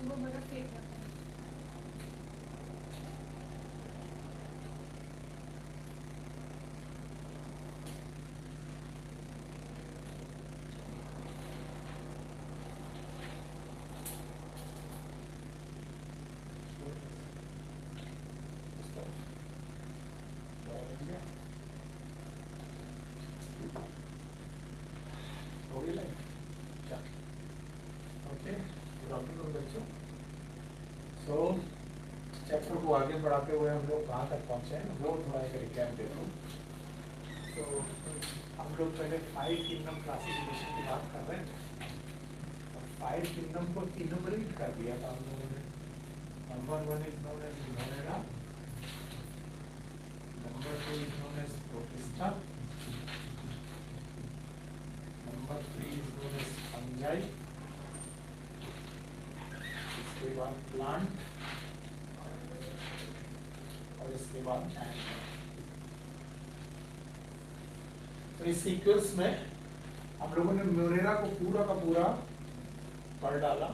वो बड़ा फेक है। चैप्टर को आगे बढ़ाते हुए हम लोग कहाँ तक पहुँचे हैं वो थोड़ा एक रिकैप देता हूँ। तो हम लोग पहले 5 किंगडम क्लासिफिकेशन की बात कर रहे हैं। 5 किंगडम को इनुमरेट कर दिया था हम लोगों ने। नंबर 1 इज नोन एज यूरेरा, number 2 is known as Protista, number 3 is known as Fungi, इसके बाद प्लांट और इसके बाद एनिमल। तो इस सीक्वेंस में हम लोगों ने म्यूरेरा को पूरा का पूरा पढ़ डाला,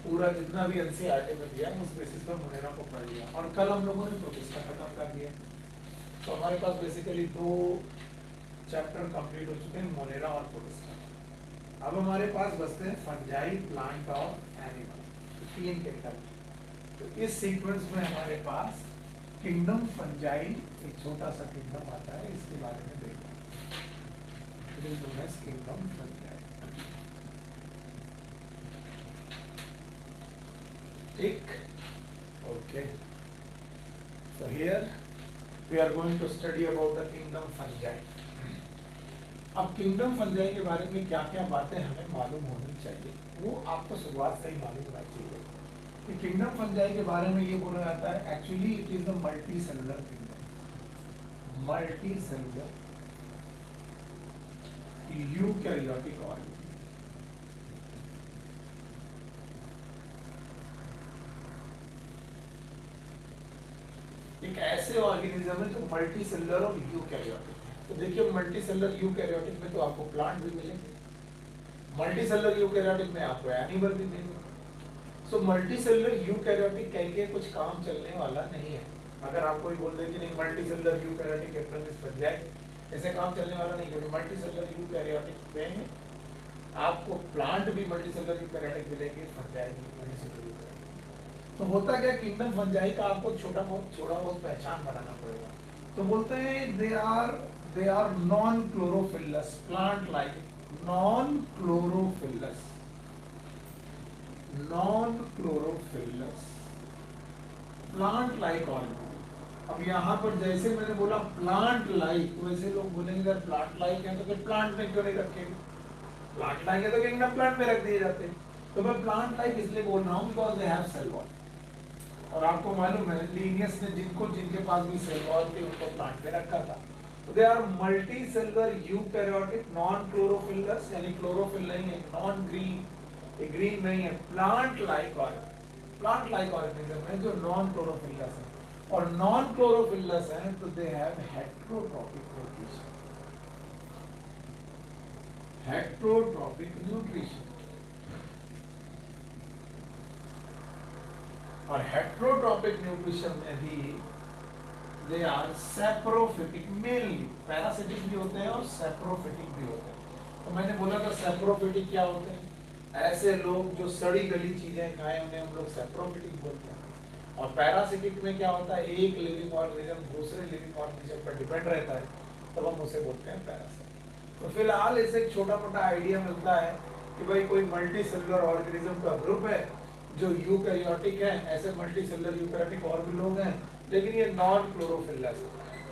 पूरा जितना भी एनसीईआरटी में दिया उस बेसिस पर म्यूरेरा को पढ़ लिया, और कल हम लोगों ने प्रोटिस्टा खत्म कर दिया। तो हमारे पास बेसिकली 2 चैप्टर कंप्लीट हो चुके हैं, म्यूरेरा और प्रोटिस्टा। अब हमारे पास बचते हैं फंजाई, प्लांट और एनिमल, 3 किंगडम। तो इस सीक्वेंस में हमारे पास किंगडम फंजाई एक छोटा सा किंगडम आता है, इसके बारे में देखते हैं। किंगडम फंजाई, ठीक, okay. So here we are going to study about the kingdom fungi. अब किंगडम फंजाई के बारे में क्या क्या बातें हमें मालूम होनी चाहिए, वो आपको शुरुआत से ही मालूम होना चाहिए कि किंगडम फंजाई के बारे में ये बोला जाता है, actually it is the multi cellular kingdom, multi cellular eukaryotic organism. एक ऐसे ऑर्गेनिज्म है जो मल्टी सेलुलर और यूकैरियोटिक। तो देखिए मल्टी सेलुलर यूकैरियोटिक में तो आपको प्लांट भी मिलेंगे, मल्टी सेलुलर यूकैरियोटिक में आपको एनिमल भी मिलेंगे। सो मल्टी सेलुलर यूकैरियोटिक कह के कुछ काम चलने वाला नहीं है। अगर आप कोई बोल दे कि नहीं मल्टी सेलुलर यूकैरियोटिक एप्रोच बन जाए, ऐसे काम चलने वाला नहीं, क्योंकि मल्टी सेलुलर यूकैरियोटिक में आपको प्लांट भी मल्टी सेलुलर यूकैरियोटिक मिलेंगे, फंजाई भी मल्टी सेलुलर यूकैरियोटिक। तो होता क्या, किंगडम फंजाई का आपको थोड़ा बहुत पहचान बनाना पड़ेगा। तो बोलते हैं they are non chlorophyllous plant like, non chlorophyllous, non chlorophyllous plant like organism. अब यहाँ पर जैसे मैंने बोला प्लांट लाइक, वैसे लोग बोलेंगे अगर प्लांट लाइक है तो फिर प्लांट में क्यों नहीं रखेंगे, प्लांट लाइक है तो किंगडम प्लांट में रख दिए जाते हैं। तो मैं प्लांट लाइक इसलिए बोल रहा हूँ because they have cell wall, और आपको मालूम है लीनियस ने जिनके पास भी सेल वॉल थे उनको प्लांट में रखा था। तो they are multi cellular eukaryotic, non chlorophyllous, यानी क्लोरोफिल नहीं है, नॉन ग्रीन, ये ग्रीन नहीं है, प्लांट लाइक ऑर्गेनिज्म है जो नॉन क्लोरोफिलस है। और नॉन क्लोरोफिलस है तो they have heterotrophic nutrition, heterotrophic nutrition. और हेटेरोट्रॉपिक न्यूट्रिशन में भी they are saprophytic, mainly parasitic भी होते हैं और सैप्रोफिटिक भी होते हैं। तो मैंने बोला था सैप्रोफिटिक क्या होते हैं, ऐसे लोग जो सड़ी गली चीजें खाएं उन्हें हम लोग सैप्रोफिटिक बोलते हैं। और पैरासिटिक में क्या होता है, एक लिविंग ऑर्गेनिज्म दूसरे लिविंग ऑर्गेनिज्म पर डिपेंड रहता है, तब हम उसे बोलते हैं पैरासिटिक। तो फिलहाल इसे एक छोटा मोटा आइडिया मिलता है कि भाई कोई मल्टी सेलुलर ऑर्गेनिज्म का ग्रुप है जो यूकैरियोटिक है, ऐसे मल्टी सेलुलर यूकैरियोटिक और भी लोग हैं, लेकिन ये नॉन क्लोरोफिलस,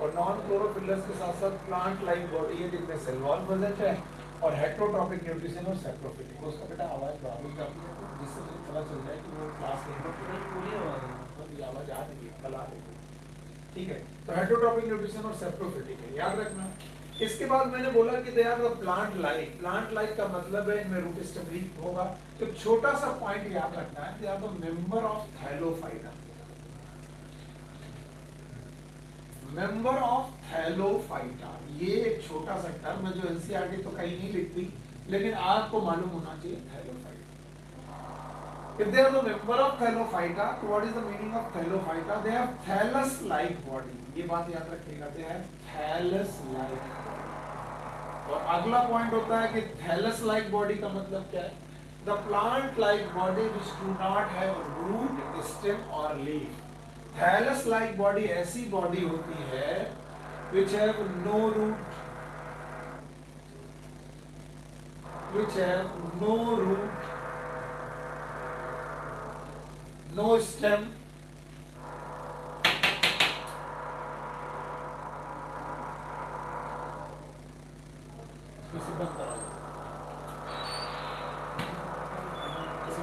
और नॉन क्लोरोफिलस के साथ साथ प्लांट लाइक बॉडी है जिसमें सेल वॉल प्रेजेंट है, और हेटेरोट्रॉपिक न्यूट्रिशन और सैप्रोफिटिक। उसका बेटा आवाज बढ़ा जिससे मुझे पता चल जाए कि वो क्लास पूरी आवाज आ रही है, कल आ रही है, ठीक है। तो हेटेरोट्रॉपिक न्यूट्रिशन और सैप्रोफिटिक है, याद रखना। इसके बाद मैंने बोला कि they are the plant like, plant like का मतलब है इनमें रूट स्टेबिलिटी होगा। तो छोटा सा पॉइंट याद रखना है, they are the member of Thallophyta, member of Thallophyta. ये एक छोटा सा टर्म है जो एनसीईआरटी तो कहीं नहीं लिखती, लेकिन आपको मालूम होना चाहिए Thallophyta. If they are the member of Thallophyta, so what is the meaning of Thallophyta? They have thallus-like body. ये बात याद रखिएगा, they have thallus-like. और अगला पॉइंट होता है कि thallus-like body का मतलब क्या है? The plant-like body which do not have root, stem or leaf. Thallus-like body ऐसी body होती है which have no root, no stem, इसे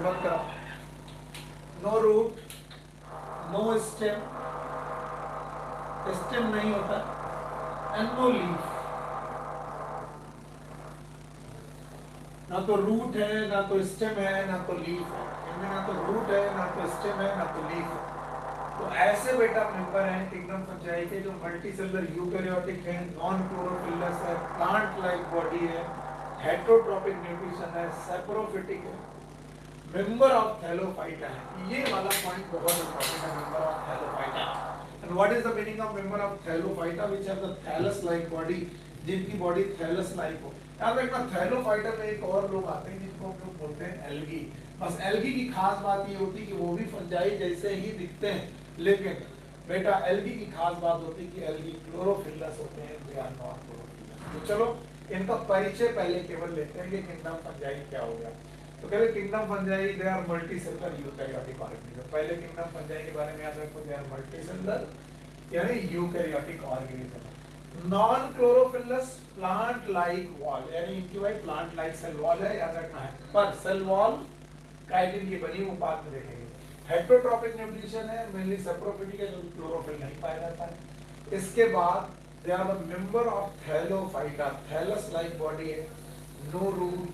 बंद करो, no root, no stem नहीं होता, and no leaf. ना तो रूट है, ना तो स्टेम है, ना तो लीफ है, इनमें ना तो रूट है, ना तो स्टेम है, ना तो लीफ है। तो ऐसे बेटा मेंबर हैं किंगडम फंजाई के जो मल्टीसेलुलर यूकैरियोटिक है, नॉन क्लोरोफिलस है, प्लांट लाइक बॉडी है, हेटेरोट्रॉपिक न्यूट्रिशन है, सैप्रोफिटिक है, मेंबर ऑफ थैलोफाइटा है। ये वाला पॉइंट बहुत इंपॉर्टेंट है, member of Thallophyta. And what is the meaning of member of Thallophyta? Which have the thallus like body, जिनकी बॉडी थैलस लाइक हो। याद रखना थैलोफाइटा में एक और लोग आते हैं जिनको हम लोग बोलते हैं एल्गी। बस एल्गी की खास बात ये होती है कि वो भी फंजाई जैसे ही दिखते हैं, लेकिन बेटा एल्गी की खास बात होती है कि एल्गी क्लोरोफिलस होते हैं, दे आर नॉट क्लोरोफिलस। तो चलो इनका परिचय पहले केवल लेते हैं कि किंगडम फंजाई क्या हो गया। तो कहते kingdom Fungi they are multicellular eukaryotic organism. पहले किंगडम फंजाई के बारे में याद रखो, दे आर मल्टीसेलुलर यानी eukaryotic organism. Non chlorophyllous plant like wall, यानी इनकी भाई प्लांट लाइक सेल वॉल है, याद रखना है, पर सेल वॉल काइटिन की बनी, वो बाद में देखेंगे। हेटेरोट्रॉपिक न्यूट्रिशन है, मेनली सैप्रोफिटिक है, जो क्लोरोफिल नहीं पाया जाता है। इसके बाद they are the member of Thallophyta, thallus like body है, no root,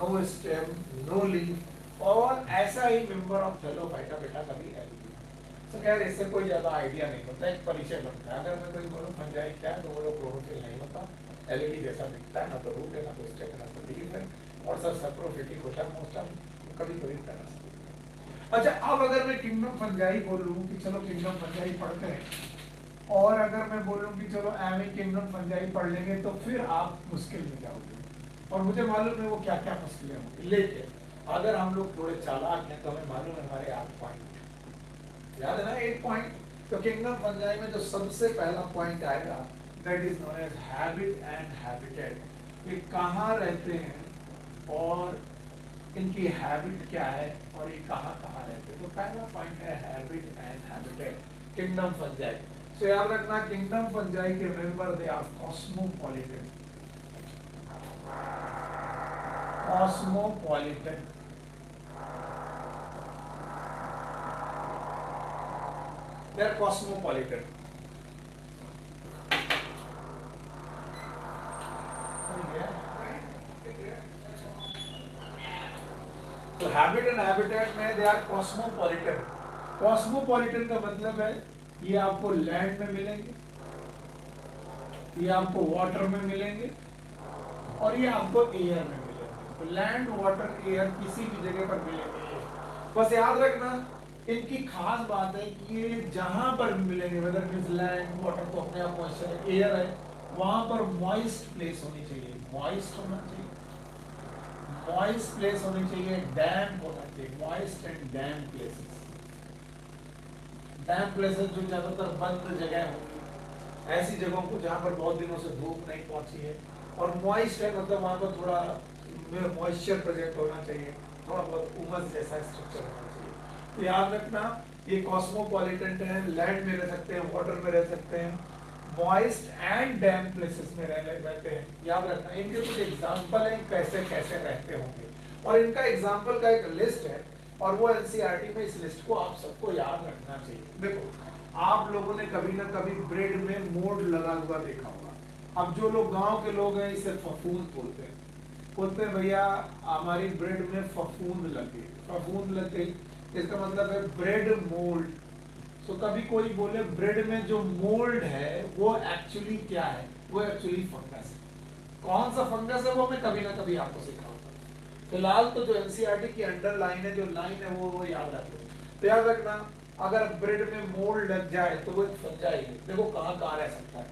no stem, no leaf, और ऐसा ही मेंबर ऑफ थैलोफाइटा बेटा कभी है। तो खैर इससे कोई ज्यादा आइडिया नहीं होता, एक परिचय बनता है। अगर मैं कोई बोलूं फंजाई क्या है, तो वो लोग क्लोरोफिल नहीं होता, एलईडी जैसा दिखता है, ना तो रूट है, ना तो स्टेम है, ना तो लीफ है, और सब सैप्रोफिटिक होता है मोस्ट ऑफ, कभी कभी तरह। अच्छा, अब अगर मैं किंगडम फंजाई बोलूं कि चलो किंगडम फंजाई पढ़ते हैं, और अगर मैं बोलूं कि चलो एमी किंगडम फंजाई पढ़ लेंगे, तो फिर आप मुश्किल में जाओगे, और मुझे मालूम है वो क्या क्या मुश्किलें होंगी। लेकिन अगर हम लोग थोड़े चालाक हैं तो हमें मालूम है हमारे 8 पॉइंट याद है ना, 8 पॉइंट। तो किंगडम फंजाई में जो सबसे पहला पॉइंट आएगा that is known as habit and habitat. ये कहाँ रहते हैं और इनकी हैबिट क्या है और ये कहाँ कहाँ रहते हैं। तो पहला पॉइंट है habit and habitat kingdom Fungi. तो याद रखना किंगडम फंजाई के member they are cosmopolitan, cosmopolitan. They are cosmopolitan. तो हैबिट एंड हैबिटेट में दे आर कॉस्मोपॉलिटन। कॉस्मोपॉलिटन का मतलब है ये आपको लैंड में मिलेंगे, ये आपको वाटर में मिलेंगे, और ये आपको एयर में मिलेंगे। तो लैंड, वाटर, एयर किसी भी जगह पर मिलेंगे। बस याद रखना इनकी खास बात है कि ये जहां पर मिलेंगे, वेदर मींस लैंड, वाटर तो अपने आप मॉइस्चर है, एयर है, वहां पर मॉइस्ट प्लेस होनी चाहिए, मॉइस्ट होना चाहिए, मॉइस्ट प्लेस होनी चाहिए, डैम्प होना चाहिए, moist and damp places. Damp places जो ज्यादातर बंद जगह होंगी, ऐसी जगहों को जहां पर बहुत दिनों से धूप नहीं पहुंची है, और मॉइस्ट है मतलब वहां पर थोड़ा मॉइस्चर प्रेजेंट होना चाहिए, थोड़ा बहुत उमस जैसा स्ट्रक्चर होना चाहिए। तो याद रखना ये कॉस्मोपॉलिटन है, लैंड में रह सकते हैं, वाटर में रह सकते हैं, मॉइस्ट एंड डैम्प प्लेसेस में रहते हैं। याद रखना इनके कुछ एग्जांपल हैं कैसे कैसे रहते होंगे, और इनका एग्जांपल का एक लिस्ट है, और वो एनसीईआरटी में इस लिस्ट को आप सबको याद रखना चाहिए। देखो आप लोगों ने कभी ना कभी ब्रेड में मोल्ड लगा हुआ देखा होगा। अब जो लोग गाँव के लोग हैं इसे फफूंद बोलते हैं भैया हमारी ब्रेड में फफूंद लगे, फफूंद लग गई, इसका मतलब है ब्रेड मोल्ड। तो कभी कोई बोले ब्रेड में जो मोल्ड है वो एक्चुअली क्या है, वो एक्चुअली फंगस है। कौन सा फंगस है वो मैं कभी ना कभी आपको सिखाऊंगा। फिलहाल तो जो एनसीईआरटी की अंडरलाइन है, जो लाइन है वो याद रखो। तो याद रखना, अगर ब्रेड में मोल्ड लग जाए तो वो फंजाई है। देखो कहाँ कहाँ रह सकता है।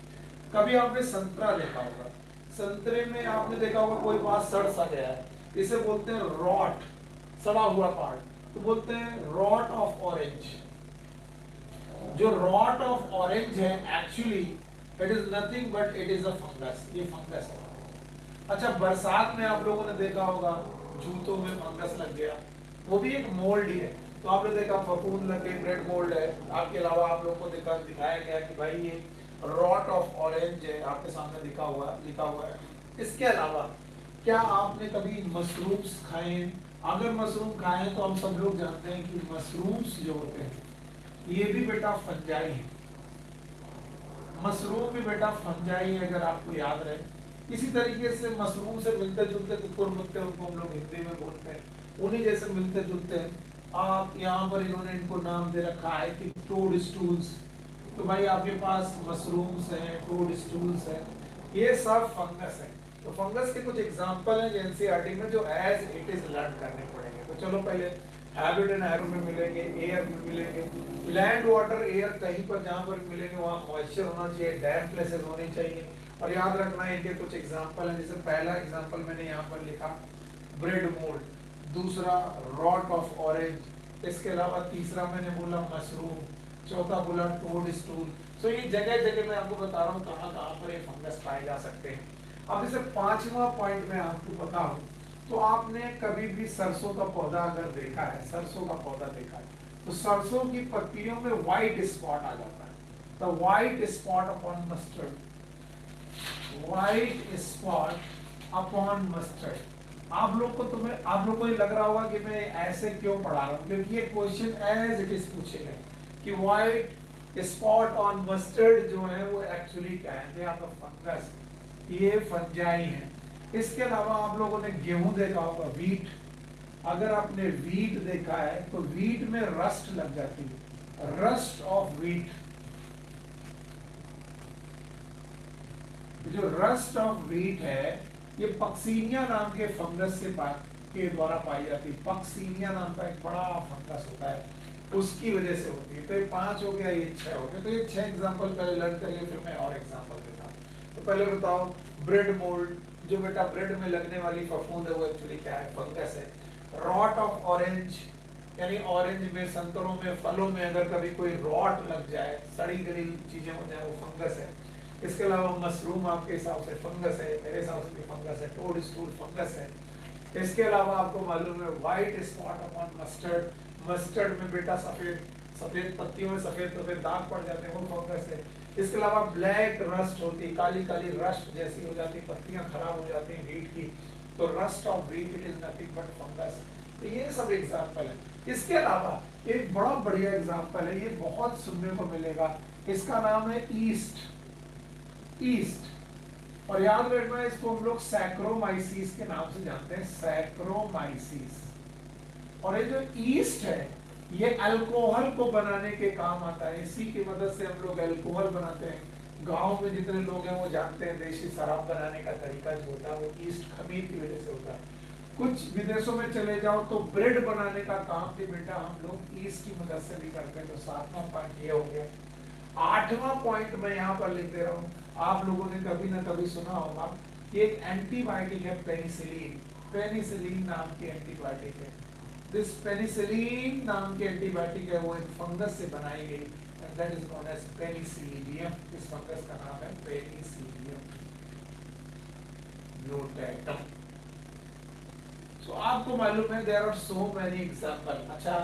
कभी आपने संतरा देखा होगा, संतरे में आपने देखा होगा कोई बात सड़ सा गया है, इसे बोलते हैं रॉट, सड़ा हुआ पार्ट, तो बोलते हैं रॉट ऑफ ऑरेंज। जो रॉट ऑफ ऑरेंज है actually it is nothing but it is a fungus, ये फंगस है। अच्छा, बरसात में आप लोगों ने देखा होगा जूतों में फंगस लग गया, वो भी एक मोल्ड ही है। तो आपने देखा फफूंद लग गई, ब्रेड मोल्ड है। आपके अलावा आप लोगों को दिखाया गया कि भाई ये रॉट ऑफ ऑरेंज है, आपके सामने लिखा हुआ है। इसके अलावा क्या आपने कभी मशरूम्स खाए हैं? अगर मशरूम खाए हैं तो हम सब लोग जानते हैं कि मशरूम्स जो होते हैं ये भी बेटा फंजाई है। मशरूम भी बेटा फंजाई है, अगर आपको याद रहे। इसी तरीके से मशरूम से मिलते जुलते कुकुरमुत्ते, उनको हम लोग हिंदी में बोलते हैं, उन्हीं जैसे मिलते जुलते हैं। आप यहाँ पर इन्होंने इनको नाम दे रखा है कि टोड स्टूल्स। तो भाई आपके पास मशरूम्स हैं, टोड स्टूल्स हैं, ये सब फंगस है। तो फंगस के कुछ एग्जांपल हैं एनसीईआरटी में जो एज इट इज लर्न करने पड़ेंगे। तो चलो पहले हैबिट एंड एरो में मिलेंगे, एयर में मिलेंगे, लैंड वाटर एयर, कहीं पर जहाँ पर मिलेंगे वहाँ मॉइस्चर होना चाहिए, डैम्प प्लेसेस होने चाहिए। और याद रखना है इनके कुछ एग्जांपल हैं, जैसे पहला एग्जांपल मैंने यहाँ पर लिखा ब्रेड मोल्ड, दूसरा रॉट ऑफ ऑरेंज, इसके अलावा तीसरा मैंने बोला मशरूम, चौथा बोला टोड स्टूल। सो ये जगह जगह मैं आपको बता रहा हूँ कहाँ कहाँ पर ये फंगस पाए जा सकते हैं। अब जैसे पांचवा पॉइंट में आपको बताऊं, तो आपने कभी भी सरसों का पौधा अगर देखा है, सरसों का पौधा देखा है, तो सरसों की पत्तियों में व्हाइट स्पॉट आ जाता है। The white spot upon mustard, white spot upon mustard. आप लोग को ये लग रहा होगा कि मैं ऐसे क्यों पढ़ा रहा हूँ, क्योंकि ये क्वेश्चन एज इट इज पूछेगा कि व्हाइट स्पॉट ऑन मस्टर्ड जो है वो एक्चुअली क्या है, आपका फंगस, ये फंजाई है। इसके अलावा आप लोगों ने गेहूं देखा होगा, वीट, अगर आपने वीट देखा है तो वीट में रस्ट लग जाती है, रस्ट ऑफ वीट। जो रस्ट ऑफ वीट है ये पक्सीनिया नाम के फंगस के द्वारा पाई जाती है। पक्सीनिया नाम का एक बड़ा फंगस होता है, उसकी वजह से होती है। तो ये 5 हो गया, ये 6 हो गया। तो ये 6 एग्जांपल पहले लर्न करिए, फिर मैं और एग्जांपल देता हूं। तो पहले बताओ ब्रेड मोल्ड, जो बेटा ब्रेड में लगने वाली फफूंद है वो एक्चुअली क्या है, फंगस है। रॉट ऑफ ऑरेंज, यानी ऑरेंज में, संतरों में, फलों में अगर कभी कोई रॉट लग जाए, सड़ी गली चीजें हो जाए, वो फंगस है। इसके अलावा मशरूम आपके हिसाब से फंगस है, मेरे हिसाब से भी फंगस है। टोड स्टूल फंगस है। इसके अलावा आपको मालूम है white spot upon mustard, mustard में बेटा सफेद पत्तियों में सफेद दाग पड़ जाते हैं, वो फंगस है। इसके अलावा ब्लैक रस्ट होती है, काली काली रस्ट जैसी हो जाती है, पत्तियां खराब हो जाती हैं वीट की, तो rust of wheat it is nothing but fungus. तो ये सब एग्जांपल है। इसके अलावा एक बड़ा बढ़िया एग्जांपल है, ये बहुत सुनने को मिलेगा, इसका नाम है ईस्ट। ईस्ट, और याद रखना इसको हम लोग सैक्रोमाइसिस के नाम से जानते हैं, सैक्रोमाइसिस। और ये जो ईस्ट है ये अल्कोहल को बनाने के काम आता है, इसी की मदद से हम लोग अल्कोहल बनाते हैं। गांव में जितने लोग हैं वो जानते हैं देशी शराब बनाने का तरीका जो होता है वो ईस्ट, खमीर की वजह से होता है। कुछ विदेशों में चले जाओ तो ब्रेड बनाने का काम भी बेटा हम लोग ईस्ट की मदद से भी करते हैं। तो 7वां पॉइंट ये हो गया। 8वां पॉइंट मैं यहाँ पर लिख दे रहा हूँ, आप लोगों ने कभी ना कभी सुना होगा, एक एंटीबायोटिक है पेनिसिलिन। पेनिसिलिन नाम की एंटीबायोटिक है। दिस पेनिसिलिन नाम की एंटीबायोटिक है, वो एक फंगस से बनाई गई, and that is known as Penicillium. इस फंगस का नाम है पेनिसिलियम ग्लूटेटम। सो आपको मालूम है there are so many example. अच्छा,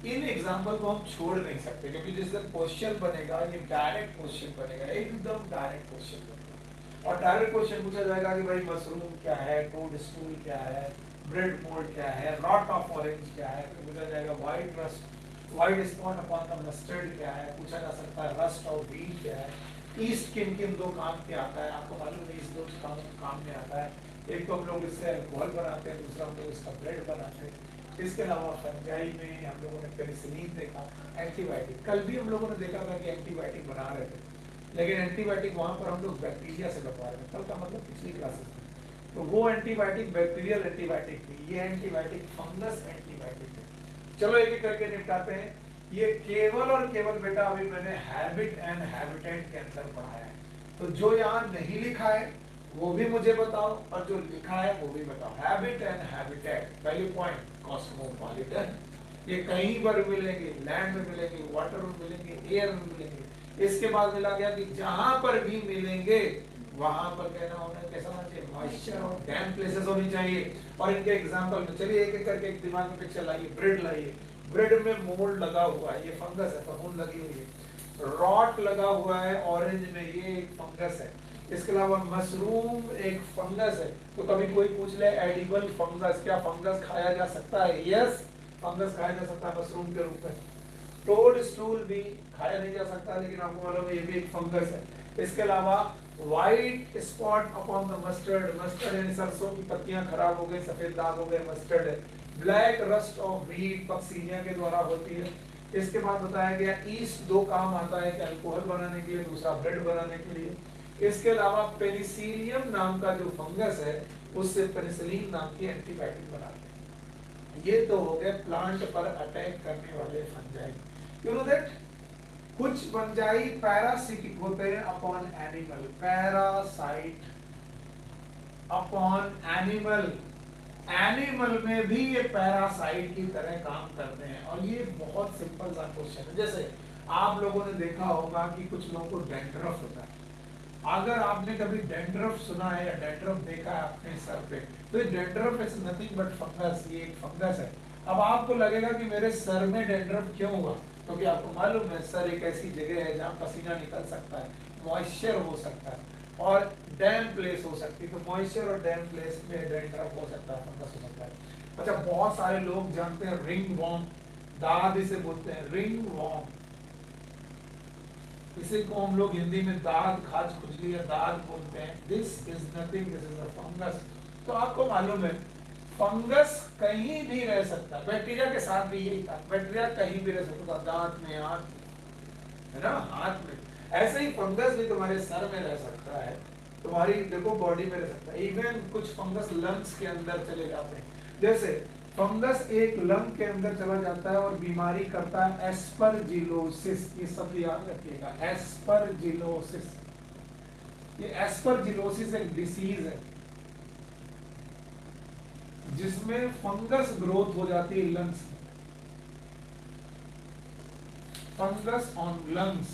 इन एग्जांपल को हम छोड़ नहीं सकते, क्योंकि जिस दिन क्वेश्चन बनेगा ये डायरेक्ट क्वेश्चन बनेगा, एकदम डायरेक्ट क्वेश्चन बनेगा। और डायरेक्ट क्वेश्चन पूछा जाएगा कि भाई मशरूम क्या है, टोड स्टूल क्या है, ब्रेड मोल्ड क्या है, रॉट ऑफ ऑरेंज क्या है, तो पूछा जाएगा white white spot upon the mustard क्या है, पूछा जा सकता है रस्ट ऑफ व्हीट क्या है, ईस्ट किन किन दो काम पे आता है, आपको मालूम है इस दो काम में आता है। एक तो हम लोग इससे अल्कोहल बनाते हैं, दूसरा हम लोग इसका ब्रेड बनाते हैं। इसके अलावा फंजाई में हम लोगों ने पेनिसिलिन देखा, एंटीबायोटिक। कल भी हम लोगों ने देखा था कि एंटीबायोटिक बना रहे थे, लेकिन एंटीबायोटिक वहां पर हम लोग बैक्टीरिया से बनवा रहे थे। कल का मतलब पिछली क्लासेस में, तो वो एंटीबायोटिक बैक्टीरियल एंटीबायोटिक थी, ये एंटीबायोटिक फंगस एंटीबायोटिक है। चलो एक एक करके निपटाते हैं। ये केवल और केवल बेटा अभी मैंने हैबिट एंड हैबिटेट के अंदर पढ़ाया है, तो जो यहाँ नहीं लिखा है वो भी मुझे बताओ और जो लिखा है वो भी बताओ। हैबिट एंड हैबिटेट, पहले पॉइंट कॉस्मोपॉलिटन, ये कहीं पर मिलेंगे, लैंड में मिलेंगे, वाटर में मिलेंगे, एयर में मिलेंगे। इसके बाद मिला गया कि जहां पर भी मिलेंगे वहां पर कहना होना कैसा होना चाहिए, मॉइस्चर और डैम्प प्लेसेस होनी चाहिए। और इनके एग्जांपल में चलिए एक एक करके एक दिमाग में पिक्चर लाइए। ब्रेड लाइए, ब्रेड में मोल्ड लगा हुआ है, ये फंगस है, फफूंद लगी हुई है। रॉट लगा हुआ है ऑरेंज में, ये एक फंगस है। इसके अलावा मशरूम एक फंगस है। तो कभी कोई पूछ ले एडिबल फंगस, क्या फंगस खाया जा सकता है? यस, फंगस खाया जा सकता है मशरूम के रूप में। टोड स्टूल भी खाया नहीं जा सकता, लेकिन आपको मालूम है ये भी एक फंगस है। इसके अलावा white spot upon the mustard, mustard यानी सरसों की पत्तियां खराब हो गई, सफेद दाग हो गए, मस्टर्ड है। Black rust of wheat Puccinia के द्वारा होती है। इसके बाद बताया गया ईस्ट दो काम आता है, अल्कोहल बनाने के लिए, दूसरा ब्रेड बनाने के लिए। इसके अलावा पेनिसिलियम नाम का जो फंगस है उससे पेनिसिलिन नाम की एंटीबायोटिक बनाते हैं। ये तो हो गए प्लांट पर अटैक करने वाले फंजाई। यू नो दैट कुछ फंजाई पैरासिटिक होते हैं upon animal, parasite upon animal. Animal में भी ये पैरासाइट की तरह काम करते हैं। और ये बहुत सिंपल सा क्वेश्चन है। जैसे आप लोगों ने देखा होगा कि कुछ लोगों को डैंड्रफ होता है। अगर आपने कभी डैंड्रफ सुना है या डैंड्रफ देखा है अपने सर पे, तो dandruff is nothing but fungus, ये एक फंगस है। अब आपको लगेगा कि मेरे सर में डैंड्रफ क्यों हुआ, क्योंकि तो आपको मालूम है सर एक ऐसी जगह है जहाँ पसीना निकल सकता है, मॉइस्चर हो सकता है और डैम्प प्लेस हो सकती है। तो मॉइस्चर और डैम्प प्लेस में डैंड्रफ हो सकता है, फंगस हो सकता है। अच्छा, बहुत सारे लोग जानते हैं रिंग वॉर्म, दाद इसे बोलते हैं, रिंग वॉर्म। इसे को हम लोग हिंदी में दाद, खाज, खुजली या दाद बोलते हैं। This is nothing, this is a fungus. तो आपको मालूम है फंगस कहीं भी रह सकता है। बैक्टीरिया के साथ भी यही था, बैक्टीरिया कहीं भी रह सकता था, दांत में, हाथ है ना, हाथ में। ऐसे ही फंगस भी तुम्हारे सर में रह सकता है, तुम्हारी देखो बॉडी में रह सकता है। इवन कुछ फंगस लंग्स के अंदर चले जाते हैं। जैसे फंगस एक लंग के अंदर चला जाता है और बीमारी करता है एस्परजिलोसिस। ये शब्द याद रखिएगा, एस्परजिलोसिस। ये एस्परजिलोसिस एक डिसीज है जिसमें फंगस ग्रोथ हो जाती है लंग्स में। फंगस ऑन लंग्स,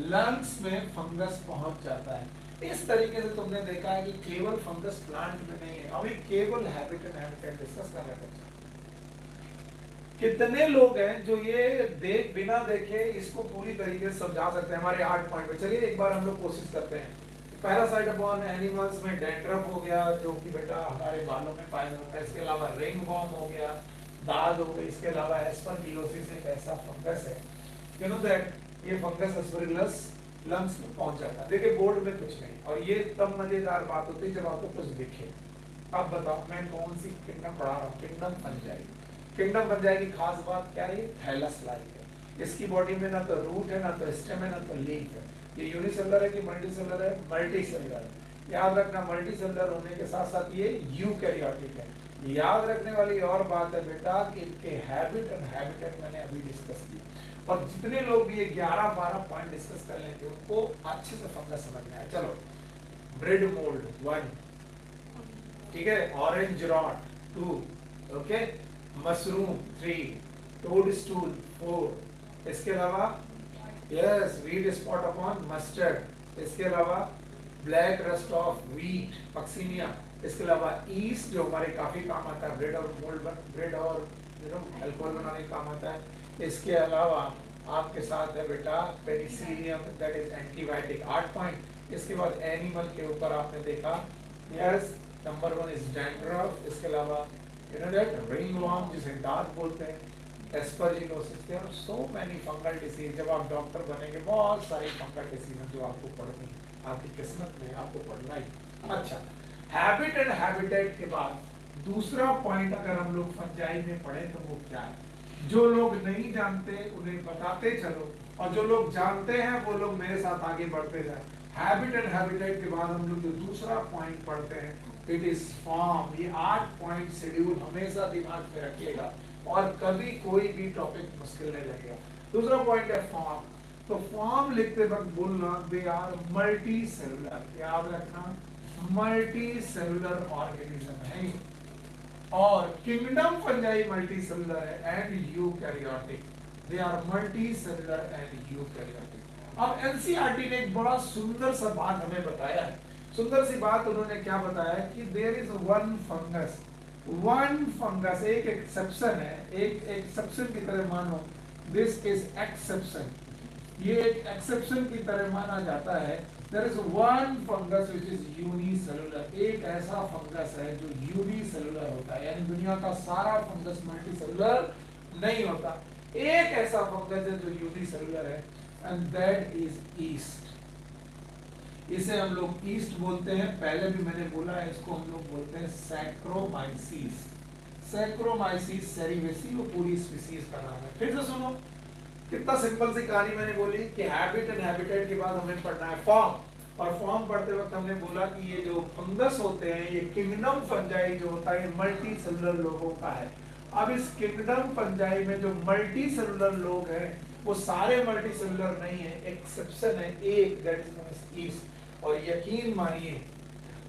लंग्स में फंगस पहुंच जाता है। इस तरीके से तुमने देखा है कि केवल फंगस प्लांट में नहीं है। अभी केवल हैबिट एंड हैबिटेट डिस्कस कर रहे थे। कितने लोग हैं जो ये देख बिना देखे इसको पूरी तरीके से समझा सकते हैं हमारे 8 पॉइंट पे? चलिए एक बार हम लोग कोशिश करते हैं। पैरासाइट अपॉन एनिमल्स में डैंड्रफ हो गया, जो कि बेटा हमारे बालों में पाया जाता है। इसके अलावा रिंग वॉर्म हो गया, दाद हो गई। इसके अलावा एस्परजिलोसिस एक ऐसा फंगस है, यू नो दैट ये फंगस एस्परजिलस लंग्स में पहुंच जाता है। देखिए बोर्ड में कुछ नहीं, और ये तब मजेदार बात होती है जब आपको कुछ दिखे। अब बताओ मैं कौन सी किंगडम पढ़ा रहा हूँ? Kingdom fungi. किंगडम फंजाई की खास बात क्या है? थैलस लाइक है। इसकी बॉडी में ना तो रूट है, ना तो स्टेम है, ना तो लीफ है। ये यूनिसेलुलर है कि मल्टीसेलुलर है? मल्टीसेलुलर है। याद रखना मल्टीसेलुलर होने के साथ साथ ये यूकैरियोटिक है। याद रखने वाली और बात है बेटा कि इनके हैबिट एंड हैबिटेट मैंने अभी डिस्कस किया। और जितने लोग भी ये 11-12 पॉइंट डिस्कस कर लेंगे उनको अच्छे से फंगस समझ में आए। चलो, ब्रेड मोल्ड 1, ठीक है, orange rot 2, okay, mushroom 3, toadstool 4, इसके अलावा yes wheat spot upon mustard, इसके अलावा black rust of wheat Puccinia, इसके अलावा ईस्ट जो हमारे काफी काम आता है, ब्रेड और मोल्ड, ब्रेड और अल्कोहल बनाने का काम आता है। इसके अलावा आपके साथ है बेटा Penicillium, that is antibiotic, 8 point. इसके बाद एनिमल के ऊपर आपने देखा, यस, नंबर 1 इज डैंड्रफ। इसके अलावा यू नो दैट रिंगवॉर्म जिसे दांत बोलते हैं, aspergillosis, there are so many fungal disease. जब आप डॉक्टर बनेंगे बहुत सारी फंगल डिसीज जो आपको पढ़नी, आपकी किस्मत में आपको पढ़ना ही। अच्छा, हैबिट एंड हैबिटेट के बाद दूसरा पॉइंट अगर हम लोग फंजाई में पढ़े तो वो क्या है? जो लोग नहीं जानते उन्हें बताते चलो, और जो लोग जानते हैं वो लोग मेरे साथ आगे बढ़ते जाए। हैबिट एंड हैबिटेट के बाद हम लोग जो दूसरा पॉइंट पढ़ते हैं, इट इज फॉर्म। ये 8 पॉइंट शेड्यूल हमेशा दिमाग में रखिएगा और कभी कोई भी टॉपिक मुश्किल नहीं लगेगा। दूसरा पॉइंट है फॉर्म। तो फॉर्म लिखते वक्त बोलना दे आर मल्टी सेलुलर, याद रखना मल्टी सेलुलर ऑर्गेनिज्म है। और किंगडम फंजाई मल्टी सेलुलर है and eukaryotic, they are multi cellular and eukaryotic. अब एनसीईआरटी ने एक बड़ा सुंदर सा बात हमें बताया है। सुंदर सी बात उन्होंने क्या बताया कि देयर इज वन फंगस, एक एक्सेप्शन है, एक एक्सेप्शन की तरह मानो, दिस इज एक्सेप्शन, ये एक एक्सेप्शन की तरह माना जाता है। There is one fungus which is unicellular, एक ऐसा फंगस है जो यूनिसेलुलर होता है, यानी दुनिया का सारा फंगस मल्टीसेलुलर नहीं होता, एक ऐसा फंगस है जो यूनिसेलुलर है, एंड दैट इज ईस्ट। इसे हम लोग ईस्ट बोलते हैं, पहले भी मैंने बोला है, इसको हम लोग बोलते हैं सैक्रोमाइसीस। सैक्रोमाइसीस सेरिवेसी वो पूरी स्पीसीज का नाम है। फिर से सुनो, कितना सिंपल सी कहानी मैंने बोली कि हैबिट एंड हैबिटेट के बाद हमें पढ़ना है फॉर्म, और फॉर्म पढ़ते वक्त हमने बोला कि ये जो फंगस होते हैं, ये किंगडम फंजाई जो होता है, मल्टी सेलुलर लोगों का है। अब इस किंगडम फंजाई में जो मल्टी सेलुलर लोग हैं वो सारे मल्टी सेलुलर नहीं है, एक्सेप्शन है एक, that is known as yeast. और यकीन मानिए,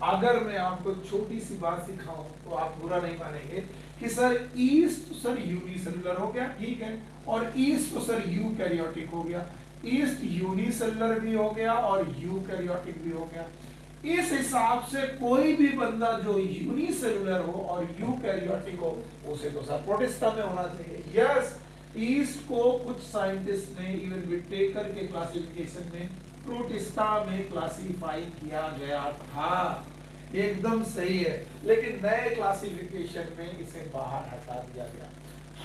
अगर मैं आपको छोटी सी बात सिखाऊं तो आप बुरा नहीं मानेंगे कि सर ईस्ट तो सर यूनिसेलुलर हो गया, ठीक है, और ईस्ट तो सर यूकैरियोटिक हो गया। ईस्ट यूनिसेलुलर भी हो गया और यूकैरियोटिक भी हो गया। इस हिसाब से कोई भी बंदा जो यूनिसेलुलर हो और यूकैरियोटिक हो, उसे तो सर प्रोटिस्टा में होना चाहिए। यस, ईस्ट को कुछ साइंटिस्ट ने इवन विटेकर के क्लासिफिकेशन में प्रोटिस्टा में क्लासिफाई किया गया था, एकदम सही है, लेकिन नए क्लासिफिकेशन में इसे बाहर हटा दिया गया।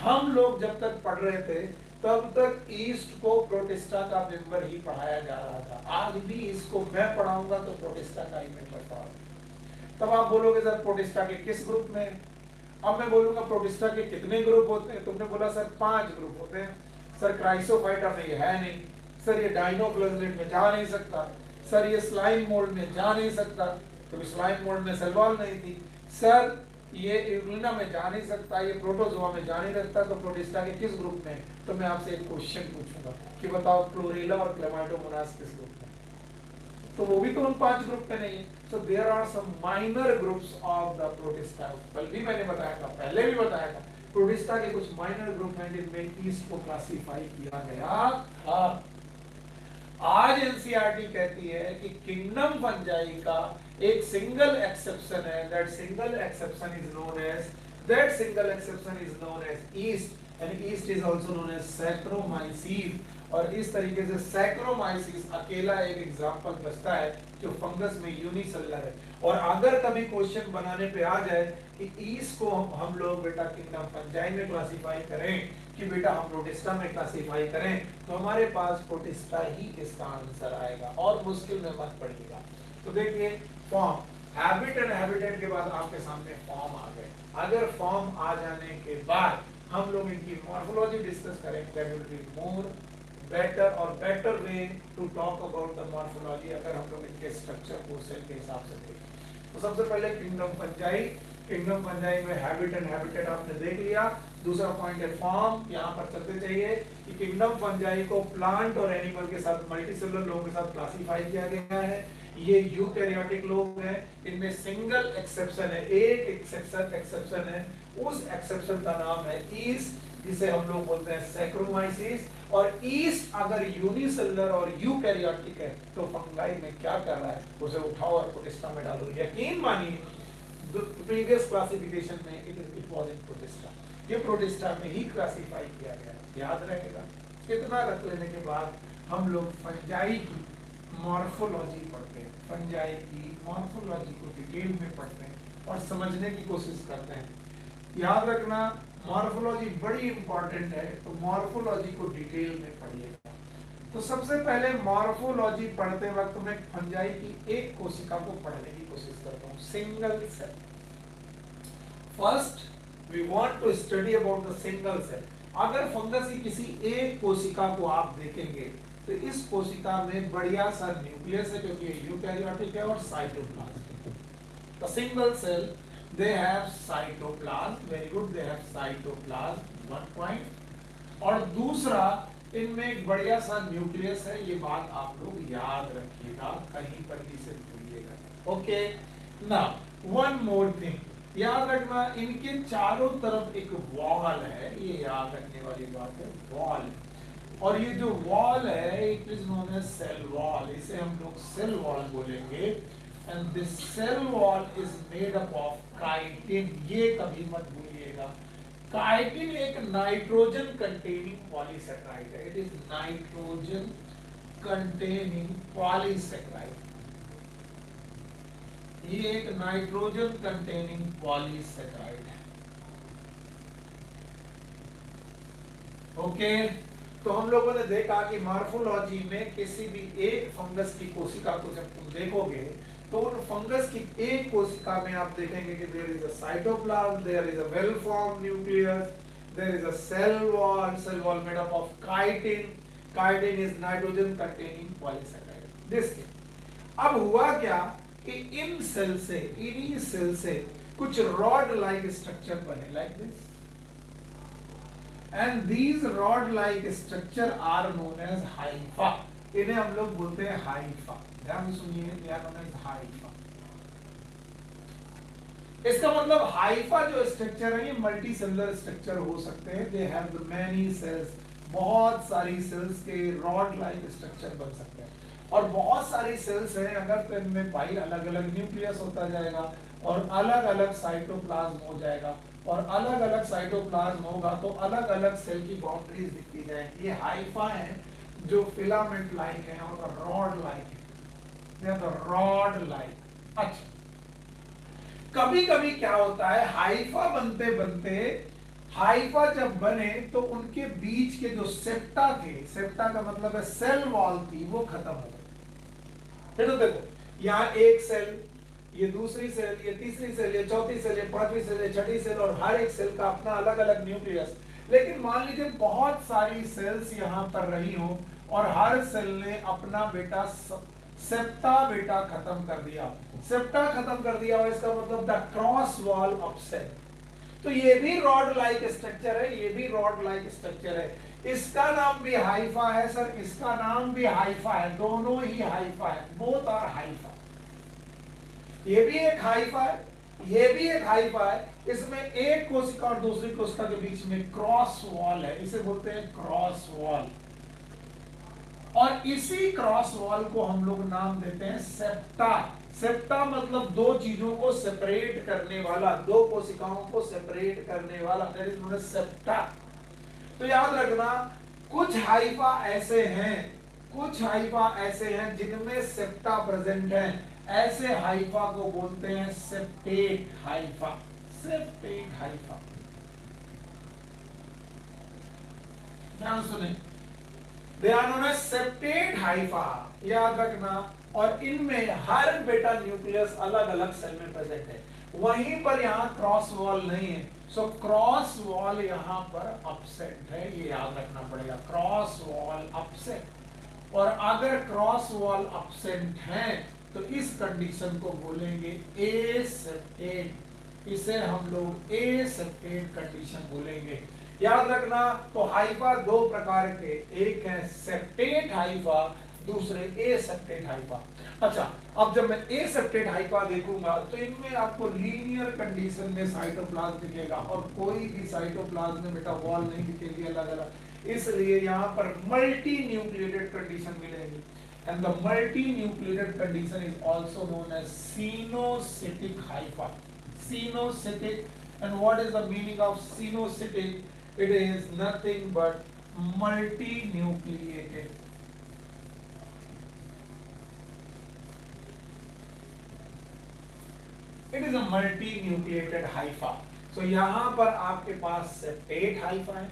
हम लोग जब तक पढ़ रहे थे तब तक ईस्ट को प्रोटिस्टा का मेंबर ही पढ़ाया जा रहा था। आज भी इसको मैं पढ़ाऊंगा तो प्रोटिस्टा का ही मेंबर पढ़ाऊंगा। तब आप बोलोगे सर प्रोटिस्टा के किस ग्रुप में? अब मैं बोलूंगा प्रोटिस्टा के कितने ग्रुप होते हैं? तुमने बोला सर 5 ग्रुप होते हैं। सर क्राइसोफाइटा में ये है नहीं, सर ये डाइनोफ्लोजेलेट में जा नहीं सकता, सर ये स्लाइम मोल्ड में जा नहीं सकता, तो स्लाइम मोल्ड में सेल वॉल नहीं थी, सर ये इग्लूना में जा नहीं सकता, ये प्रोटोजोआ में जा नहीं सकता, तो प्रोटिस्टा के किस ग्रुप में? तो मैं आपसे एक क्वेश्चन पूछूंगा कि बताओ क्लोरेला और क्लेमाइडोमोनास किस ग्रुप में? तो वो भी तो उन 5 ग्रुप में नहीं है। So there are some minor groups of the Protista. कल भी मैंने बताया था, पहले भी बताया था, प्रोटिस्टा के कुछ माइनर ग्रुप हैं जिनमें ईस्ट को क्लासिफाई किया गया था। आज एनसीईआरटी कहती है कि किंगडम फंजाई का एक सिंगल एक्सेप्शन है, that single exception is known as yeast, and yeast is also known as Saccharomyces. और इस तरीके से सैक्रोमाइसीस अकेला एक एग्जांपल बचता है जो फंगस में यूनिसेलुलर है। और अगर कभी क्वेश्चन बनाने पे आ जाए कि ईस्ट को हम लोग बेटा किंगडम फंजाई में क्लासिफाई करें कि बेटा हम प्रोटिस्टा में क्लासिफाई करें, तो हमारे पास प्रोटिस्टा ही इसका आंसर आएगा और मुश्किल में मत पड़िएगा। तो देखिए फॉर्म, हैबिट एंड हैबिटेट के बाद आपके सामने फॉर्म आ गए। अगर फॉर्म आ जाने के बाद हम लोग इनकी मॉर्फोलॉजी डिस्कस करेंगे, that will be more better और better way to talk about the morphology, अगर हम लोग इनके स्ट्रक्चर को सेल के हिसाब से देखें। तो सबसे पहले किंगडम फंजाई, किंगडम फंजाई में हैबिट एंड हैबिटेट आपने देख लिया। दूसरा पॉइंट है फॉर्म, यहाँ पर चलते चाहिए कि किंगडम फंजाई को प्लांट और एनिमल के साथ, मल्टीसेलुलर लोगों के साथ क्लासिफाई किया गया है। ये यूकैरियोटिक लोग हैं, इनमें सिंगल एक्सेप्शन है, एक एक्सेप्शन है, उस एक्सेप्शन का नाम है ईस्ट, जिसे हम लोग बोलते हैं सैक्रोमाइसीस। और ईस्ट अगर यूनिसेलुलर और यूकैरियोटिक है तो फंगाई में क्या कर रहा है, उसे उठाओ और प्रोटिस्टा में डालो। यकीन मानिए प्रीवियस क्लासिफिकेशन में इट वाज इन प्रोटिस्टा, ये प्रोटिस्टा में ही क्लासिफाई किया गया, याद रहेगा। इतना रख लेने के बाद हम लोग फंजाई की मॉर्फोलॉजी पढ़ते हैं, फंजाई की मॉर्फोलॉजी को डिटेल में पढ़ते हैं और समझने की कोशिश करते हैं। याद रखना मॉर्फोलॉजी बड़ी इंपॉर्टेंट है, तो मॉर्फोलॉजी को डिटेल में पढ़िएगा। तो सबसे पहले मॉर्फोलॉजी पढ़ते वक्त मैं फंजाई की एक कोशिका को पढ़ने की कोशिश करता हूँ, single cell. First we want to study about the single cell. अगर फंगस की किसी एक कोशिका को आप देखेंगे तो इस कोशिका में बढ़िया सा न्यूक्लियस है क्योंकि यूकैरियोटिक है और cytoplasm. The single cell they have cytoplasm, very good, they have cytoplasm, one point. और दूसरा, इनमें एक बढ़िया सा न्यूक्लियस है, ये बात आप लोग याद रखिएगा, कहीं पर भी से भूलिएगा। Okay, now one more thing याद रखना, इनके चारों तरफ एक वॉल है, ये याद रखने वाली बात है, वॉल। और ये जो वॉल है it is known as cell wall, इसे हम लोग सेल वॉल बोलेंगे। And this cell wall is made up of chitin, ये कभी मत भूलिएगा। काइटिन एक नाइट्रोजन कंटेनिंग पॉलीसेकेराइड है, it is nitrogen containing polysaccharide, ये एक नाइट्रोजन कंटेनिंग पॉलीसेकेराइड है। ओके, तो हम लोगों ने देखा कि मॉर्फोलॉजी में किसी भी एक फंगस की कोशिका को जब तुम देखोगे तो उन फंगस की एक कोशिका में आप देखेंगे कि there is a cytoplasm, there is a well formed nucleus, there is a cell wall made up of chitin, chitin is nitrogen containing polysaccharide. This thing, अब हुआ क्या कि इन सेल से, इन्हीं सेल से कुछ रॉड लाइक स्ट्रक्चर बने, like this, and these rod like structure are known as hypha, इन्हें हम लोग बोलते हैं हाइफा। ध्यान सुनिए, they are known as hypha. इसका मतलब हाइफा जो स्ट्रक्चर है ये मल्टी सेलुलर स्ट्रक्चर हो सकते हैं, दे हैव मेनी सेल्स, बहुत सारी सेल्स के रॉड लाइक स्ट्रक्चर बन सकते हैं। और बहुत सारी सेल्स हैं अगर तो इनमें भाई अलग अलग न्यूक्लियस होता जाएगा और अलग अलग साइटोप्लाज्म हो जाएगा, और अलग अलग साइटोप्लाज्म होगा तो अलग अलग सेल की बाउंड्रीज दिखती जाएंगी। ये हाइफा है जो फिलामेंट लाइक है और रॉड लाइक है, they are the rod like. अच्छा, कभी कभी क्या होता है, हाइफा बनते बनते, हाइफा जब बने तो उनके बीच के जो सेप्टा थे, सेप्टा का मतलब है सेल वॉल थी, वो खत्म हो गई। फिर तो देखो, यहाँ एक सेल, ये दूसरी सेल, ये तीसरी सेल, ये चौथी सेल, ये पांचवी सेल, ये छठी सेल, और हर एक सेल का अपना अलग अलग न्यूक्लियस। लेकिन मान लीजिए बहुत सारी सेल्स यहाँ पर रही हो और हर सेल ने अपना बेटा सेप्टा बेटा खत्म कर दिया, सेप्टा खत्म कर दिया, और इसका मतलब द क्रॉस वॉल अपसेट। तो ये भी रॉड लाइक स्ट्रक्चर है, ये भी रॉड लाइक स्ट्रक्चर है, इसका नाम भी हाइफा है सर, इसका नाम भी हाइफा है, दोनों ही हाइफा है, बोथ आर हाइफा। ये भी एक हाइफा है, ये भी एक हाइफा है, इसमें एक कोशिका और दूसरी कोशिका के बीच में क्रॉस वॉल है, इसे बोलते हैं क्रॉस वॉल। और इसी क्रॉस वॉल को हम लोग नाम देते हैं सेप्टा। सेप्टा मतलब दो चीजों को सेपरेट करने वाला, दो कोशिकाओं को सेपरेट करने वाला, that is known as septa. तो याद रखना, कुछ हाइफा ऐसे हैं, कुछ हाइफा ऐसे हैं जिनमें सेप्टा प्रेजेंट है, ऐसे हाइफा को बोलते हैं सेप्टेट हाइफा, सेप्टेट हाइफा। ध्यान सुने, they are known as septate hypha, याद रखना। और इनमें हर बेटा न्यूक्लियस अलग अलग सेल में प्रेजेंट है, वहीं पर यहाँ क्रॉस वॉल नहीं है, सो क्रॉस वॉल यहाँ पर अपसेट है, ये याद रखना पड़ेगा, क्रॉस वॉल अपसेट। और अगर क्रॉस वॉल अपसेंट है तो इस कंडीशन को बोलेंगे एसेप्टेट, इसे हम लोग एसेप्टेट कंडीशन बोलेंगे, याद रखना। तो हाइफा दो प्रकार के, एक है सेप्टेट हाइफा, दूसरे एसेप्टेट हाइफा। अच्छा, अब जब मैं एसेप्टेट हाइफा देखूंगा तो इनमें आपको लीनियर कंडीशन में साइटोप्लाज्म दिखेगा और कोई भी साइटोप्लाज्म में बेटा वॉल नहीं दिखेगी अलग अलग, इसलिए यहाँ पर मल्टी न्यूक्लिएटेड कंडीशन मिलेगी। And the multi-nucleated condition is also known as cenocytic hypha. Cenocytic, and what is the meaning of cenocytic? It is nothing but multi-nucleated. It is a multi-nucleated hypha. So यहाँ पर आपके पास septate hypha है,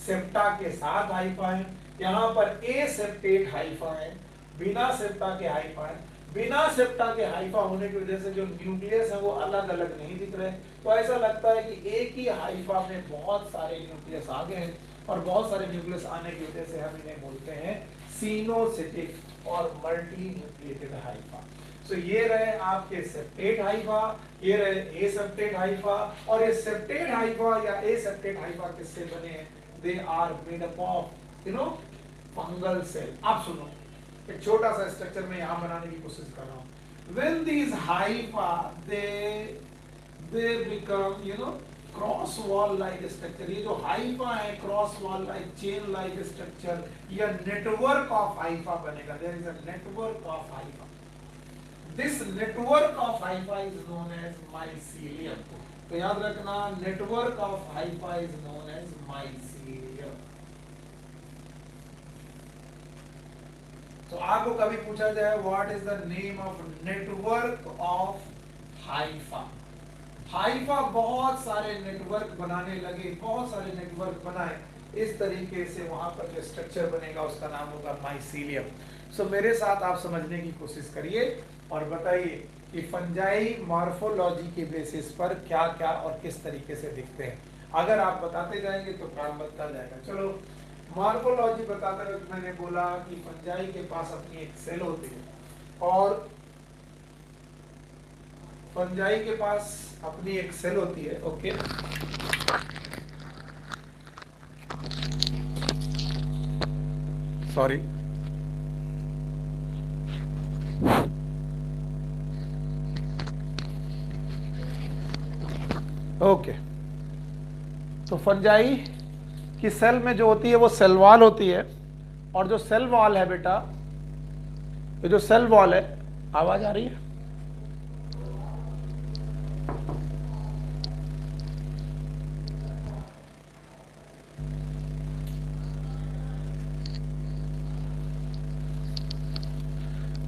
septa के साथ Haifa है, यहाँ पर aseptate Haifa है, बिना सेप्टा के हाइफा है। बिना सेप्टा के हाइफा होने की वजह से जो न्यूक्लियस है वो अलग अलग नहीं दिख रहे, तो ऐसा लगता है कि एक ही हाइफा में बहुत सारे न्यूक्लियस आ गए हैं, और बहुत सारे न्यूक्लियस आने की वजह से हम इन्हें बोलते हैं सिनोसिटिक और मल्टी न्यूक्लिएटेड हाइफा। तो ये रहे आपके सेप्टेट हाइफा, ये रहे एसेप्टेट हाइफा, और ये सेप्टेट हाइफा या एसेप्टेट हाइफा किससे बने हैं? They are made up of fungal cell. आप सुनो, एक छोटा सा स्ट्रक्चर में यहां बनाने की कोशिश कर रहा हूं। When these hypha they become cross wall like structure, ये जो हाइफा है cross wall like chain like structure या नेटवर्क ऑफ हाइफा बनेगा। There is a network of hypha. This network of hypha is known as mycelium. तो याद रखना, network of hypha is known as mycelium. तो आपको कभी पूछा जाए what is the name of network of hypha, hypha बहुत सारे नेटवर्क बनाने लगे, बहुत सारे नेटवर्क बनाए, इस तरीके से वहां पर जो स्ट्रक्चर बनेगा उसका नाम होगा माइसीलियम। सो मेरे साथ आप समझने की कोशिश करिए और बताइए कि फंजाई मॉर्फोलॉजी के बेसिस पर क्या क्या और किस तरीके से दिखते हैं। अगर आप बताते जाएंगे तो काम बनता जाएगा। चलो, मॉर्फोलॉजी बताते वक्त मैंने बोला कि फंजाई के पास अपनी एक सेल होती है, और फंजाई के पास अपनी एक सेल होती है। Okay, sorry, okay. तो फंजाई की सेल में जो होती है वो सेल वॉल होती है, और जो सेल वॉल है बेटा, ये जो सेल वॉल है, आवाज आ रही है?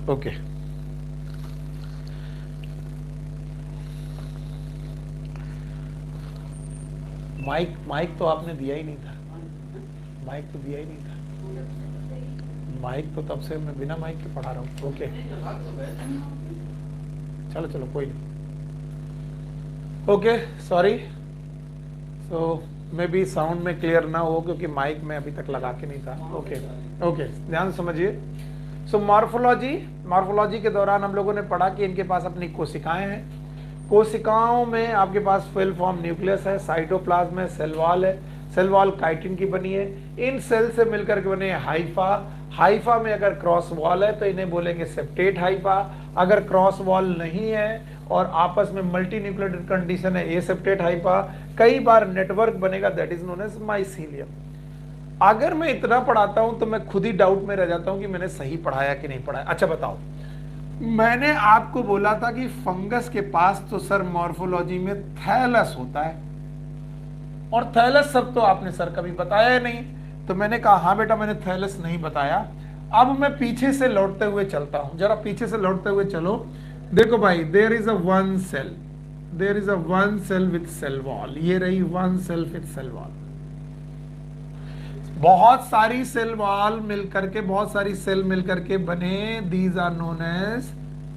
ओके, माइक तो आपने दिया ही नहीं था, माइक तो दिया ही नहीं था, माइक तो तब से मैं बिना माइक के पढ़ा रहा हूँ। ओके, चलो चलो, कोई नहीं। Okay, sorry. So may be sound में क्लियर ना हो क्योंकि माइक में अभी तक लगा के नहीं था। ओके ओके, ध्यान समझिए। सो मॉर्फोलॉजी के दौरान हम लोगों ने पढ़ा कि इनके पास अपनी कोशिकाएं हैं, कोशिकाओं में आपके पास फुल फॉर्म न्यूक्लियस है, साइटोप्लाज्म है, सेल वॉल है, सेल वॉल काइटिन की बनी है, इन सेल से मिलकर के बने हाइफा। हाइफा में अगर क्रॉस वॉल है तो इन्हें बोलेंगे सेप्टेट हाइफा, अगर क्रॉस वॉल नहीं है और आपस में मल्टी न्यूक्लिएटेड कंडीशन है, एसेप्टेट हाइफा। कई बार नेटवर्क बनेगा, that is known as mycelium. अगर मैं इतना पढ़ाता हूं तो मैं खुद ही डाउट में रह जाता हूं कि मैंने सही पढ़ाया कि नहीं पढ़ाया। अच्छा बताओ, मैंने आपको बोला था कि फंगस के पास तो सर मॉर्फोलॉजी में थैलस होता है, और थैलस सब तो आपने सर कभी बताया नहीं। तो मैंने कहा हाँ बेटा, मैंने थैलस नहीं बताया। अब मैं पीछे से लौटते हुए चलता हूं, जरा पीछे से लौटते हुए चलो। देखो भाई, there is a one cell, there is a one cell with cell wall. ये रही one cell with cell wall. बहुत सारी सेल वॉल मिलकर के, बहुत सारी सेल मिलकर के बने, these are known as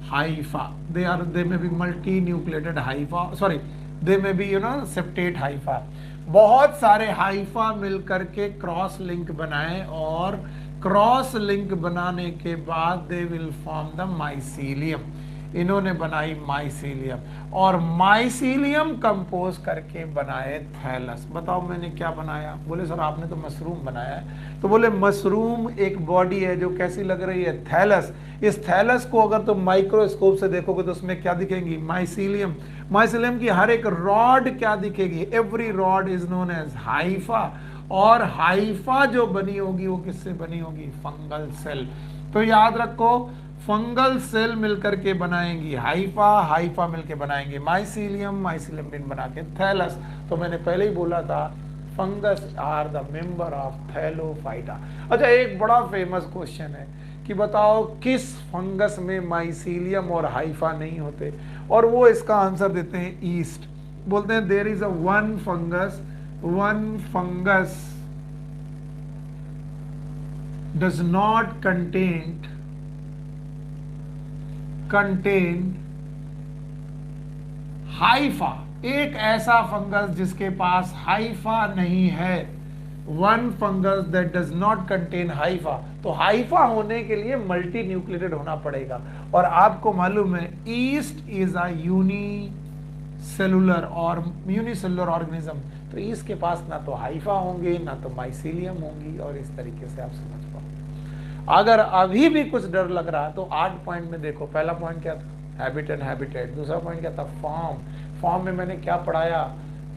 hypha. They may be multinucleated hypha, sorry, they may be septate hypha. बहुत सारे हाइफा मिलकर के क्रॉस लिंक बनाए, और क्रॉस लिंक बनाने के बाद they will form the mycelium. इन्होंने बनाई माइसीलियम, और माइसीलियम कंपोज करके बनाए थैलस। बताओ मैंने क्या बनाया? बोले सर आपने तो मशरूम बनाया है। तो बोले मशरूम एक बॉडी है जो कैसी लग रही है? थैलस। इस थैलस को अगर तुम माइक्रोस्कोप से देखोगे तो उसमें क्या दिखेंगी? माइसीलियम। माइसीलियम की हर एक रॉड क्या दिखेगी? Every rod is known as hypha. और हाइफा जो बनी होगी वो किससे बनी होगी? Fungal cell. तो याद रखो, फंगल सेल मिलकर के बनाएंगी हाइफा, हाइफा मिलकर बनाएंगे माइसीलियम, माइसीलियम बना के थैलस। तो मैंने पहले ही बोला था, fungus are the member of Thallophyta. अच्छा, एक बड़ा फेमस क्वेश्चन है कि बताओ किस फंगस में माइसीलियम और हाइफा नहीं होते, और वो इसका आंसर देते हैं ईस्ट। बोलते हैं there is a one fungus does not contain contain hypha, एक ऐसा फंगस जिसके पास हाइफा नहीं है, one fungus that does not contain hypha. तो हाइफा होने के लिए मल्टी न्यूक्लिएटेड होना पड़ेगा, और आपको मालूम है ईस्ट इज अ यूनिसेलुलर और यूनिसेलुलर ऑर्गेनिज्म, तो ईस्ट के पास ना तो हाइफा होंगे ना तो माइसीलियम होंगी, और इस तरीके से आप समझ पाओ। अगर अभी भी कुछ डर लग रहा तो 8 पॉइंट में देखो, पहला पॉइंट क्या था, हैबिट एंड हैबिटेट, दूसरा पॉइंट क्या था, फॉर्म, फॉर्म में मैंने क्या पढ़ाया,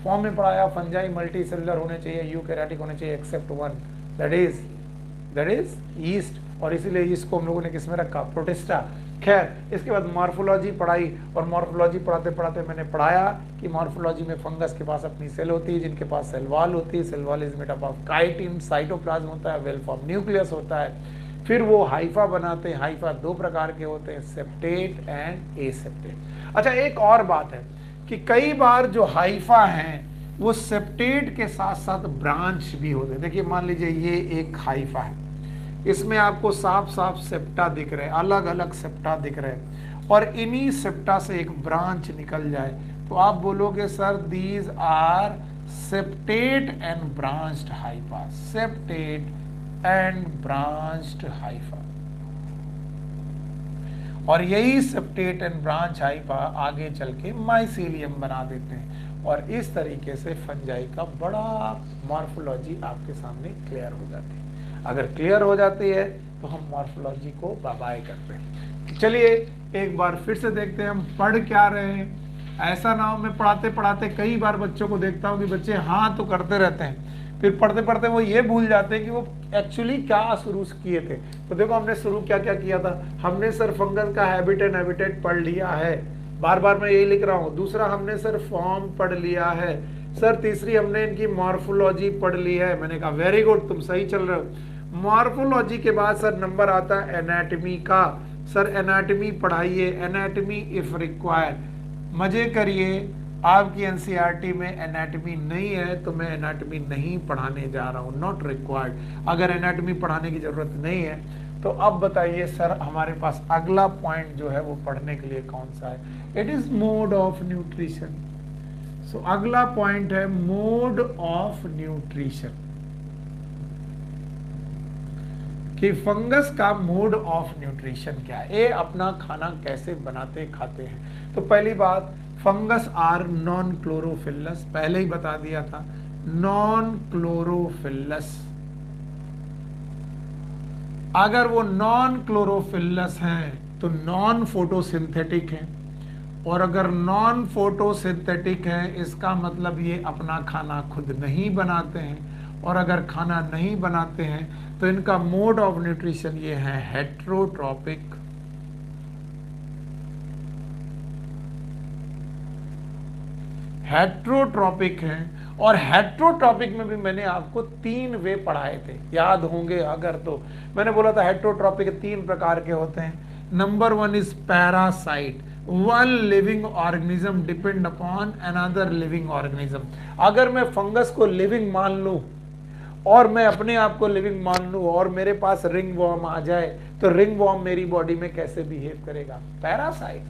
फॉर्म में पढ़ाया फंजाई मल्टी सेलुलर होने चाहिए, यूकैरियोटिक होने चाहिए except one, that is east, और इसीलिए ईस्ट को हम लोगों ने किसमें रखा, प्रोटिस्टा। खैर, इसके बाद मॉर्फोलॉजी पढ़ाई, और मॉर्फोलॉजी पढ़ाते पढ़ाते मैंने पढ़ाया कि मॉर्फोलॉजी में फंगस के पास अपनी सेल होती है, जिनके पास सेल वॉल होती है, cell wall is made up of chitin, cytoplasm होता है, वेल फॉर्म न्यूक्लियस होता है, फिर वो हाइफा बनाते हैं। हाइफा दो प्रकार के होते हैं, सेप्टेट एंड एसेप्टेट। अच्छा, एक और बात है कि कई बार जो हाइफा हैं वो सेप्टेट के साथ साथ ब्रांच भी होते हैं। देखिए, मान लीजिए ये एक हाइफा है, इसमें आपको साफ साफ सेप्टा दिख रहे हैं, अलग अलग सेप्टा दिख रहे हैं, और इन्हीं सेप्टा से एक ब्रांच निकल जाए तो आप बोलोगे sir these are septate and branched hypha, septate and branched hypha. और यही सेप्टेट एंड ब्रांच हाइफा आगे चल के माइसीलियम बना देते हैं, और इस तरीके से फंजाई का बड़ा मॉर्फोलॉजी आपके सामने क्लियर हो जाती है। अगर क्लियर हो जाती है तो हम मॉर्फोलॉजी को बाय करते हैं। चलिए एक बार फिर से देखते हैं हम पढ़ क्या रहे हैं। ऐसा ना हो मैं पढ़ाते पढ़ाते कई बार बच्चों को देखता हूँ कि बच्चे हाँ तो करते रहते हैं, फिर पढ़ते पढ़ते वो ये भूल जाते हैं कि वो एक्चुअली क्या शुरू किए थे। तो देखो हमने शुरू क्या क्या किया था, हमने सर फंगस का हैबिट एंड हैबिटेट पढ़ लिया है, बार बार मैं यही लिख रहा हूँ। दूसरा हमने सर फॉर्म पढ़ लिया है सर। तीसरी हमने इनकी मॉर्फोलॉजी पढ़ ली है। मैंने कहा वेरी गुड, तुम सही चल रहे हो। मॉर्फोलॉजी के बाद सर नंबर आता है एनाटमी का, सर एनाटमी पढ़ाइए, एनाटमी इफ रिक्वायर्ड। मजे करिए, आपकी एनसीईआरटी में एनाटमी नहीं है तो मैं एनाटमी नहीं पढ़ाने जा रहा हूँ, नॉट रिक्वायर्ड। अगर एनाटमी पढ़ाने की जरूरत नहीं है तो अब बताइए सर हमारे पास अगला पॉइंट जो है वो पढ़ने के लिए कौन सा है, it is mode of nutrition. So अगला पॉइंट है मोड ऑफ न्यूट्रिशन, कि फंगस का मोड ऑफ न्यूट्रिशन क्या है, ये अपना खाना कैसे बनाते खाते हैं। तो पहली बात, फंगस आर नॉन क्लोरोफिलस, पहले ही बता दिया था, नॉन क्लोरोफिलस। अगर वो नॉन क्लोरोफिलस हैं तो नॉन फोटोसिंथेटिक हैं, और अगर नॉन फोटोसिंथेटिक है इसका मतलब ये अपना खाना खुद नहीं बनाते हैं, और अगर खाना नहीं बनाते हैं तो इनका मोड ऑफ न्यूट्रिशन ये है हेट्रोट्रॉपिक। हेट्रोट्रॉपिक है, और हेट्रोट्रॉपिक में भी मैंने आपको 3 वे पढ़ाए थे, याद होंगे अगर तो। मैंने बोला था हेट्रोट्रॉपिक 3 प्रकार के होते हैं। Number 1 is parasite, one living organism depend upon another living organism. अगर मैं फंगस को लिविंग मान लूं और मैं अपने आप को लिविंग मान लूं और मेरे पास रिंग वॉर्म आ जाए तो रिंग वॉर्म मेरी बॉडी में कैसे बिहेव करेगा, पैरासाइट।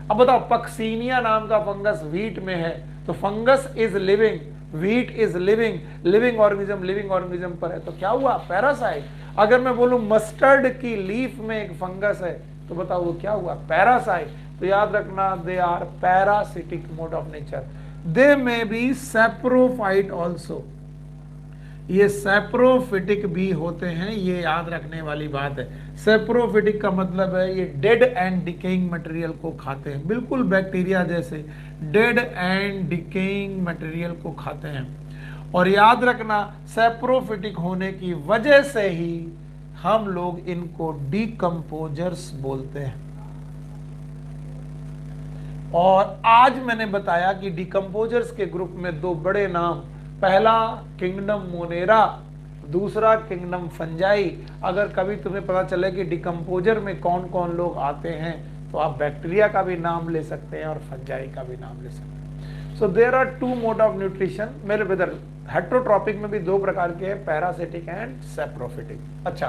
अब बताओ, पक्सीनिया नाम का फंगस व्हीट में है तो fungus is living, wheat is living, living organism पर है तो क्या हुआ, पैरासाइट। अगर मैं बोलूं मस्टर्ड की लीफ में एक फंगस है तो बताओ वो क्या हुआ, पैरासाइट। तो याद रखना, they are parasitic mode of nature. They may be saprophyte also, ये सैप्रोफिटिक भी होते हैं, ये याद रखने वाली बात है। सैप्रोफिटिक का मतलब है ये डेड एंड डिकेइंग मटेरियल को खाते हैं, बिल्कुल बैक्टीरिया जैसे डेड एंड डिकेइंग मटेरियल को खाते हैं। और याद रखना, सैप्रोफिटिक होने की वजह से ही हम लोग इनको डिकम्पोजर्स बोलते हैं। और आज मैंने बताया कि डिकम्पोजर्स के ग्रुप में 2 बड़े नाम, पहला किंगडम मोनेरा, दूसरा किंगडम फंजाई। अगर कभी तुम्हें पता चले कि डिकम्पोजर में कौन कौन लोग आते हैं तो आप बैक्टीरिया का भी नाम ले सकते हैं और फंजाई का भी नाम ले सकते हैं। So there are 2 mode of nutrition. मेरे ब्रदर, हेट्रोट्रॉपिक में भी 2 प्रकार के हैं, पैरासिटिक एंड सैप्रोफिटिक। अच्छा,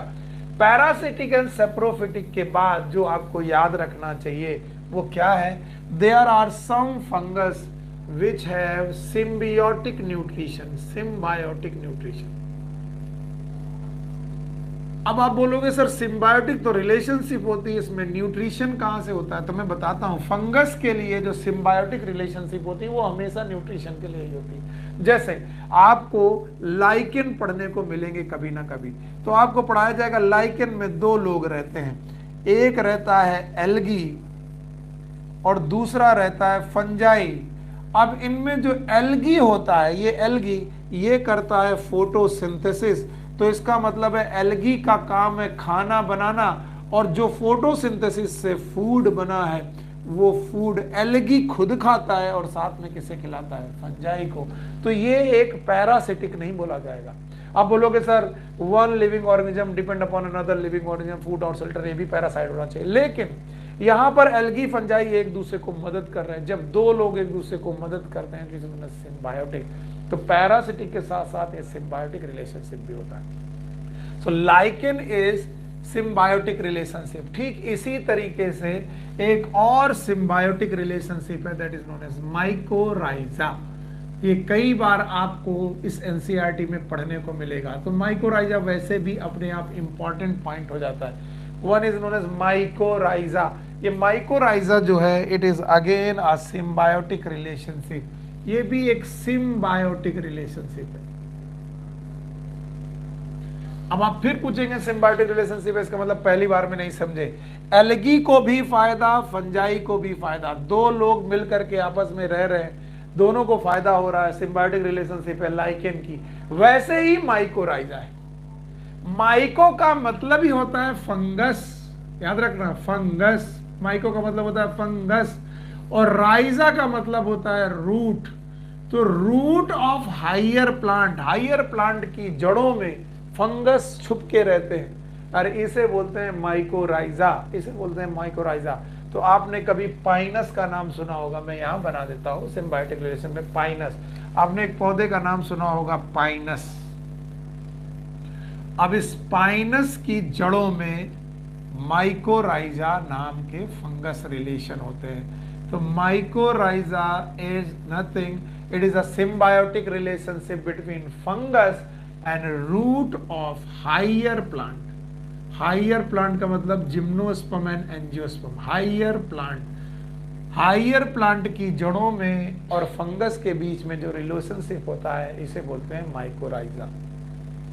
पैरासिटिक एंड सेप्रोफिटिक के बाद जो आपको याद रखना चाहिए वो क्या है, there are some fungus which have symbiotic nutrition, symbiotic nutrition. अब आप बोलोगे सर सिम्बायोटिक तो रिलेशनशिप होती है, इसमें न्यूट्रिशन कहां से होता है? तो मैं बताता हूं, फंगस के लिए जो सिम्बायोटिक रिलेशनशिप होती है वो हमेशा न्यूट्रिशन के लिए ही होती है। जैसे आपको लाइकेन पढ़ने को मिलेंगे कभी ना कभी, तो आपको पढ़ाया जाएगा लाइकेन में दो लोग रहते हैं, एक रहता है एल्गी और दूसरा रहता है फंजाई। अब इनमें जो एल्गी होता है, ये एल्गी ये करता है फोटोसिंथेसिस, तो इसका मतलब है एल्गी का काम है खाना बनाना, और जो फोटोसिंथेसिस से फूड बना है वो फूड एल्गी खुद खाता है और साथ में किसे खिलाता है, फंजाई को। तो ये एक पैरासिटिक नहीं बोला जाएगा। आप बोलोगे sir one living organism depend upon another living organism, food और शेल्टर, ये भी पैरासाइट होना चाहिए, लेकिन यहां पर एल्गी फंजाई एक दूसरे को मदद कर रहे हैं। जब दो लोग एक दूसरे को मदद करते हैं तो सिम्बायोटिक, तो पैरासिटिक के साथ साथ ये सिम्बायोटिक रिलेशनशिप भी होता है। So lichen is symbiotic relationship. ठीक इसी तरीके से एक और सिम्बायोटिक रिलेशनशिप है, that is known as mycorrhiza. ये कई बार आपको इस एनसीईआरटी में पढ़ने को मिलेगा। तो माइकोराइजा वैसे भी अपने आप इंपॉर्टेंट पॉइंट हो जाता है। One is known as mycorrhiza. ये माइकोराइजा जो है it is again a symbiotic relationship, ये भी एक सिम्बायोटिक रिलेशनशिप है। अब आप फिर पूछेंगे सिम्बायोटिक रिलेशनशिप है, इसका मतलब पहली बार में नहीं समझे। एल्गी को भी फायदा, फंजाई को भी फायदा, दो लोग मिलकर के आपस में रह रहे हैं, दोनों को फायदा हो रहा है, सिम्बायोटिक रिलेशनशिप है लाइकेन की। वैसे ही माइकोराइजा है। माइको का मतलब ही होता है फंगस, याद रखना, फंगस। माइको का मतलब होता है फंगस, और राइजा का मतलब होता है रूट। तो root of higher plant, higher plant की जड़ों में फंगस छुप के रहते हैं, और इसे बोलते हैं माइकोराइजा, इसे बोलते हैं माइकोराइजा। तो आपने कभी पाइनस का नाम सुना होगा, मैं यहां बना देता हूं सिम्बायोटिक रिलेशन में पाइनस। आपने एक पौधे का नाम सुना होगा पाइनस। अब इस पाइनस की जड़ों में माइकोराइजा नाम के फंगस रिलेशन होते हैं। तो mycorrhiza is nothing, it is a symbiotic relationship between fungus and root of higher plant. Higher plant का मतलब gymnosperm and angiosperm, higher plant. Higher plant की जड़ों में और फंगस के बीच में जो रिलेशनशिप होता है इसे बोलते हैं माइकोराइजा।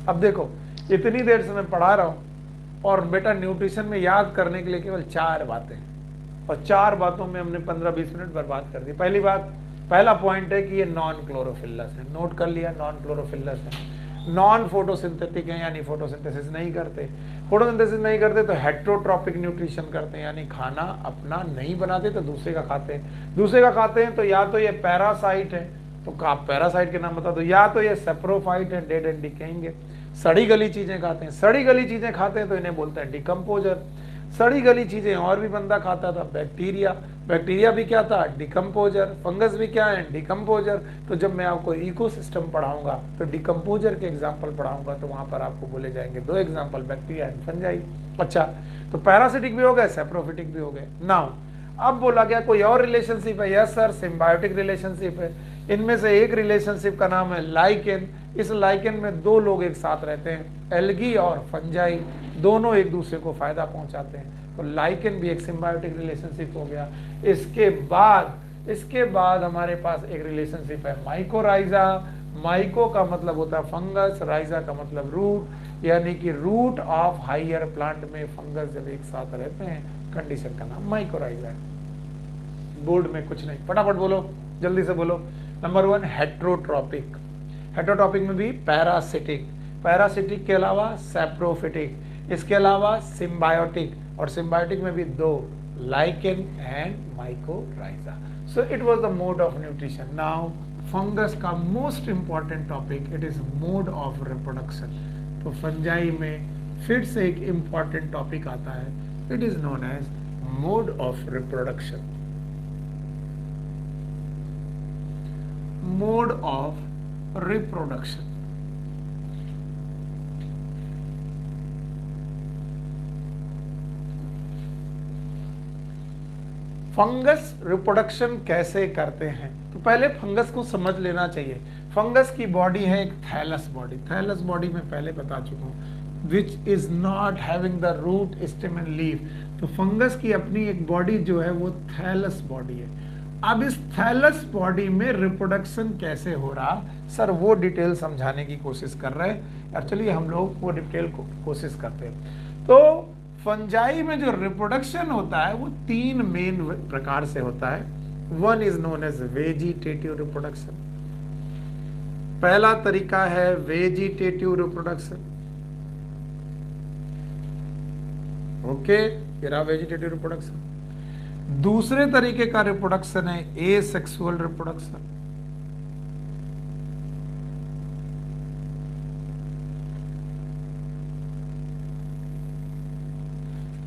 अब देखो इतनी देर से मैं पढ़ा रहा हूं और बेटा न्यूट्रिशन में याद करने के लिए केवल 4 बातें, और 4 बातों में हमने 15-20 मिनट बर्बाद कर दी। पहली बात, पहला पॉइंट है कि ये नॉन क्लोरोफिलस है, नोट कर लिया, नॉन क्लोरोफिलस है। नॉन फोटोसिंथेटिक है, यानी फोटोसिंथेसिस नहीं करते। फोटोसिंथेसिस नहीं करते तो हेट्रोट्रॉपिक न्यूट्रिशन करते हैं, यानी खाना अपना नहीं बनाते तो दूसरे का खाते हैं। दूसरे का खाते हैं तो या तो ये पैरासाइट है, तो आप पैरासाइट के नाम बता दो, या तो ये सेप्रोफाइट है, डेड एंड डिकेइंग, सड़ी गली चीजें खाते हैं। सड़ी गली चीजें खाते हैं तो इन्हें बोलते हैं डिकम्पोजर। सड़ी गली चीजें और भी बंदा खाता था, बैक्टीरिया। बैक्टीरिया भी क्या था, डिकम्पोजर। फंगस भी क्या है, डिकम्पोजर। तो जब मैं आपको इकोसिस्टम पढ़ाऊंगा तो डिकम्पोजर के एग्जाम्पल पढ़ाऊंगा, तो वहां पर आपको बोले जाएंगे 2 एग्जाम्पल, बैक्टीरिया एंड फंजाई। अच्छा, तो पैरासिटिक भी हो गए, सेप्रोफिटिक भी हो गए। नाउ अब बोला गया कोई और रिलेशनशिप है? यस सर, सिम्बायोटिक रिलेशनशिप है। इनमें से एक रिलेशनशिप का नाम है लाइकेन। इस लाइकेन में 2 लोग एक साथ रहते हैं, एल्गी और फंजाई, दोनों एक दूसरे को फायदा पहुंचाते हैं। तो लाइकेन भी एक सिम्बायोटिक रिलेशनशिप हो गया। इसके बाद हमारे पास एक रिलेशनशिप है माइकोराइजा। माइको का मतलब होता है फंगस, राइजा का मतलब रूट, यानी कि रूट ऑफ हायर प्लांट में फंगस जब एक साथ रहते हैं, कंडीशन का नाम माइकोराइजा है। बोर्ड में कुछ नहीं, फटाफट बोलो, जल्दी से बोलो। Number 1 heterotrophic. हेट्रोट्रॉपिक में भी पैरासिटिक, पैरासिटिक के अलावा सेप्रोफिटिक, इसके अलावा सिम्बायोटिक, और सिम्बायोटिक में भी 2, lichen and mycorrhiza. So it was the mode of nutrition. Now fungus का most important topic, it is mode of reproduction. तो फंजाई में फिर से एक इंपॉर्टेंट टॉपिक आता है, it is known as mode of reproduction. Mode of reproduction. Fungus reproduction कैसे करते हैं? तो पहले फंगस को समझ लेना चाहिए। फंगस की बॉडी है एक थैलस बॉडी। थैलस बॉडी में पहले बता चुका हूं, which is not having the root stem and leaf. तो फंगस की अपनी एक बॉडी जो है वो थैलस बॉडी है। अब इस थैलस बॉडी में रिप्रोडक्शन कैसे हो रहा सर, वो डिटेल समझाने की कोशिश कर रहे हैं। एक्चुअली हम लोग वो डिटेल कोशिश करते हैं। तो फंजाई में जो रिप्रोडक्शन होता है वो 3 मेन प्रकार से होता है। One is known as vegetative reproduction. पहला तरीका है vegetative reproduction. Okay, vegetative reproduction. दूसरे तरीके का रिप्रोडक्शन है एसेक्सुअल रिप्रोडक्शन।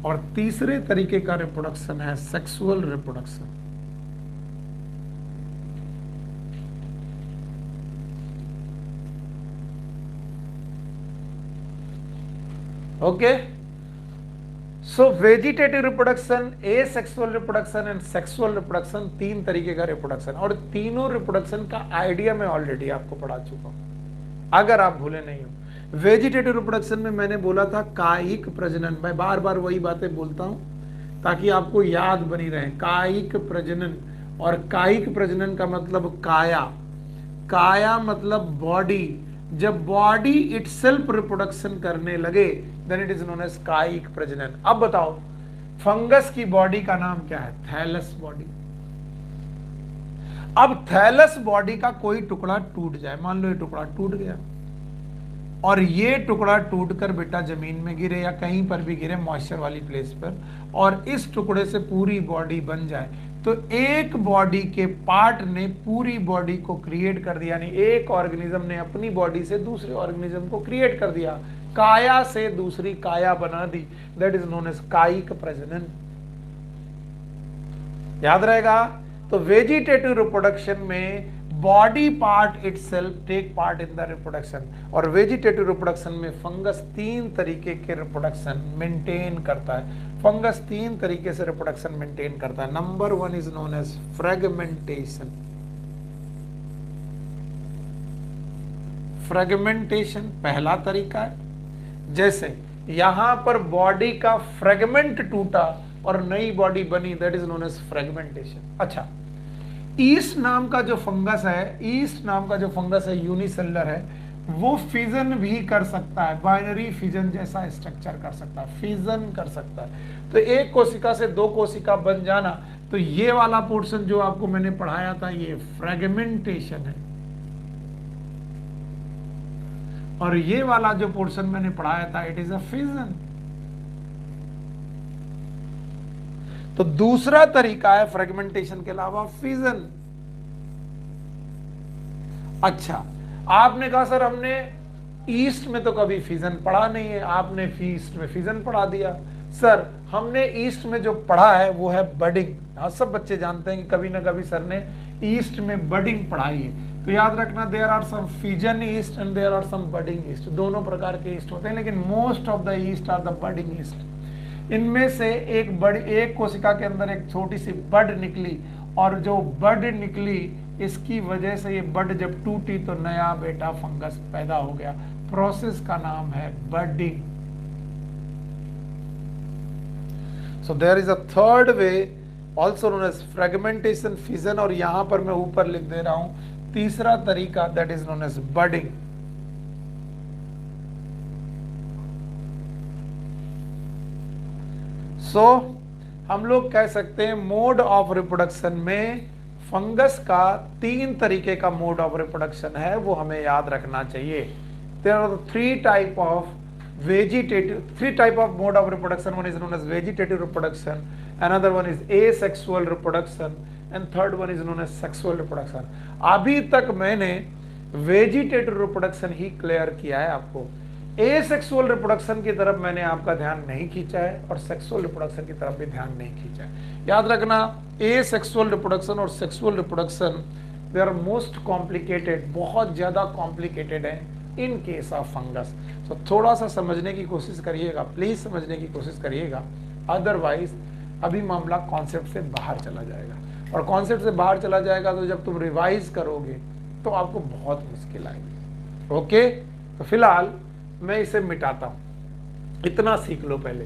और तीसरे तरीके का रिप्रोडक्शन है sexual reproduction. Okay, so vegetative reproduction, asexual reproduction and sexual reproduction, 3 तरीके का रिप्रोडक्शन। और तीनों रिप्रोडक्शन का आइडिया मैं ऑलरेडी आपको पढ़ा चुका हूं, अगर आप भूले नहीं हो। वेजिटेटिव रिप्रोडक्शन में मैंने बोला था कायिक प्रजनन। मैं बार बार वही बातें बोलता हूं ताकि आपको याद बनी रहे। कायिक प्रजनन, और कायिक प्रजनन का मतलब काया। काया मतलब बॉडी। जब बॉडी इटसेल्फ रिप्रोडक्शन करने लगे then it is known as कायिक प्रजनन। अब बताओ फंगस की बॉडी का नाम क्या है? Thallus body. अब थैलस बॉडी का कोई टुकड़ा टूट जाए, मान लो ये टुकड़ा टूट गया और ये टुकड़ा टूटकर बेटा जमीन में गिरे या कहीं पर भी गिरे मॉइस्चर वाली प्लेस पर, और इस टुकड़े से पूरी बॉडी बन जाए, तो एक बॉडी के पार्ट ने पूरी बॉडी को क्रिएट कर दिया। यानी एक ऑर्गेनिज्म ने अपनी बॉडी से दूसरे ऑर्गेनिज्म को क्रिएट कर दिया, काया से दूसरी काया बना दी। दैट इज नोन एज कायिक प्रजनन। याद रहेगा। तो वेजिटेटिव रिप्रोडक्शन में body part itself take part in the reproduction, और वेजिटेटिव रिप्रोडक्शन में फंगस 3 तरीके के रिप्रोडक्शन मेंटेन करता है। फंगस 3 तरीके से रिप्रोडक्शन मेंटेन करता है। Number 1 is known as fragmentation. Fragmentation पहला तरीका है। जैसे यहां पर बॉडी का फ्रेगमेंट टूटा और नई बॉडी बनी, that is known as fragmentation. अच्छा, ईस्ट नाम का जो फंगस है, ईस्ट नाम का जो फंगस है यूनिसेलुलर है, वो फिजन भी कर सकता है। बाइनरी फिजन जैसा स्ट्रक्चर कर सकता है, फिजन कर सकता है। तो एक कोशिका से 2 कोशिका बन जाना, तो ये वाला पोर्शन जो आपको मैंने पढ़ाया था ये फ्रेगमेंटेशन है, और ये वाला जो पोर्शन मैंने पढ़ाया था इट इज अ फिजन। तो दूसरा तरीका है फ्रेगमेंटेशन के अलावा फिजन। अच्छा, आपने कहा सर हमने ईस्ट में तो कभी फिजन पढ़ा नहीं है, आपने ईस्ट में फिजन पढ़ा दिया। सर हमने ईस्ट में जो पढ़ा है वो है बडिंग। हाँ, सब बच्चे जानते हैं कि कभी ना कभी सर ने ईस्ट में बडिंग पढ़ाई है। तो याद रखना, there are some fission yeast and there are some budding yeast. दोनों प्रकार के ईस्ट होते हैं, लेकिन most of the yeast are the budding yeast. इनमें से एक कोशिका के अंदर एक छोटी सी बड निकली, और जो बड निकली इसकी वजह से ये बड जब टूटी तो नया बेटा फंगस पैदा हो गया। प्रोसेस का नाम है budding. So there is a third way also known as fragmentation, fission, और यहां पर मैं ऊपर लिख दे रहा हूं तीसरा तरीका, that is known as budding. So हम लोग कह सकते हैं मोड ऑफ रिप्रोडक्शन में फंगस का 3 तरीके का मोड ऑफ रिप्रोडक्शन है, वो हमें याद रखना चाहिए। There are 3 type of mode of reproduction. One is known as vegetative reproduction, another one is asexual reproduction, and third one is known as sexual reproduction. अभी तक मैंने वेजिटेटिव रिप्रोडक्शन ही clear किया है आपको। एसेक्सुअल रिप्रोडक्शन की तरफ मैंने आपका ध्यान नहीं खींचा है, और सेक्सुअल रिप्रोडक्शन की तरफ भी ध्यान नहीं खींचा है। याद रखना, एसेक्सुअल रिप्रोडक्शन और sexual reproduction they are most complicated, बहुत ज्यादा कॉम्प्लिकेटेड है इन केस ऑफ फंगस। तो थोड़ा सा समझने की कोशिश करिएगा, प्लीज समझने की कोशिश करिएगा, अदरवाइज अभी मामला कॉन्सेप्ट से बाहर चला जाएगा, और कॉन्सेप्ट से बाहर चला जाएगा तो जब तुम रिवाइज करोगे तो आपको बहुत मुश्किल आएगी। ओके, तो फिलहाल मैं इसे मिटाता हूं, इतना सीख लो पहले।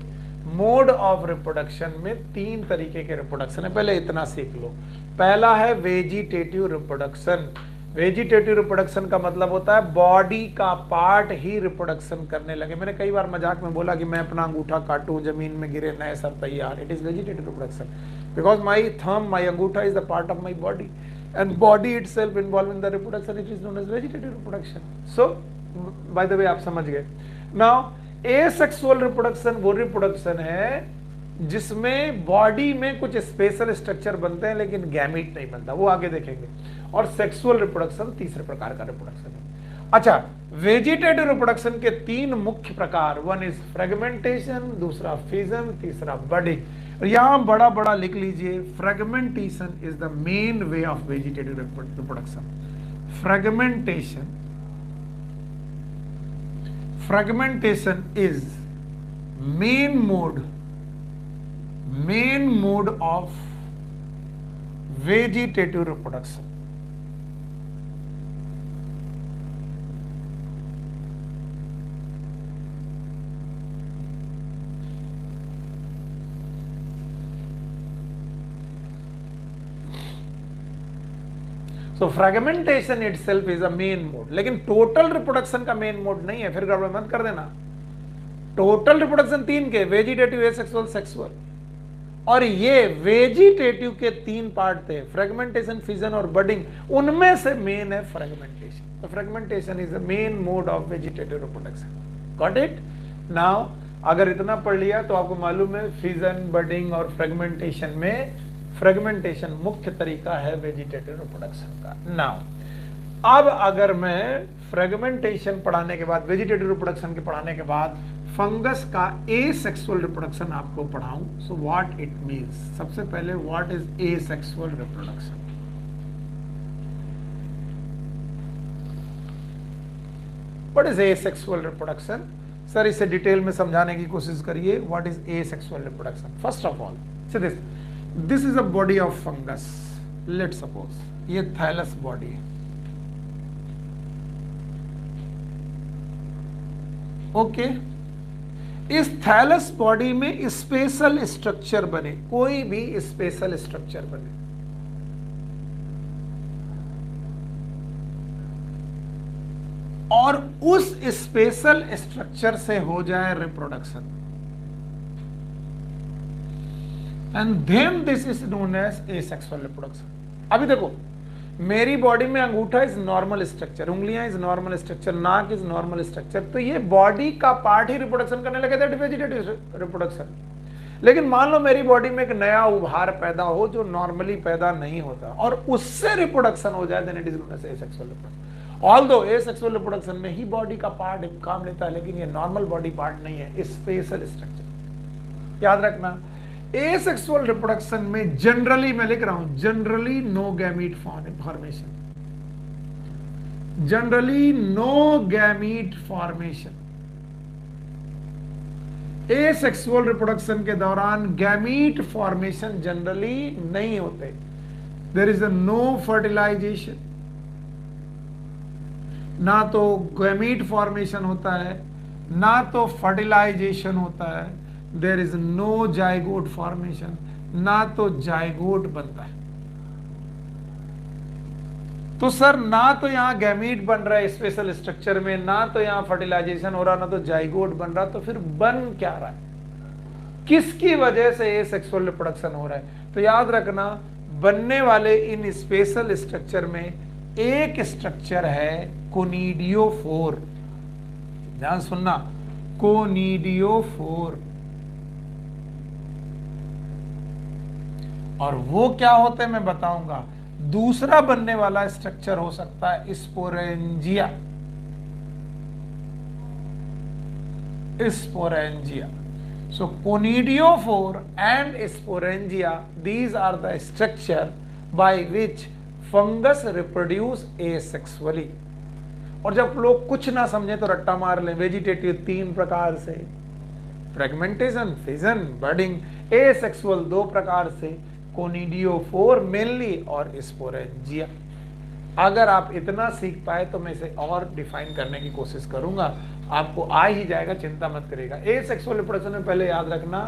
मोड ऑफ रिप्रोडक्शन में 3 तरीके के रिप्रोडक्शन है, पहले इतना सीख लो। पहला है वेजिटेटिव रिप्रोडक्शन। वेजिटेटिव रिप्रोडक्शन का मतलब होता है बॉडी का पार्ट ही रिप्रोडक्शन करने लगे। मैंने कई बार मजाक में बोला कि मैं अपना अंगूठा काटूं, जमीन में गिरे, नए सर तैयार। It is vegetative reproduction because my thumb, my अंगूठा is the part of my body and body itself involved in the reproduction, it is known as vegetative reproduction. So by the way आप समझ गए। now asexual reproduction वो reproduction है जिसमें body में कुछ special structure बनते हैं लेकिन गैमीट नहीं बनता, वो आगे देखेंगे। और सेक्सुअल रिप्रोडक्शन तीसरे प्रकार का रिप्रोडक्शन है। अच्छा, वेजिटेटिव रिप्रोडक्शन के 3 मुख्य प्रकार, वन इज फ्रेगमेंटेशन, दूसरा फिजन, तीसरा बडिंग। यहां बड़ा बड़ा लिख लीजिए, fragmentation is the main way of vegetative reproduction. Fragmentation is main mode of vegetative reproduction. So fragmentation itself is a main mode, लेकिन टोटल रिप्रोडक्शन का मेन मोड नहीं है, फिर गड़बड़ मत कर देना। टोटल रिप्रोडक्शन 3 के, वेजिटेटिव, एसेक्सुअल, सेक्सुअल, और ये वेजिटेटिव के 3 पार्ट थे, फ्रेगमेंटेशन, फिजन और बडिंग। उनमें से मेन है फ्रेगमेंटेशन। तो fragmentation is the main mode of vegetative reproduction. Got it? Now अगर इतना पढ़ लिया तो आपको मालूम है फिजन, बडिंग और फ्रेगमेंटेशन में फ्रेगमेंटेशन मुख्य तरीका है वेजिटेटिव रिप्रोडक्शन का। नाउ अब अगर मैं फ्रेगमेंटेशन पढ़ाने के बाद, वेजिटेटिव रिप्रोडक्शन के पढ़ाने के बाद फंगस का एसेक्सुअल रिप्रोडक्शन आपको पढ़ाऊं, सो व्हाट इट मींस। सबसे पहले what is asexual reproduction? What is asexual reproduction? Sir इसे डिटेल में समझाने की कोशिश करिए। What is asexual reproduction? First of all see this is a body of fungus. Let suppose ये थैलस बॉडी है, ओके। इस थैलस बॉडी में स्पेशल स्ट्रक्चर बने, कोई भी स्पेशल स्ट्रक्चर बने, और उस स्पेशल स्ट्रक्चर से हो जाए reproduction, and then this is known as asexual reproduction. अभी देखो, मेरी बॉडी में अंगूठा इज नॉर्मल स्ट्रक्चर, उंगलियां इज नॉर्मल स्ट्रक्चर, नाक इज नॉर्मल स्ट्रक्चर, तो ये बॉडी का पार्ट ही रिप्रोडक्शन करने लगे, दैट वेजिटेटिव रिप्रोडक्शन। लेकिन मान लो मेरी बॉडी में एक नया उभार पैदा हो जो नॉर्मली पैदा नहीं होता, और उससे रिप्रोडक्शन हो जाए, then it is known as asexual reproduction. Although asexual reproduction में ही बॉडी का पार्ट काम लेता है, लेकिन ये नॉर्मल बॉडी पार्ट नहीं है, स्पेशल स्ट्रक्चर। याद रखना, एसेक्सुअल रिप्रोडक्शन में जनरली, मैं लिख रहा हूं, generally no gamete formation, generally no gamete formation. Asexual reproduction के दौरान गैमीट फॉर्मेशन जनरली नहीं होते। There is a no fertilisation, ना तो गैमीट फॉर्मेशन होता है, ना तो फर्टिलाइजेशन होता है। There is no zygote formation, ना तो जाइगोट बनता है। तो सर ना तो यहां गैमीट बन रहा है स्पेशल स्ट्रक्चर में, ना तो यहां फर्टिलाइजेशन हो रहा, ना तो जाइगोट बन रहा, तो फिर बन क्या रहा है? किसकी वजह से ये सेक्सुअल रिप्रोडक्शन हो रहा है? तो याद रखना, बनने वाले इन स्पेशल स्ट्रक्चर में एक स्ट्रक्चर है कोनिडियोफोर। ध्यान सुनना, कोनिडियोफोर। और वो क्या होते हैं मैं बताऊंगा। दूसरा बनने वाला स्ट्रक्चर हो सकता है sporangia. Sporangia. So conidiophore and sporangia, these are the structure by which fungus reproduce asexually। और जब लोग कुछ ना समझे तो रट्टा मार लें, वेजिटेटिव 3 प्रकार से, फ्रेगमेंटेशन, फिजन, बडिंग। एसेक्सुअल दो प्रकार से, कोनिडियोफोर मेनली और स्पोरेंजिया। अगर आप इतना सीख पाए तो मैं इसे और डिफाइन करने की कोशिश करूंगा, आपको आ ही जाएगा, चिंता मत करिएगा। एसेक्सुअल रिप्रोडक्शन में पहले याद रखना,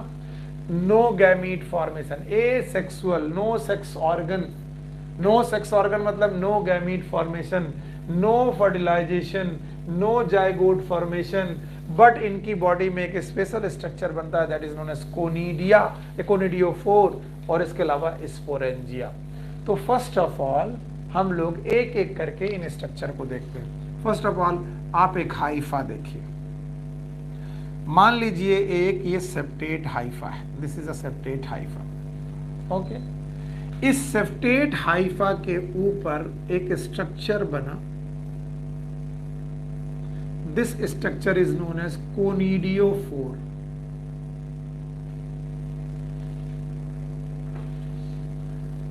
no gamete formation. Asexual, no sex organ, no sex organ मतलब no gamete formation, no fertilization, no zygote formation, but इनकी बॉडी में एक स्पेशल स्ट्रक्चर बनता है, that is known as conidia, conidiophore, और इसके अलावा स्पोरेंजिया। तो फर्स्ट ऑफ ऑल हम लोग एक एक करके इन स्ट्रक्चर को देखते हैं। फर्स्ट ऑफ ऑल आप एक हाइफा देखिए, मान लीजिए एक ये सेप्टेट हाइफा है, this is a septate hypha, okay. इस सेप्टेट हाइफा के ऊपर एक स्ट्रक्चर बना, this structure is known as conidiophore.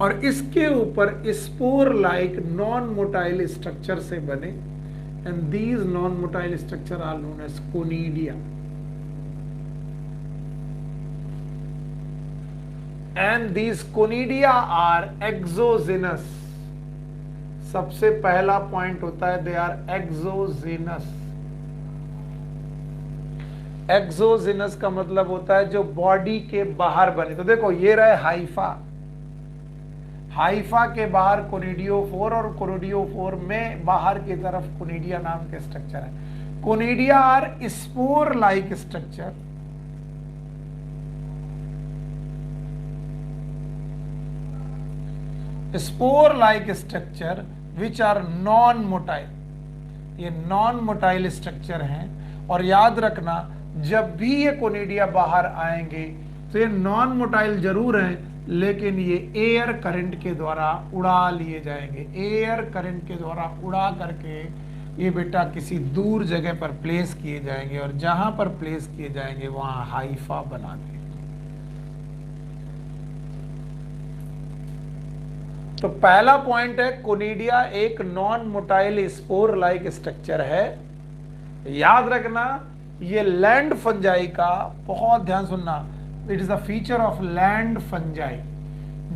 और इसके ऊपर spore like non motile structure से बने, and these non motile structure are known as conidia. And these conidia are exogenous. सबसे पहला पॉइंट होता है दे आर एक्सोजेनस। एक्सोजेनस का मतलब होता है जो बॉडी के बाहर बने। तो देखो ये रहे हाइफा, हाइफा के बाहर कोनिडियोफोर, और कोनिडियोफोर में बाहर की तरफ कोनिडिया नाम के स्ट्रक्चर है। Conidia are spore like structure, spore like structure which are non motile. ये नॉन मोटाइल स्ट्रक्चर हैं, और याद रखना जब भी ये कोनिडिया बाहर आएंगे तो ये नॉन मोटाइल जरूर हैं, लेकिन ये एयर करंट के द्वारा उड़ा लिए जाएंगे। एयर करंट के द्वारा उड़ा करके ये बेटा किसी दूर जगह पर प्लेस किए जाएंगे, और जहां पर प्लेस किए जाएंगे वहां हाइफा बना देंगे। तो पहला पॉइंट है कोनिडिया एक non motile spore like structure है। याद रखना ये लैंड फंजाई का, बहुत ध्यान सुनना, it is the feature of land fungi.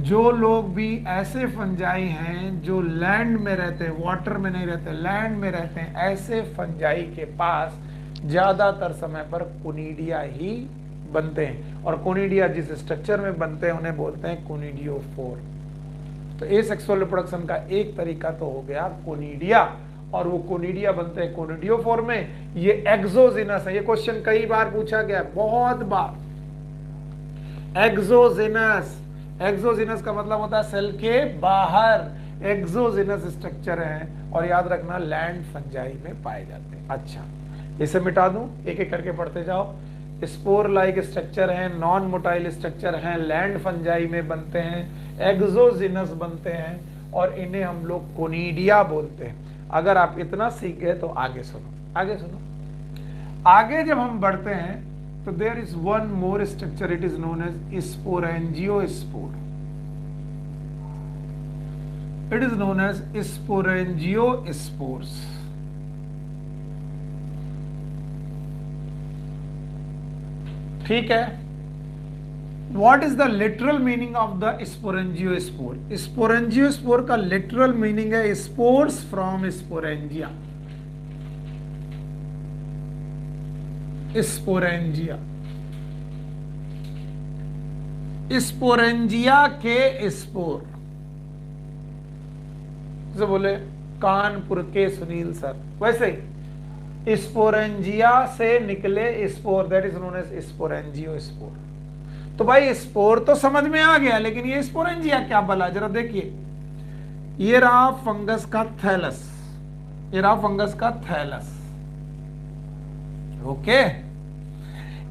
जो लोग भी ऐसे फंजाई हैं जो लैंड में रहते हैं, वाटर में नहीं रहते, लैंड में रहते हैं, ऐसे फंजाई के पास ज्यादातर समय पर कोनिडिया ही बनते हैं, और कोनिडिया जिस स्ट्रक्चर में बनते हैं उन्हें बोलते हैं कोनिडियोफोर। तो एसेक्सुअल रिप्रोडक्शन का एक तरीका तो हो गया कोनिडिया, और वो कोनिडिया बनते हैं कोनिडियोफोर में। ये एक्सोजेनस है, ये क्वेश्चन कई बार पूछा गया, बहुत बार। एक्सोजेनस, एक्सोजेनस का मतलब होता है सेल के बाहर, एक्सोजेनस स्ट्रक्चर है, और याद रखना लैंड फंजाई में पाए जाते हैं। अच्छा, इसे मिटा दूं, एक एक करके पढ़ते जाओ। स्पोर लाइक स्ट्रक्चर हैं, नॉन मोटाइल स्ट्रक्चर हैं, लैंड फंजाई में बनते हैं, एक्सोजेनस बनते हैं, और इन्हें हम लोग कोनिडिया बोलते हैं। अगर आप इतना सीख गए तो आगे सुनो, आगे सुनो। आगे जब हम बढ़ते हैं तो there is one more structure, it is known as sporangiospore. It is known as sporangiospores. ठीक है। What is the literal meaning of the sporangiospoor? Sporangiospoor का literal meaning है spores from sporangia. Sporangia, sporangia के spore. जैसे बोले कानपुर के Sunil sir, वैसे ही sporangia से निकले spore, that is known as sporangiospore. तो भाई स्पोर तो समझ में आ गया, लेकिन ये स्पोरेंजिया क्या भला, जरा देखिए। ये रहा फंगस का थैलस, ये रहा फंगस का थैलस, ओके।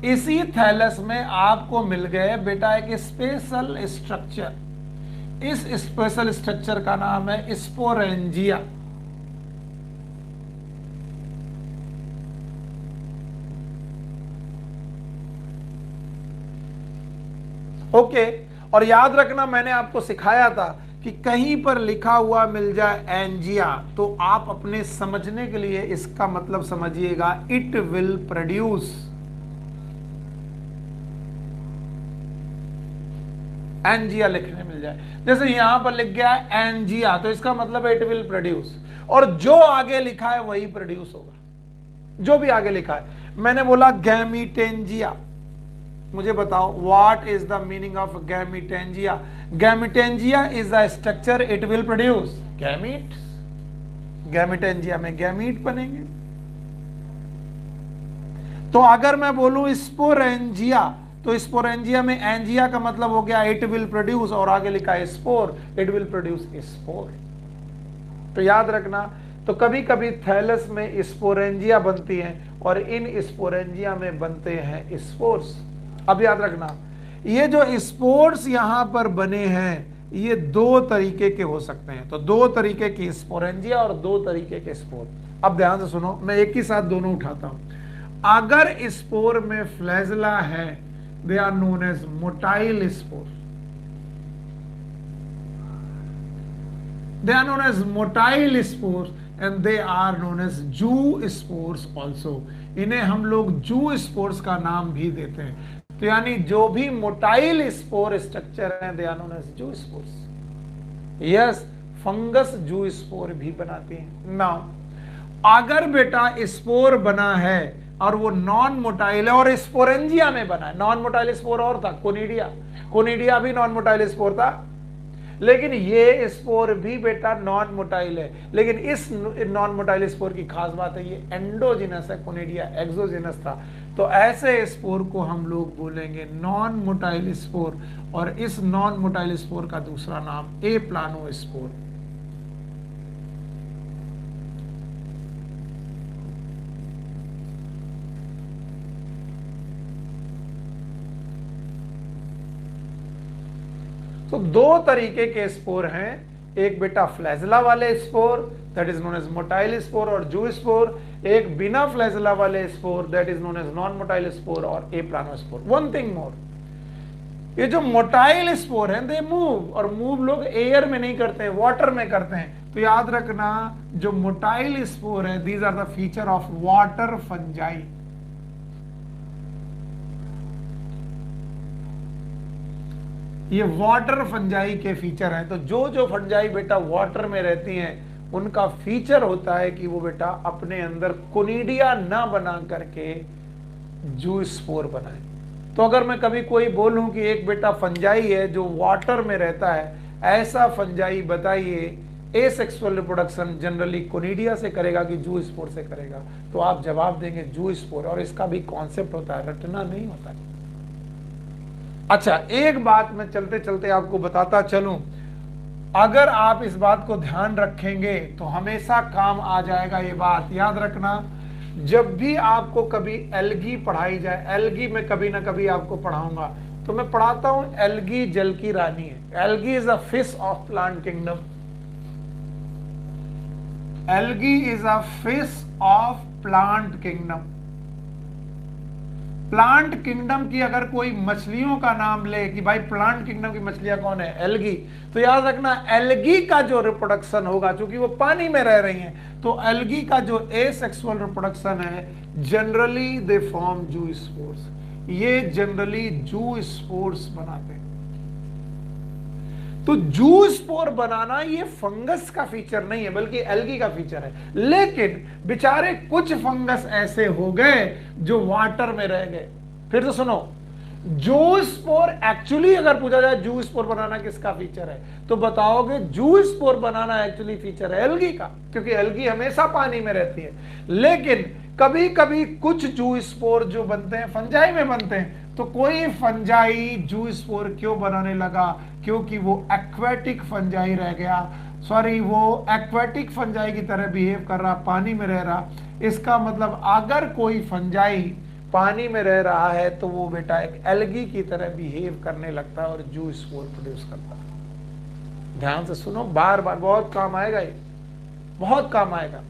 इसी थैलस में आपको मिल गए बेटा एक स्पेशल स्ट्रक्चर। इस स्पेशल स्ट्रक्चर का नाम है स्पोरेंजिया। ओके। और याद रखना मैंने आपको सिखाया था कि कहीं पर लिखा हुआ मिल जाए एंजिया, तो आप अपने समझने के लिए इसका मतलब समझिएगा इट विल प्रोड्यूस एंजिया लिखने मिल जाए। जैसे यहां पर लिख गया एंजिया, तो इसका मतलब है इट विल प्रोड्यूस, और जो आगे लिखा है वही प्रोड्यूस होगा, जो भी आगे लिखा है। मैंने बोला गैमीटेंजिया, मुझे बताओ what is the meaning of gametangia. Gametangia is the structure it will produce gamete. Gametangia में गैमीट बनेंगे। तो अगर मैं बोलूं स्पोरेंजिया, तो स्पोरेंजिया में एंजिया का मतलब हो गया इट विल प्रोड्यूस, और आगे लिखा है spore, it will produce spore. तो याद रखना, तो कभी कभी थैलस में स्पोरेंजिया बनती हैं और इन स्पोरेंजिया में बनते हैं स्पोर्स। अब याद रखना, ये जो स्पोर्स यहां पर बने हैं ये दो तरीके के हो सकते हैं। तो दो तरीके की स्पोरेंजिया और दो तरीके के स्पोर। अब ध्यान से सुनो, मैं एक ही साथ दोनों उठाता हूं। अगर स्पोर में फ्लैजला है, they are known as motile spore. They are known as motile spore and they are known as zoospores also. इन्हें हम लोग जू स्पोर्स का नाम भी देते हैं। तो यानी जो भी मोटाइल स्पोर स्ट्रक्चर है दे आर नोन एज जू स्पोर्स। यस, फंगस जू स्पोर भी बनाती है। नाउ अगर बेटा स्पोर बना है और वो नॉन मोटाइल है और स्पोरेंजिया में बना है, नॉन मोटाइल स्पोर और था कोनिडिया, कोनिडिया भी नॉन मोटाइल स्पोर था, लेकिन ये स्पोर भी बेटा नॉन मोटाइल है। लेकिन इस नॉन मोटाइल स्पोर की खास बात है ये एंडोजिनस है, कोनिडिया एक्सोजिनस था। तो ऐसे स्पोर को हम लोग बोलेंगे नॉन मोटाइल स्पोर, और इस नॉन मोटाइल स्पोर का दूसरा नाम ए प्लानो स्पोर। तो दो तरीके के स्पोर हैं, एक बेटा फ्लैजला वाले spore that is known as motile spore और जू स्पोर, एक बिना फ्लैजला वाले spore that is known as non motile spore और aplanospore. One thing more, ये जो मोटाइल स्पोर है दे मूव, और मूव लोग एयर में नहीं करते हैं, वाटर में करते हैं। तो याद रखना, जो मोटाइल स्पोर है these are the feature of water fungi. ये वाटर फंजाई के फीचर हैं। तो जो जो फंजाई बेटा वाटर में रहती हैं उनका फीचर होता है कि वो बेटा अपने अंदर कोनिडिया ना बना करके जू स्पोर बनाए। तो अगर मैं कभी कोई बोलूं कि एक बेटा फंजाई है जो वाटर में रहता है, ऐसा फंजाई बताइए एसेक्सुअल रिप्रोडक्शन जनरली कोनिडिया से करेगा कि जू स्पोर से करेगा, तो आप जवाब देंगे जू स्पोर। और इसका भी कॉन्सेप्ट होता है, रटना नहीं होता है। अच्छा, एक बात मैं चलते चलते आपको बताता चलूं, अगर आप इस बात को ध्यान रखेंगे तो हमेशा काम आ जाएगा। ये बात याद रखना, जब भी आपको कभी एल्गी पढ़ाई जाए, एल्गी में कभी ना कभी आपको पढ़ाऊंगा, तो मैं पढ़ाता हूं एल्गी जल की रानी है। Algae is a fish of plant kingdom. Algae is a fish of plant kingdom. Plant kingdom की अगर कोई मछलियों का नाम ले कि भाई प्लांट किंगडम की मछलियां कौन है, एल्गी, तो याद रखना एल्गी का जो रिप्रोडक्शन होगा, क्योंकि वो पानी में रह रही हैं, तो एल्गी का जो एसेक्सुअल रिप्रोडक्शन है जनरली दे फॉर्म जू स्पोर्स। ये जनरली जू स्पोर्स बनाते हैं। तो जू स्पोर बनाना ये फंगस का फीचर नहीं है बल्कि एल्गी का फीचर है। लेकिन बेचारे कुछ फंगस ऐसे हो गए जो वाटर में रह गए। फिर तो सुनो, जू स्पोर एक्चुअली अगर पूछा जाए जू स्पोर बनाना किसका फीचर है, तो बताओगे जू स्पोर बनाना एक्चुअली फीचर है एल्गी का, क्योंकि एल्गी हमेशा पानी में रहती है। लेकिन कभी कभी कुछ जू स्पोर जो बनते हैं फंजाई में बनते हैं। तो कोई फंजाई जू स्पोर क्यों बनाने लगा, क्योंकि वो एक्वेटिक फंजाई रह गया, सॉरी वो एक्वेटिक फंजाई की तरह बिहेव कर रहा, पानी में रह रहा। इसका मतलब अगर कोई फंजाई पानी में रह रहा है तो वो बेटा एक एल्गी की तरह बिहेव करने लगता है और जू स्पोर प्रोड्यूस करता है। ध्यान से सुनो, बार बार बहुत काम आएगा, ये बहुत काम आएगा।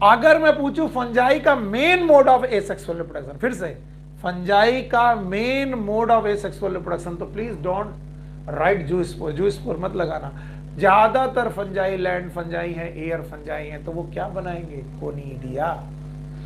अगर मैं पूछूं फंजाई का main mode of asexual reproduction, फिर से फंजाई का main mode of asexual reproduction, तो प्लीज डोंट राइट जू स्पोर, जू स्पोर मत लगाना। ज्यादातर फंजाई लैंड फंजाई है, एयर फंजाई है, तो वो क्या बनाएंगे, कोनिडिया।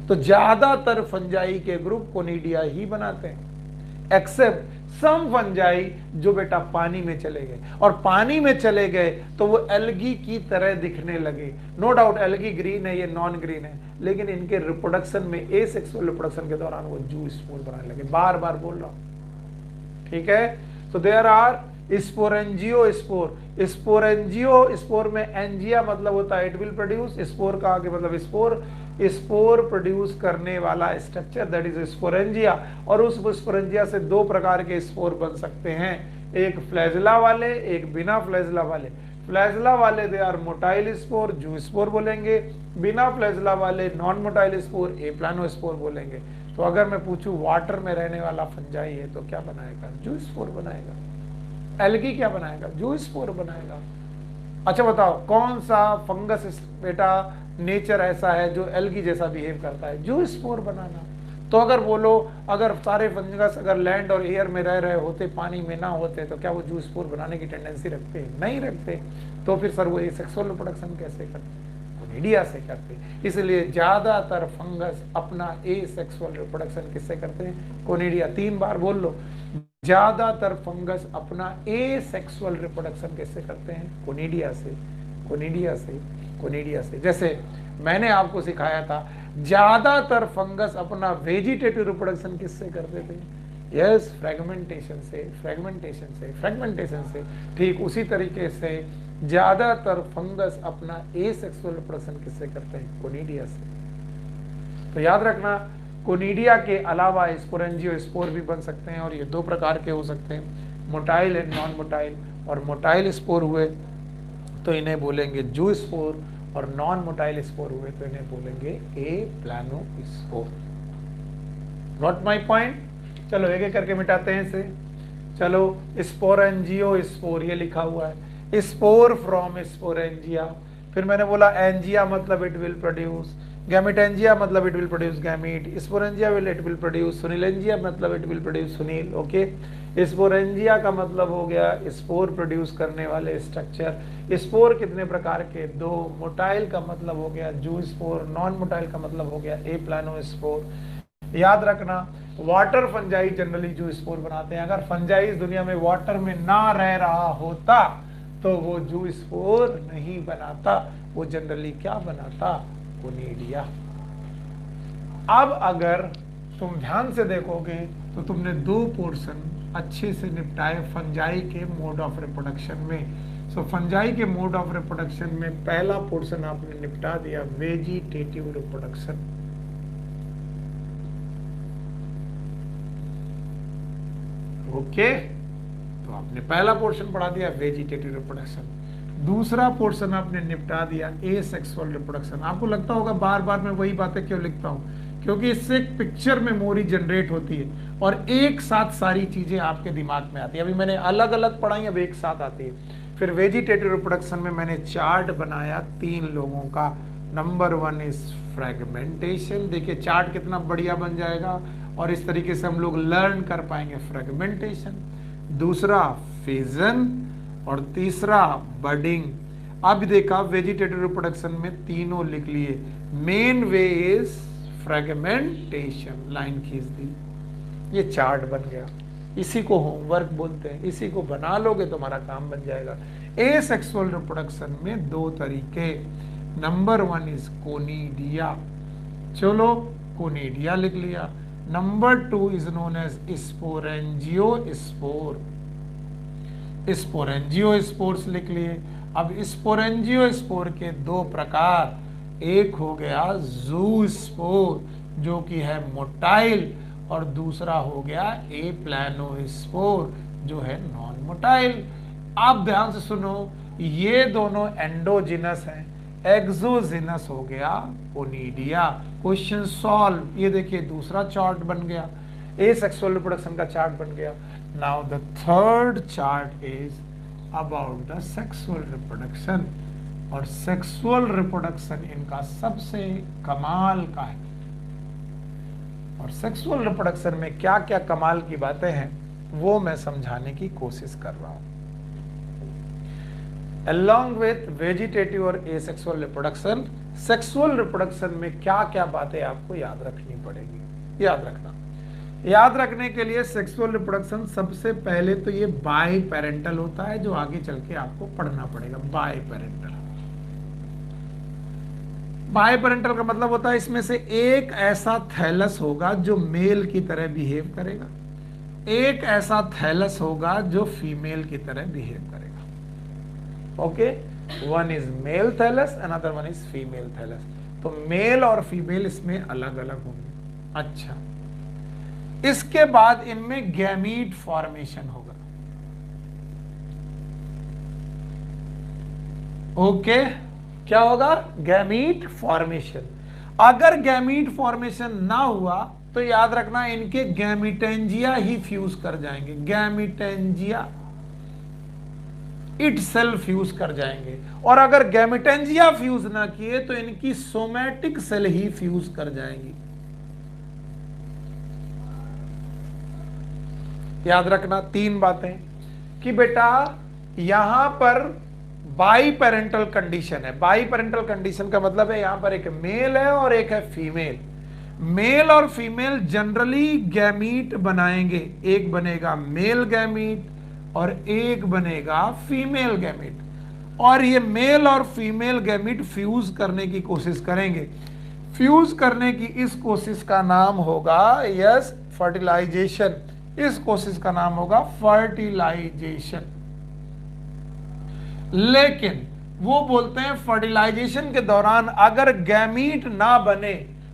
तो ज्यादातर फंजाई के ग्रुप कोनिडिया ही बनाते हैं, एक्सेप्ट सम फंजाई जो बेटा पानी में चले गए, और पानी में चले गए तो वो एल्गी की तरह दिखने लगे। नो डाउट एल्गी ग्रीन है, ये नॉन ग्रीन है, लेकिन इनके रिप्रोडक्शन में, एसेक्सुअल रिप्रोडक्शन के दौरान वो जू स्पोर बनाने लगे। बार बार बोल रहा हूं, ठीक है। तो there are sporangiospore, sporangiospore में एंजिया मतलब होता है इट विल प्रोड्यूस, स्पोर का आगे मतलब स्पोर, स्पोर प्रोड्यूस करने वाला स्ट्रक्चर दैट इज स्पोरेंजिया। और उस स्पोरेंजिया से दो प्रकार के स्पोर बन सकते हैं, एक फ्लैजिला वाले, एक बिना फ्लैजिला वाले। फ्लैजिला वाले दे आर मोटाइल स्पोर, जू स्पोर बोलेंगे। बिना फ्लैजिला वाले नॉन मोटाइल स्पोर, ए प्लानो स्पोर बोलेंगे। तो अगर मैं पूछूं वाटर में रहने वाला फंजाई है तो क्या बनाएगा? जू स्पोर बनाएगा। एल्गी क्या बनाएगा? जू स्पोर बनाएगा। अच्छा बताओ कौन सा फंगस बेटा नेचर ऐसा है जो एल्गी जैसा बिहेव करता है? जू स्पोर बनाना। तो अगर बोलो अगर सारे फंगस अगर लैंड और एयर में रह रहे होते, पानी में ना होते, तो क्या वो जू स्पोर बनाने की टेंडेंसी रखते? नहीं रखते। तो फिर सर वो सेक्सुअल रिप्रोडक्शन कैसे करते? कोनिडिया से करते। इसलिए ज्यादातर फंगस अपना एसेक्सुअल रिप्रोडक्शन किससे करते हैं? कोनिडिया। 3 बार बोल लो, ज्यादातर फंगस अपना एसेक्सुअल रिप्रोडक्शन किससे करते हैं? कोनिडिया से, कोनिडिया से, कोनिडिया से। जैसे मैंने आपको सिखाया था ज्यादातर फंगस अपना वेजिटेटिव रिप्रोडक्शन किससे करते थे? यस, फ्रेगमेंटेशन से, फ्रेगमेंटेशन से, फ्रेगमेंटेशन से। ठीक उसी तरीके से ज्यादातर फंगस अपना एसेक्सुअल रिप्रोडक्शन किससे करते हैं? कोनिडिया से। तो याद रखना कोनिडिया के अलावा स्पोरेंजियो स्पोर भी बन सकते हैं, और ये 2 प्रकार के हो सकते हैं, मोटाइल एंड नॉन मोटाइल। और मोटाइल स्पोर हुए तो इन्हें बोलेंगे जू स्पोर, और नॉन मोटाइल स्पोर हुए तो इन्हें बोलेंगे aplanospore. Not my point. चलो एक एक करके मिटाते हैं इसे। चलो स्पोरेंजियो स्पोर ये लिखा हुआ है, स्पोर फ्रॉम स्पोरेंजिया। फिर मैंने बोला एंजिया मतलब इट विल प्रोड्यूस, गैमेटेंजिया मतलब it will produce gamete, sporangia will it will produce सुनीलेंजिया मतलब it will produce Sunil. Okay, sporangia का मतलब हो गया स्पोर प्रोड्यूस करने वाले स्ट्रक्चर। स्पोर कितने प्रकार के? 2। मोटाइल का मतलब हो गया जू स्पोर, नॉन मोटाइल का मतलब हो गया ए प्लानो स्पोर। याद रखना वाटर फंजाई जनरली जू स्पोर बनाते हैं। अगर फंजाई इस दुनिया में वाटर में ना रह रहा होता तो वो जू स्पोर नहीं बनाता, वो जनरली क्या बनाता? कोनिडिया। अब अगर तुम ध्यान से देखोगे तो तुमने 2 पोर्शन अच्छे से निपटाए फंजाई के मोड ऑफ रिप्रोडक्शन में। सो फंजाई के मोड ऑफ रिप्रोडक्शन में पहला पोर्शन आपने निपटा दिया, वेजिटेटिव रिप्रोडक्शन। ओके, तो आपने पहला पोर्शन पढ़ा दिया वेजिटेटिव रिप्रोडक्शन। दूसरा पोर्शन आपने निपटा दिया एसेक्सुअल रिप्रोडक्शन। आपको लगता होगा बार बार मैं वही बातें क्यों लिखता हूं, क्योंकि इससे एक पिक्चर मेमोरी जनरेट होती है और एक साथ सारी चीजें आपके दिमाग में आती है। अभी मैंने अलग अलग पढ़ाई, अब एक साथ आती है। फिर वेजिटेटिव रिप्रोडक्शन में मैंने चार्ट बनाया 3 लोगों का। Number 1 is fragmentation. देखिए चार्ट कितना बढ़िया बन जाएगा, और इस तरीके से हम लोग लर्न कर पाएंगे फ्रेगमेंटेशन। दूसरा फिजन, और तीसरा बडिंग। अब देखा वेजिटेटिव रिप्रोडक्शन में तीनों लिख लिए। Main way is fragmentation, line खींच दी, ये चार्ट बन गया। इसी को होमवर्क बोलते हैं, इसी को बना लोगे तुम्हारा काम बन जाएगा। एसेक्सुअल रिप्रोडक्शन में 2 तरीके। नंबर 1 इज कोनिडिया, चलो कोनिडिया लिख लिया। Number 2 is known as sporangiospore, sporangiospores लिख लिए। अब स्पोरेंजियो स्पोर के 2 प्रकार, एक हो गया जू स्पोर जो कि है मोटाइल, और दूसरा हो गया ए प्लानो स्पोर जो है नॉन मोटाइल। आप ध्यान से सुनो, ये दोनों एंडोजिनस हैं, एक्सोजिनस हो गया कोनिडिया। Question solve. ये देखिए दूसरा चार्ट बन गया, एसेक्सुअल रिप्रोडक्शन का चार्ट बन गया। Now the third chart is about the sexual reproduction, और सेक्सुअल रिप्रोडक्शन इनका सबसे कमाल का है। और सेक्सुअल रिप्रोडक्शन में क्या क्या कमाल की बातें हैं वो मैं समझाने की कोशिश कर रहा हूं। Along with वेजिटेटिव और एसेक्सुअल रिप्रोडक्शन, सेक्सुअल रिप्रोडक्शन में क्या क्या बातें आपको याद रखनी पड़ेगी। याद रखना, याद रखने के लिए सेक्सुअल रिप्रोडक्शन सबसे पहले तो ये बाय पेरेंटल होता है, जो आगे चल के आपको पढ़ना पड़ेगा। बाय पेरेंटल, बाय पेरेंटल का मतलब होता है इसमें से एक ऐसा थैलस होगा जो मेल की तरह बिहेव करेगा, एक ऐसा थैलस होगा जो फीमेल की तरह बिहेव करेगा। Okay, one is male thallus, another one is female thallus. तो मेल और फीमेल इसमें अलग अलग होंगे। अच्छा, इसके बाद इनमें गैमीट फॉर्मेशन होगा। ओके, क्या होगा? Gamete formation. अगर गैमीट फॉर्मेशन ना हुआ तो याद रखना इनके गैमिटेंजिया ही फ्यूज कर जाएंगे, गैमिटेंजिया इट सेल्फ फ्यूज कर जाएंगे। और अगर गैमिटेंजिया फ्यूज ना किए तो इनकी सोमैटिक सेल ही फ्यूज कर जाएंगी। याद रखना तीन बातें कि बेटा यहां पर बाई पेरेंटल कंडीशन है। बाई पेरेंटल कंडीशन का मतलब है यहां पर एक मेल है और एक है फीमेल। मेल और फीमेल जनरली गैमीट बनाएंगे, एक बनेगा मेल गैमीट और एक बनेगा फीमेल गैमीट, और ये मेल और फीमेल गैमीट फ्यूज करने की कोशिश करेंगे। फ्यूज करने की इस कोशिश का नाम होगा यस फर्टिलाइजेशन। इस कोशिश का नाम होगा फर्टिलाइजेशन। लेकिन वो बोलते हैं फर्टिलाइजेशन के दौरान अगर गैमीट ना बने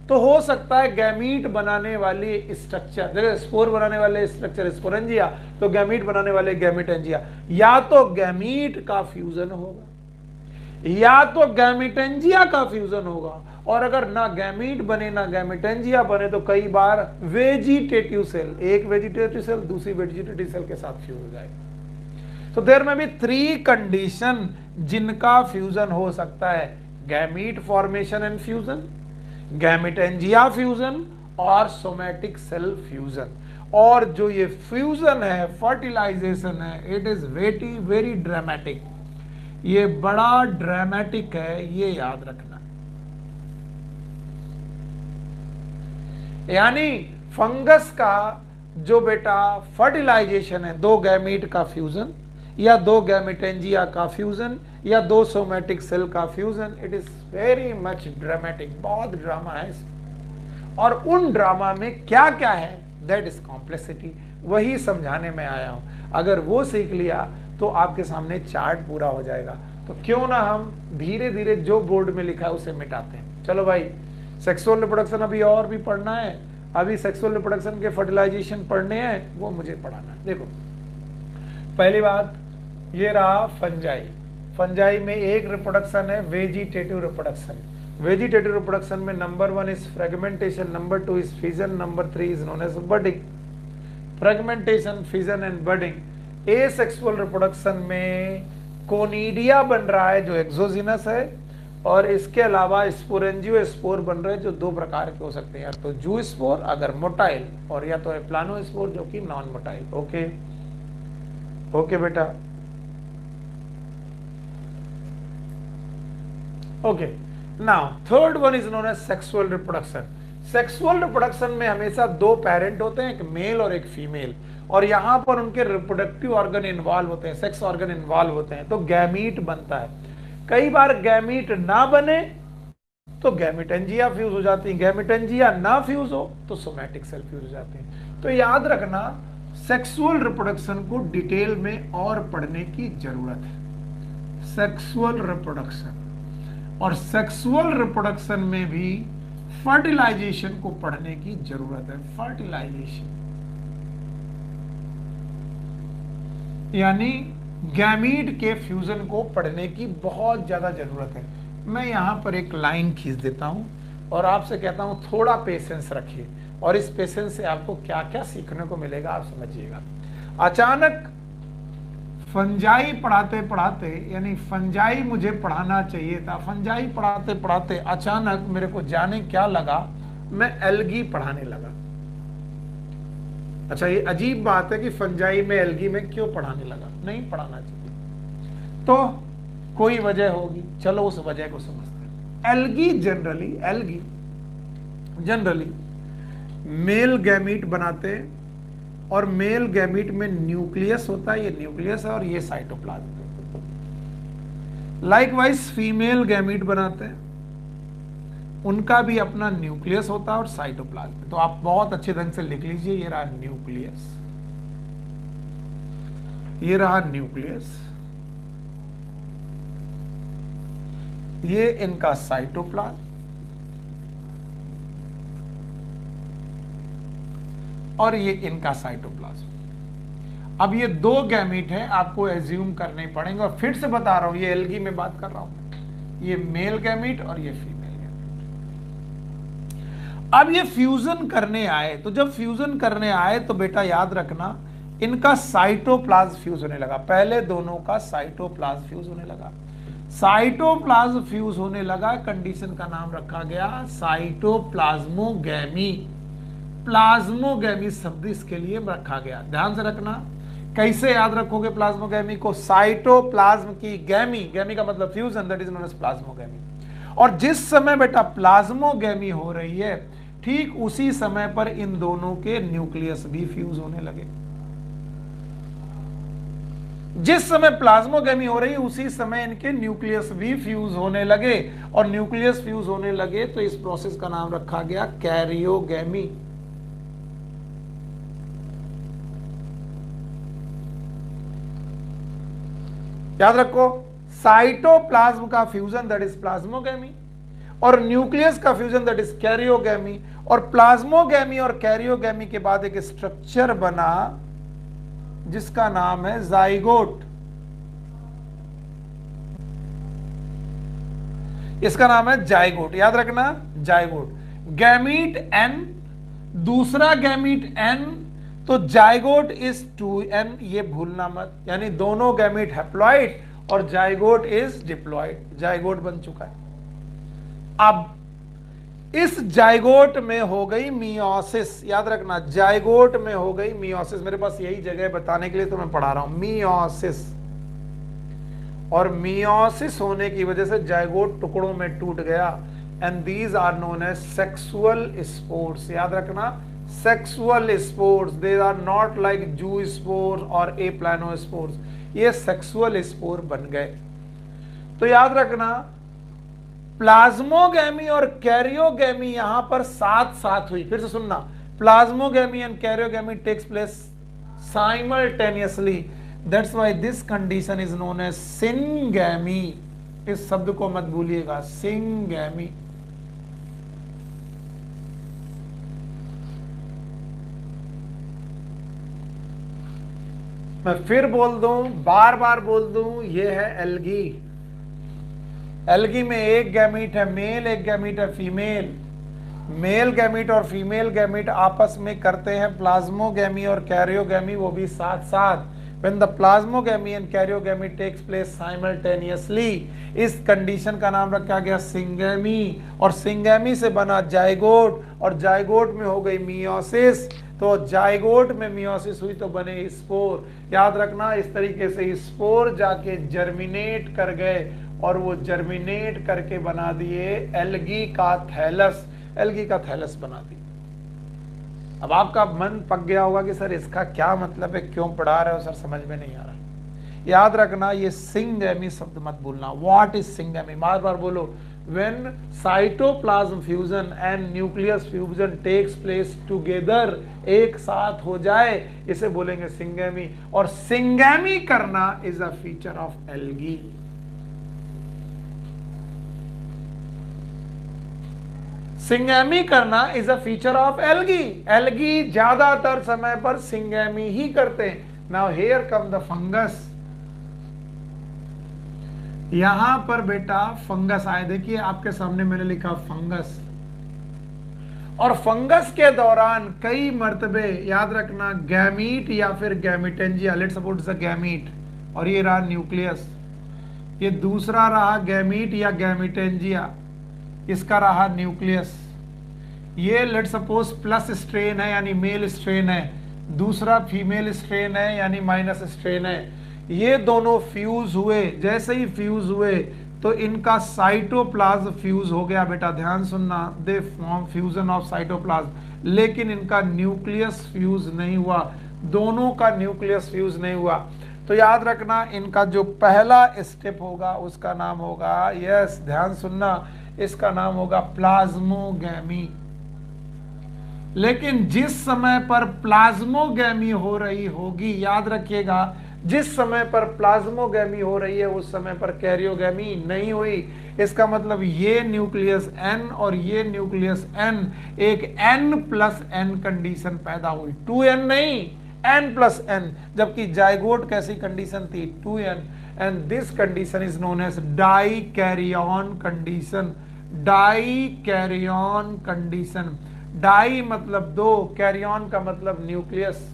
तो हो सकता है गैमीट बनाने वाले स्ट्रक्चर, जैसे स्पोर बनाने वाले स्ट्रक्चर स्पोरेंजिया, तो गैमीट बनाने वाले गैमिटेंजिया, या तो गैमीट का फ्यूजन होगा या तो गैमिटेंजिया का फ्यूजन होगा। और अगर ना गैमीट बने ना गैमिटेंजिया बने तो कई बार वेजिटेटिव सेल, एक वेजिटेटिव सेल दूसरी वेजिटेटिव सेल के साथ फ्यूज हो जाएगा। तो देयर में भी 3 कंडीशन जिनका फ्यूजन हो सकता है, gamete formation and fusion, gametangia fusion और सोमैटिक सेल फ्यूजन। और जो ये फ्यूजन है, फर्टिलाइजेशन है, it is very very dramatic. ये बड़ा ड्रामेटिक है, ये याद रखना। यानी फंगस का जो बेटा फर्टिलाइजेशन है, 2 गैमीट का फ्यूजन या 2 गैमिटेंजिया का फ्यूजन या 2 सोमैटिक सेल का fusion, it is very much dramatic, बहुत ड्रामा है इसमें। और उन ड्रामा में क्या क्या है, दैट इज कॉम्प्लेक्सिटी, वही समझाने में आया हूं। अगर वो सीख लिया तो आपके सामने चार्ट पूरा हो जाएगा। तो क्यों ना हम धीरे धीरे जो बोर्ड में लिखा है उसे मिटाते हैं। चलो भाई, सेक्सुअल रिप्रोडक्शन अभी और भी पढ़ना है, अभी सेक्सुअल रिप्रोडक्शन के फर्टिलाइजेशन पढ़ने हैं, वो मुझे पढ़ाना है। देखो, पहली बात ये रहा फंजाई। फंजाई में एक रिप्रोडक्शन है वेजिटेटिव रिप्रोडक्शन। वेजिटेटिव रिप्रोडक्शन में number 1 is fragmentation, number 2 is fission, number 3 is known as budding. Fragmentation, fission and budding. Asexual reproduction में कोनिडिया बन रहा है जो एक्सोजिनस है, और इसके अलावा स्पोरेंजियो स्पोर बन रहे हैं जो 2 प्रकार के हो सकते हैं, या तो जू स्पोर अगर मोटाइल, और या तो प्लानो स्पोर जो कि नॉन मोटाइल। ओके ओके बेटा, okay. Now third one is known as sexual reproduction. Sexual reproduction में हमेशा 2 पेरेंट होते हैं, एक मेल और एक फीमेल, और यहां पर उनके रिप्रोडक्टिव ऑर्गन इन्वॉल्व होते हैं, सेक्स ऑर्गन इन्वॉल्व होते हैं, तो गैमीट बनता है। कई बार गैमीट ना बने तो गैमिटेंजिया फ्यूज हो जाती है, गैमिटेंजिया ना फ्यूज हो तो सोमैटिक सेल फ्यूज हो जाते हैं। तो याद रखना सेक्सुअल रिप्रोडक्शन को डिटेल में और पढ़ने की जरूरत है। सेक्सुअल रिप्रोडक्शन, और सेक्सुअल रिप्रोडक्शन में भी फर्टिलाइजेशन को पढ़ने की जरूरत है। फर्टिलाइजेशन यानी गैमीट के फ्यूजन को पढ़ने की बहुत ज्यादा जरूरत है। मैं यहां पर एक लाइन खींच देता हूं और आपसे कहता हूं थोड़ा पेशेंस रखिए, और इस पेशेंस से आपको क्या क्या सीखने को मिलेगा आप समझिएगा। अचानक फंजाई पढ़ाते पढ़ाते, यानी फंजाई मुझे पढ़ाना चाहिए था, फंजाई पढ़ाते पढ़ाते अचानक मेरे को जाने क्या लगा, मैं एल्गी पढ़ाने लगा। अच्छा, ये अजीब बात है कि फंजाई में एल्गी में क्यों पढ़ाने लगा, नहीं पढ़ाना चाहिए, तो कोई वजह होगी, चलो उस वजह को समझते हैं। एल्गी जनरली मेल गैमीट बनाते हैं और मेल गैमीट में न्यूक्लियस होता है, ये न्यूक्लियस है और ये साइटोप्लाज्म। लाइकवाइज फीमेल गैमीट बनाते हैं, उनका भी अपना न्यूक्लियस होता है और साइटोप्लाज्म। तो आप बहुत अच्छे ढंग से लिख लीजिए, ये रहा न्यूक्लियस, ये रहा न्यूक्लियस, ये इनका साइटोप्लाज्म और ये इनका साइटोप्लाज्म। अब ये दो गैमीट हैं, आपको एज्यूम करने पड़ेंगे, और फिर से बता रहा हूं, ये एल्गी में बात कर रहा हूं, ये मेल गैमीट और ये फीमेल गैमीट। अब ये फ्यूजन करने आए, तो जब फ्यूजन करने आए तो बेटा याद रखना, इनका साइटोप्लाज्म फ्यूज होने लगा। पहले दोनों का साइटोप्लाज्म फ्यूज होने लगा। साइटोप्लाज्म फ्यूज होने लगा, कंडीशन का नाम रखा गया साइटोप्लाज्मोगैमी। प्लाज्मोगैमी शब्द इसके लिए रखा गया, ध्यान से रखना। कैसे याद रखोगे प्लाज्मोगैमी को? साइटोप्लाज्म की गैमी, गैमी का मतलब fusion, that is known as plasmogamy. और जिस समय बेटा प्लाज्मोगैमी हो रही है, ठीक उसी समय पर इन दोनों के न्यूक्लियस भी फ्यूज होने लगे। जिस समय प्लाज्मोगैमी हो रही है उसी समय इनके न्यूक्लियस भी फ्यूज होने लगे, और न्यूक्लियस फ्यूज होने लगे तो इस प्रोसेस का नाम रखा गया कैरियोगैमी। याद रखो, साइटोप्लाज्म का फ्यूजन दैट इज प्लाज्मोगैमी, और न्यूक्लियस का फ्यूजन दैट इज कैरियोगैमी। और प्लाज्मोगैमी और कैरियोगैमी के बाद एक स्ट्रक्चर बना जिसका नाम है जाइगोट। इसका नाम है जाइगोट, याद रखना जाइगोट। गैमीट एन, दूसरा गैमीट एन, तो जाइगोट इज 2n, ये भूलना मत। यानी दोनों गैमीट हैप्लॉइड और जाइगोट इज डिप्लॉइड, जाइगोट बन चुका है। अब इस जाइगोट में हो गई मियोसिस, याद रखना जाइगोट में हो गई मियोसिस। मेरे पास यही जगह है बताने के लिए तो मैं पढ़ा रहा हूं, मियोसिस। और मियोसिस होने की वजह से जाइगोट टुकड़ों में टूट गया, and these are known as sexual spores. याद रखना sexual spores, they are not like zoospores और एप्लानोस्पोर्स, ये सेक्सुअल स्पोर बन गए। तो याद रखना प्लाज्मोगैमी और कैरियोगैमी यहां पर साथ साथ हुई। फिर से सुनना, plasmogamy and karyogamy takes place simultaneously, that's why this condition is known as syngamy. इस शब्द को मत भूलिएगा, सिंगैमी। मैं फिर बोल दूं, बार बार बोल दूं, ये है एल्गी। एल्गी में एक गैमीट है मेल, एक गैमीट है फीमेल। मेल गैमीट और फीमेल गैमीट आपस में करते हैं प्लाज्मोगैमी और कैरियोगैमी, वो भी साथ साथ। When the plasmogamy and karyogamy takes place simultaneously, इस कंडीशन का नाम रखा गया सिंगैमी, और सिंगैमी से बना जाइगोट, और जाइगोट में हो गई मियोसिस। तो जाइगोट में मियोसिस हुई तो बने स्पोर। याद रखना इस तरीके से स्पोर जाके जर्मिनेट कर गए, और वो जर्मिनेट करके बना दिए एल्गी का थैलस, एल्गी का थैलस बना दिया। अब आपका मन पक गया होगा कि सर इसका क्या मतलब है, क्यों पढ़ा रहे हो सर, समझ में नहीं आ रहा। याद रखना ये सिंगैमी शब्द मत भूलना। What is syngamy? बार बार बोलो। When cytoplasm fusion and nucleus fusion takes place together, एक साथ हो जाए, इसे बोलेंगे सिंगैमी। और सिंगैमी करना is a feature of algae. Syngamy करना is a feature of algae. Algae ज्यादातर समय पर सिंगैमी ही करते हैं। Now here come the fungus. यहां पर बेटा फंगस आए, देखिए आपके सामने मैंने लिखा फंगस। और फंगस के दौरान कई मर्तबे याद रखना गैमीट या फिर gametangia, let's suppose it's a gamete, और ये रहा न्यूक्लियस, ये दूसरा रहा गैमीट या गैमिटेंजिया, इसका रहा न्यूक्लियस। ये लेट सपोज प्लस स्ट्रेन है यानी मेल स्ट्रेन है, दूसरा फीमेल स्ट्रेन है यानी माइनस स्ट्रेन है। ये दोनों फ्यूज हुए, जैसे ही फ्यूज हुए तो इनका साइटोप्लाज्म फ्यूज हो गया। बेटा ध्यान सुनना, they form fusion of cytoplasm लेकिन इनका न्यूक्लियस फ्यूज नहीं हुआ, दोनों का न्यूक्लियस फ्यूज नहीं हुआ। तो याद रखना इनका जो पहला स्टेप होगा उसका नाम होगा, यस ध्यान सुनना, इसका नाम होगा प्लाज्मोगैमी। लेकिन जिस समय पर प्लाज्मोगैमी हो रही होगी, याद रखिएगा, जिस समय पर प्लाज्मोगैमी हो रही है उस समय पर कैरियोगैमी नहीं हुई। इसका मतलब ये न्यूक्लियस N और ये न्यूक्लियस N, एक N+N कंडीशन पैदा हुई, 2N नहीं, N+N, जबकि जाइगोट कैसी कंडीशन थी, 2N, and this condition is known as dikaryon condition. Dikaryon condition, di मतलब दो, कैरियन का मतलब न्यूक्लियस।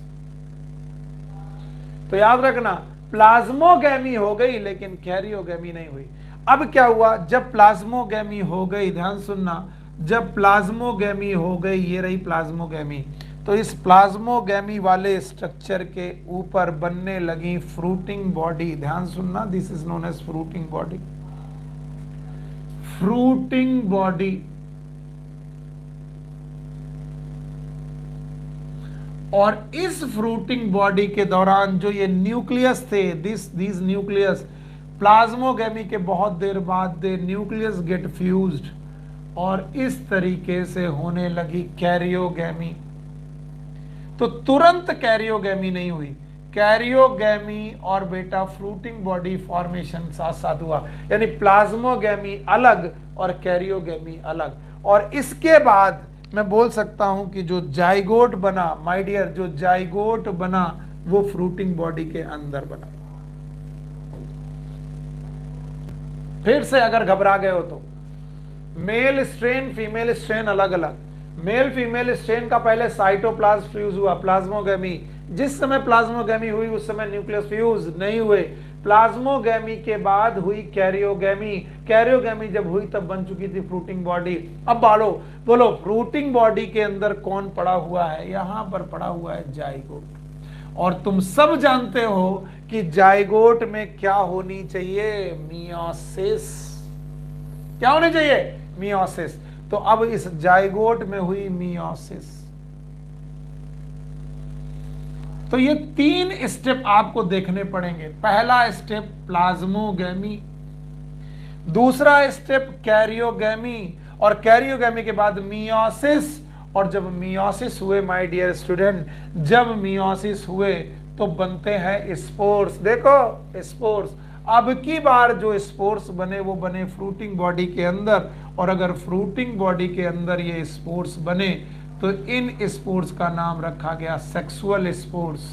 तो याद रखना प्लाज्मोगैमी हो गई लेकिन कैरियोगैमी नहीं हुई। अब क्या हुआ, जब प्लाज्मोगैमी हो गई, ध्यान सुनना, जब प्लाज्मोगैमी हो गई, ये रही प्लाज्मोगैमी, तो इस प्लाज्मोगैमी वाले स्ट्रक्चर के ऊपर बनने लगी फ्रूटिंग बॉडी। ध्यान सुनना, this is known as fruiting body. Fruiting body, और इस फ्रूटिंग बॉडी के दौरान जो ये न्यूक्लियस थे, दिस न्यूक्लियस, प्लाज्मोगैमी के बहुत देर बाद दे न्यूक्लियस गेट फ्यूज्ड और इस तरीके से होने लगी कैरियोगैमी। तो तुरंत कैरियोगैमी नहीं हुई, कैरियोगैमी और बेटा फ्रूटिंग बॉडी फॉर्मेशन साथ साथ हुआ, यानी प्लाज्मोगैमी अलग और कैरियोगैमी अलग। और इसके बाद मैं बोल सकता हूं कि जो जाइगोट बना, माय डियर, जो जाइगोट बना वो फ्रूटिंग बॉडी के अंदर बना। फिर से अगर घबरा गए हो तो, मेल स्ट्रेन फीमेल स्ट्रेन अलग अलग। मेल फीमेल स्ट्रेन का पहले साइटोप्लाज्म फ्यूज हुआ, प्लाज्मोगैमी, जिस समय प्लाज्मोगैमी हुई उस समय न्यूक्लियस फ्यूज नहीं हुए। प्लाज्मोगैमी के बाद हुई कैरियोगैमी, कैरियोगैमी जब हुई तब बन चुकी थी फ्रूटिंग बॉडी। अब बोलो फ्रूटिंग बॉडी के अंदर कौन पड़ा हुआ है, यहां पर पड़ा हुआ है जाइगोट। और तुम सब जानते हो कि जाइगोट में क्या होनी चाहिए, मियोसिस। क्या होनी चाहिए, मियोसिस। तो अब इस जाइगोट में हुई मियोसिस। तो ये 3 स्टेप आपको देखने पड़ेंगे। पहला स्टेप प्लाज्मोगैमी, दूसरा स्टेप कैरियोगैमी, और कैरियोगैमी के बाद मियोसिस। और जब मियोसिस हुए माय डियर स्टूडेंट, जब मियोसिस हुए तो बनते हैं स्पोर्स। देखो स्पोर्स, अब की बार जो स्पोर्स बने वो बने फ्रूटिंग बॉडी के अंदर, और अगर फ्रूटिंग बॉडी के अंदर ये स्पोर्स बने तो इन स्पोर्स का नाम रखा गया सेक्सुअल स्पोर्स।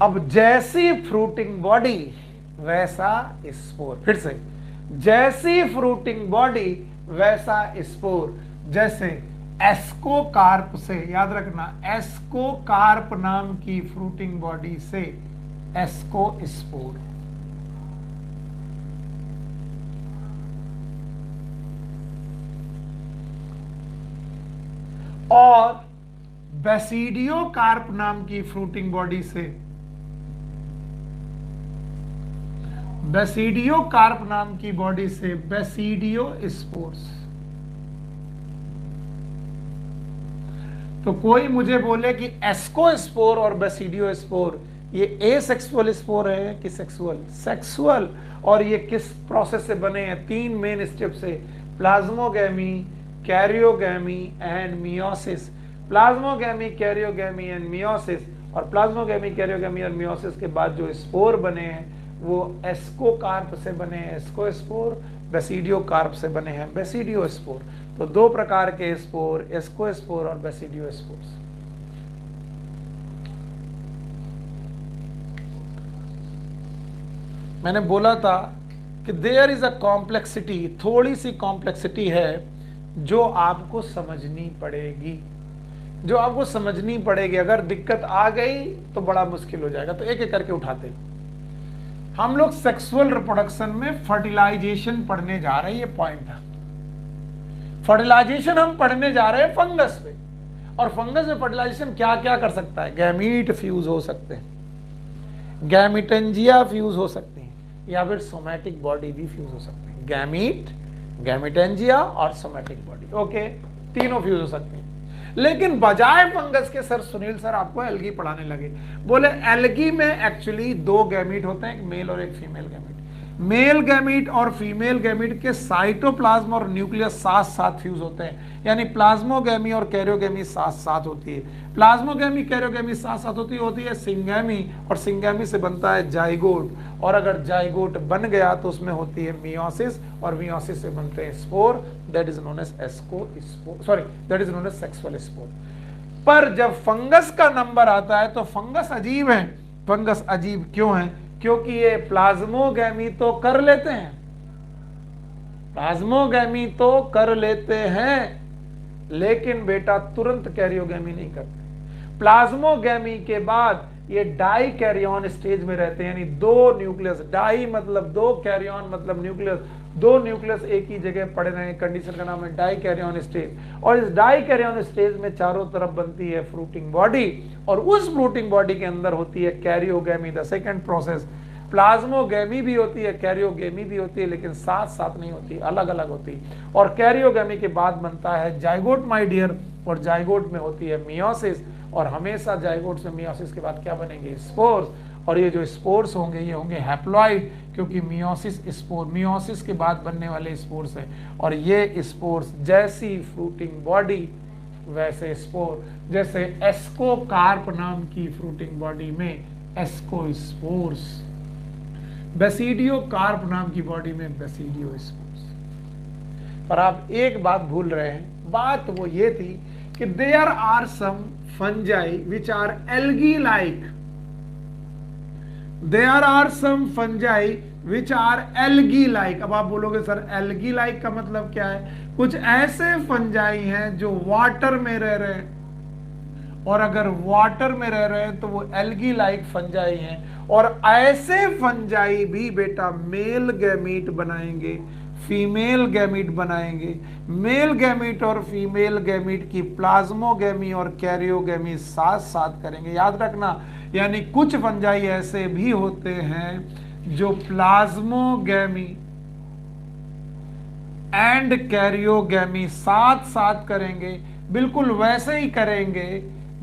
अब जैसी फ्रूटिंग बॉडी वैसा स्पोर, फिर से, जैसी फ्रूटिंग बॉडी वैसा स्पोर। जैसे एस्कोकार्प से, याद रखना, एस्कोकार्प नाम की फ्रूटिंग बॉडी से एस्कोस्पोर। और बेसिडियोकार्प नाम की फ्रूटिंग बॉडी से, बेसिडियोकार्प नाम की बॉडी से बेसिडियोस्पोर्स। तो कोई मुझे बोले कि एस्कोस्पोर और बेसिडियोस्पोर ये एसेक्सुअल स्पोर है कि सेक्सुअल? सेक्सुअल। और ये किस प्रोसेस से बने हैं? 3 मेन स्टेप से, plasmogamy, karyogamy and meiosis. Plasmogamy, karyogamy and meiosis. और प्लाज्मोगैमी, कैरियोगैमी और मियोसिस के बाद जो स्पोर बने हैं वो एस्कोकार्प से बने हैं एस्कोस्पोर, बेसिडियोकार्प से बने हैं बेसिडियोस्पोर। तो 2 प्रकार के स्पोर, एस्कोस्पोर और बेसिडियोस्पोर्स। मैंने बोला था कि देयर इज अ कॉम्प्लेक्सिटी, थोड़ी सी कॉम्प्लेक्सिटी है जो आपको समझनी पड़ेगी, जो आपको समझनी पड़ेगी। अगर दिक्कत आ गई तो बड़ा मुश्किल हो जाएगा। तो एक एक करके उठाते हैं। हम लोग सेक्सुअल रिप्रोडक्शन में फर्टिलाइजेशन पढ़ने जा रहे हैं, ये पॉइंट है। फर्टिलाइजेशन हम पढ़ने जा रहे हैं फंगस पे, और फंगस में फर्टिलाइजेशन क्या क्या कर सकता है? गैमीट फ्यूज हो सकते हैं, गैमिटेंजिया फ्यूज हो सकती हैं, या फिर सोमैटिक बॉडी भी फ्यूज हो सकती है। गैमिटेंजिया और सोमैटिक बॉडी, ओके, तीनों फ्यूज हो सकती हैं। लेकिन बजाय फंगस के सर सुनील सर आपको एल्गी पढ़ाने लगे। बोले एल्गी में एक्चुअली दो गैमीट होते हैं, एक मेल और एक फीमेल गैमीट। मेल गैमीट और फीमेल गैमीट के साइटोप्लाज्म और न्यूक्लियस साथ साथ फ्यूज होते हैं, यानी प्लाज्मोगैमी और कैरियोगैमी साथ साथ होती है। प्लाज्मोगैमी कैरियोगैमी साथ साथ होती है सिंगैमी, और सिंगैमी से बनता है जाइगोट, और अगर जाइगोट बन गया तो उसमें होती है मियोसिस, और मियोसिस से बनते हैं spore, that is known as sexual spore. पर जब फंगस का नंबर आता है तो फंगस अजीब है। फंगस अजीब क्यों है? क्योंकि ये प्लाज्मोगैमी तो कर लेते हैं, प्लाज्मोगैमी तो कर लेते हैं, लेकिन बेटा तुरंत कैरियोगैमी नहीं करते। प्लाज्मोगैमी के बाद ये डाई कैरियन स्टेज में रहते हैं, यानी दो न्यूक्लियस, डाई मतलब दो, कैरियन मतलब न्यूक्लियस, दो न्यूक्लियस एक ही जगह पड़े रहे, कंडीशन का नाम है डाई कैरियन स्टेज। और इस डाई कैरियन स्टेज में चारों तरफ बनती है फ्रूटिंग बॉडी, और उस फ्रूटिंग बॉडी के अंदर होती है karyogamy, the second process. Plasmogamy भी होती है, कैरियोगैमी भी होती है, लेकिन साथ साथ नहीं होती, अलग अलग होती। और कैरियोगैमी के बाद बनता है जाइगोट माय डियर, और जाइगोट में होती है मियोसिस, और हमेशा जाइगोट से मियोसिस के बाद क्या बनेंगे? स्पोर्स। और ये जो स्पोर्स होंगे ये होंगे हैप्लॉइड, क्योंकि मियोसिस स्पोर, मियोसिस के बाद बनने वाले स्पोर्स हैं। और ये स्पोर्स जैसी फ्रूटिंग बॉडी वैसे स्पोर, जैसे एस्कोकार्प नाम की फ्रूटिंग बॉडी में एस्कोस्पोर्स, बेसिडियो कार्प नाम की बॉडी में बेसिडियो स्पोर्स। पर आप एक बात भूल रहे हैं, बात वो ये थी कि there are some fungi which are algae like, there are some fungi which are algae like. अब आप बोलोगे सर एल्गी लाइक का मतलब क्या है? कुछ ऐसे फंजाई हैं जो वाटर में रह रहे हैं, और अगर वाटर में रह रहे हैं तो वो एल्गी लाइक फंजाई हैं। और ऐसे फंजाई भी बेटा मेल गैमीट बनाएंगे, फीमेल गैमीट बनाएंगे। मेल गैमीट और फीमेल गैमीट की प्लाज्मोगैमी और कैरियोगैमी साथ साथ करेंगे, याद रखना। यानी कुछ फंजाई ऐसे भी होते हैं जो प्लाज्मोगैमी एंड कैरियोगैमी साथ साथ करेंगे, बिल्कुल वैसे ही करेंगे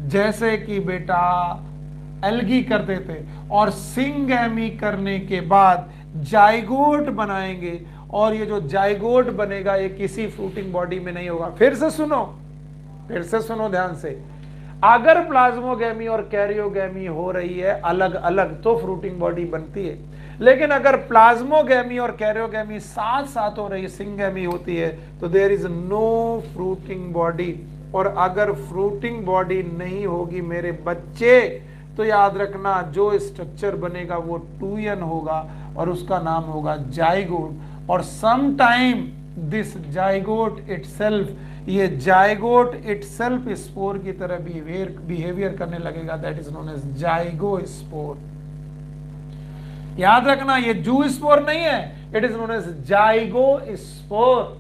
जैसे कि बेटा एल्गी करते थे। और सिंगैमी करने के बाद जाइगोट बनाएंगे, और ये जो जाइगोट बनेगा ये किसी फ्रूटिंग बॉडी में नहीं होगा। फिर से सुनो ध्यान से। अगर प्लाज्मोगैमी और कैरियोगैमी हो रही है अलग अलग तो फ्रूटिंग बॉडी बनती है, लेकिन अगर प्लाज्मोगैमी और कैरियोगैमी साथ साथ हो रही है, सिंगैमी होती है, तो there is no fruiting body. और अगर फ्रूटिंग बॉडी नहीं होगी मेरे बच्चे, तो याद रखना जो स्ट्रक्चर बनेगा वो 2n होगा, और उसका नाम होगा जाइगोट। और some time this zygote itself, ये जाइगोट इटसेल्फ स्पोर की तरह बिहेवियर करने लगेगा, that is known as zygospore. याद रखना ये जू स्पोर नहीं है, it is known as zygospore.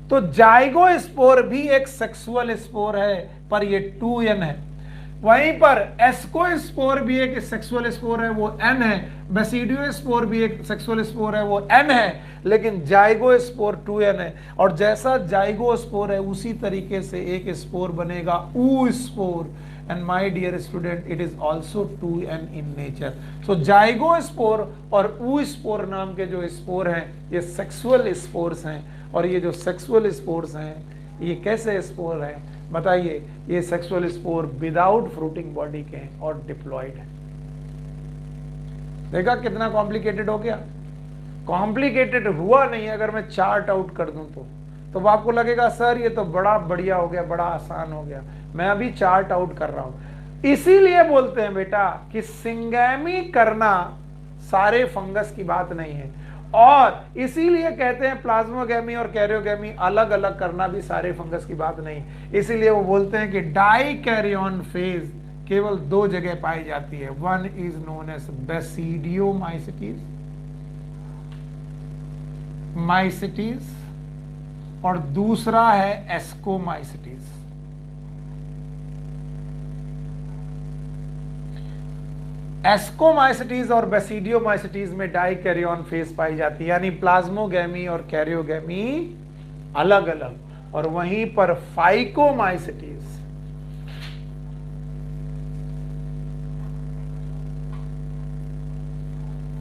तो जाइगोस्पोर भी एक सेक्सुअल स्पोर है, पर ये 2n है। वहीं पर एस्कोस्पोर भी एक सेक्सुअल स्पोर है, वो n है। बेसिडियोस्पोर भी एक सेक्सुअल स्पोर है, वो n है। लेकिन जाइगोस्पोर 2n है। और जैसा जाइगोस्पोर है उसी तरीके से एक स्पोर बनेगा oospore, and my dear student it is also 2n in nature. So zygospore और oospore नाम के जो स्पोर हैं ये सेक्सुअल स्पोर्स हैं। और ये जो सेक्सुअल स्पोर्स हैं ये कैसे स्पोर हैं बताइए? ये sexual spore without fruiting body के हैं और डिप्लॉयड है। देखा कितना कॉम्प्लिकेटेड हो गया? कॉम्प्लिकेटेड हुआ नहीं अगर मैं चार्ट आउट कर दूं तो आपको लगेगा सर ये तो बड़ा बढ़िया हो गया, बड़ा आसान हो गया। मैं अभी चार्ट आउट कर रहा हूं। इसीलिए बोलते हैं बेटा कि सिंगैमी करना सारे फंगस की बात नहीं है, और इसीलिए कहते हैं प्लाज्मोगैमी और कैरियोगैमी अलग अलग करना भी सारे फंगस की बात नहीं। इसीलिए वो बोलते हैं कि डाई कैरियन फेज केवल दो जगह पाई जाती है। One is known as mycetes और दूसरा है एस्कोमाइसिटीज। एस्कोमाइसिटीज और बेसिडियोमाइसिटीज में डाई कैरियन फेस पाई जाती है, यानी प्लाज्मोगैमी और कैरियोगैमी अलग अलग। और वहीं पर फाइकोमाइसिटीज,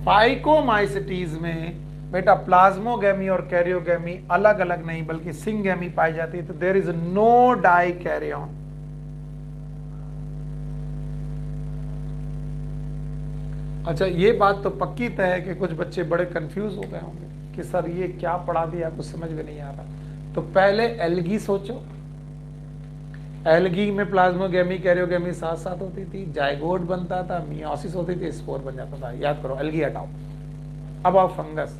फाइकोमाइसिटीज में बेटा प्लाज्मोगैमी और कैरियोगैमी अलग अलग नहीं बल्कि सिंगैमी पाई जाती है। तो there is no dikaryon. अच्छा, ये बात तो पक्की तय है कि कुछ बच्चे बड़े कंफ्यूज हो गए होंगे कि सर ये क्या पढ़ा दिया, कुछ समझ में नहीं आ रहा। तो पहले एल्गी सोचो, एल्गी में प्लाज्मोगैमी कैरियोगैमी साथ साथ होती थी, जाइगोट बनता था, मियोसिस होती थी, स्पोर बन जाता था। याद करो, एल्गी हटाओ। अब आओ फंगस।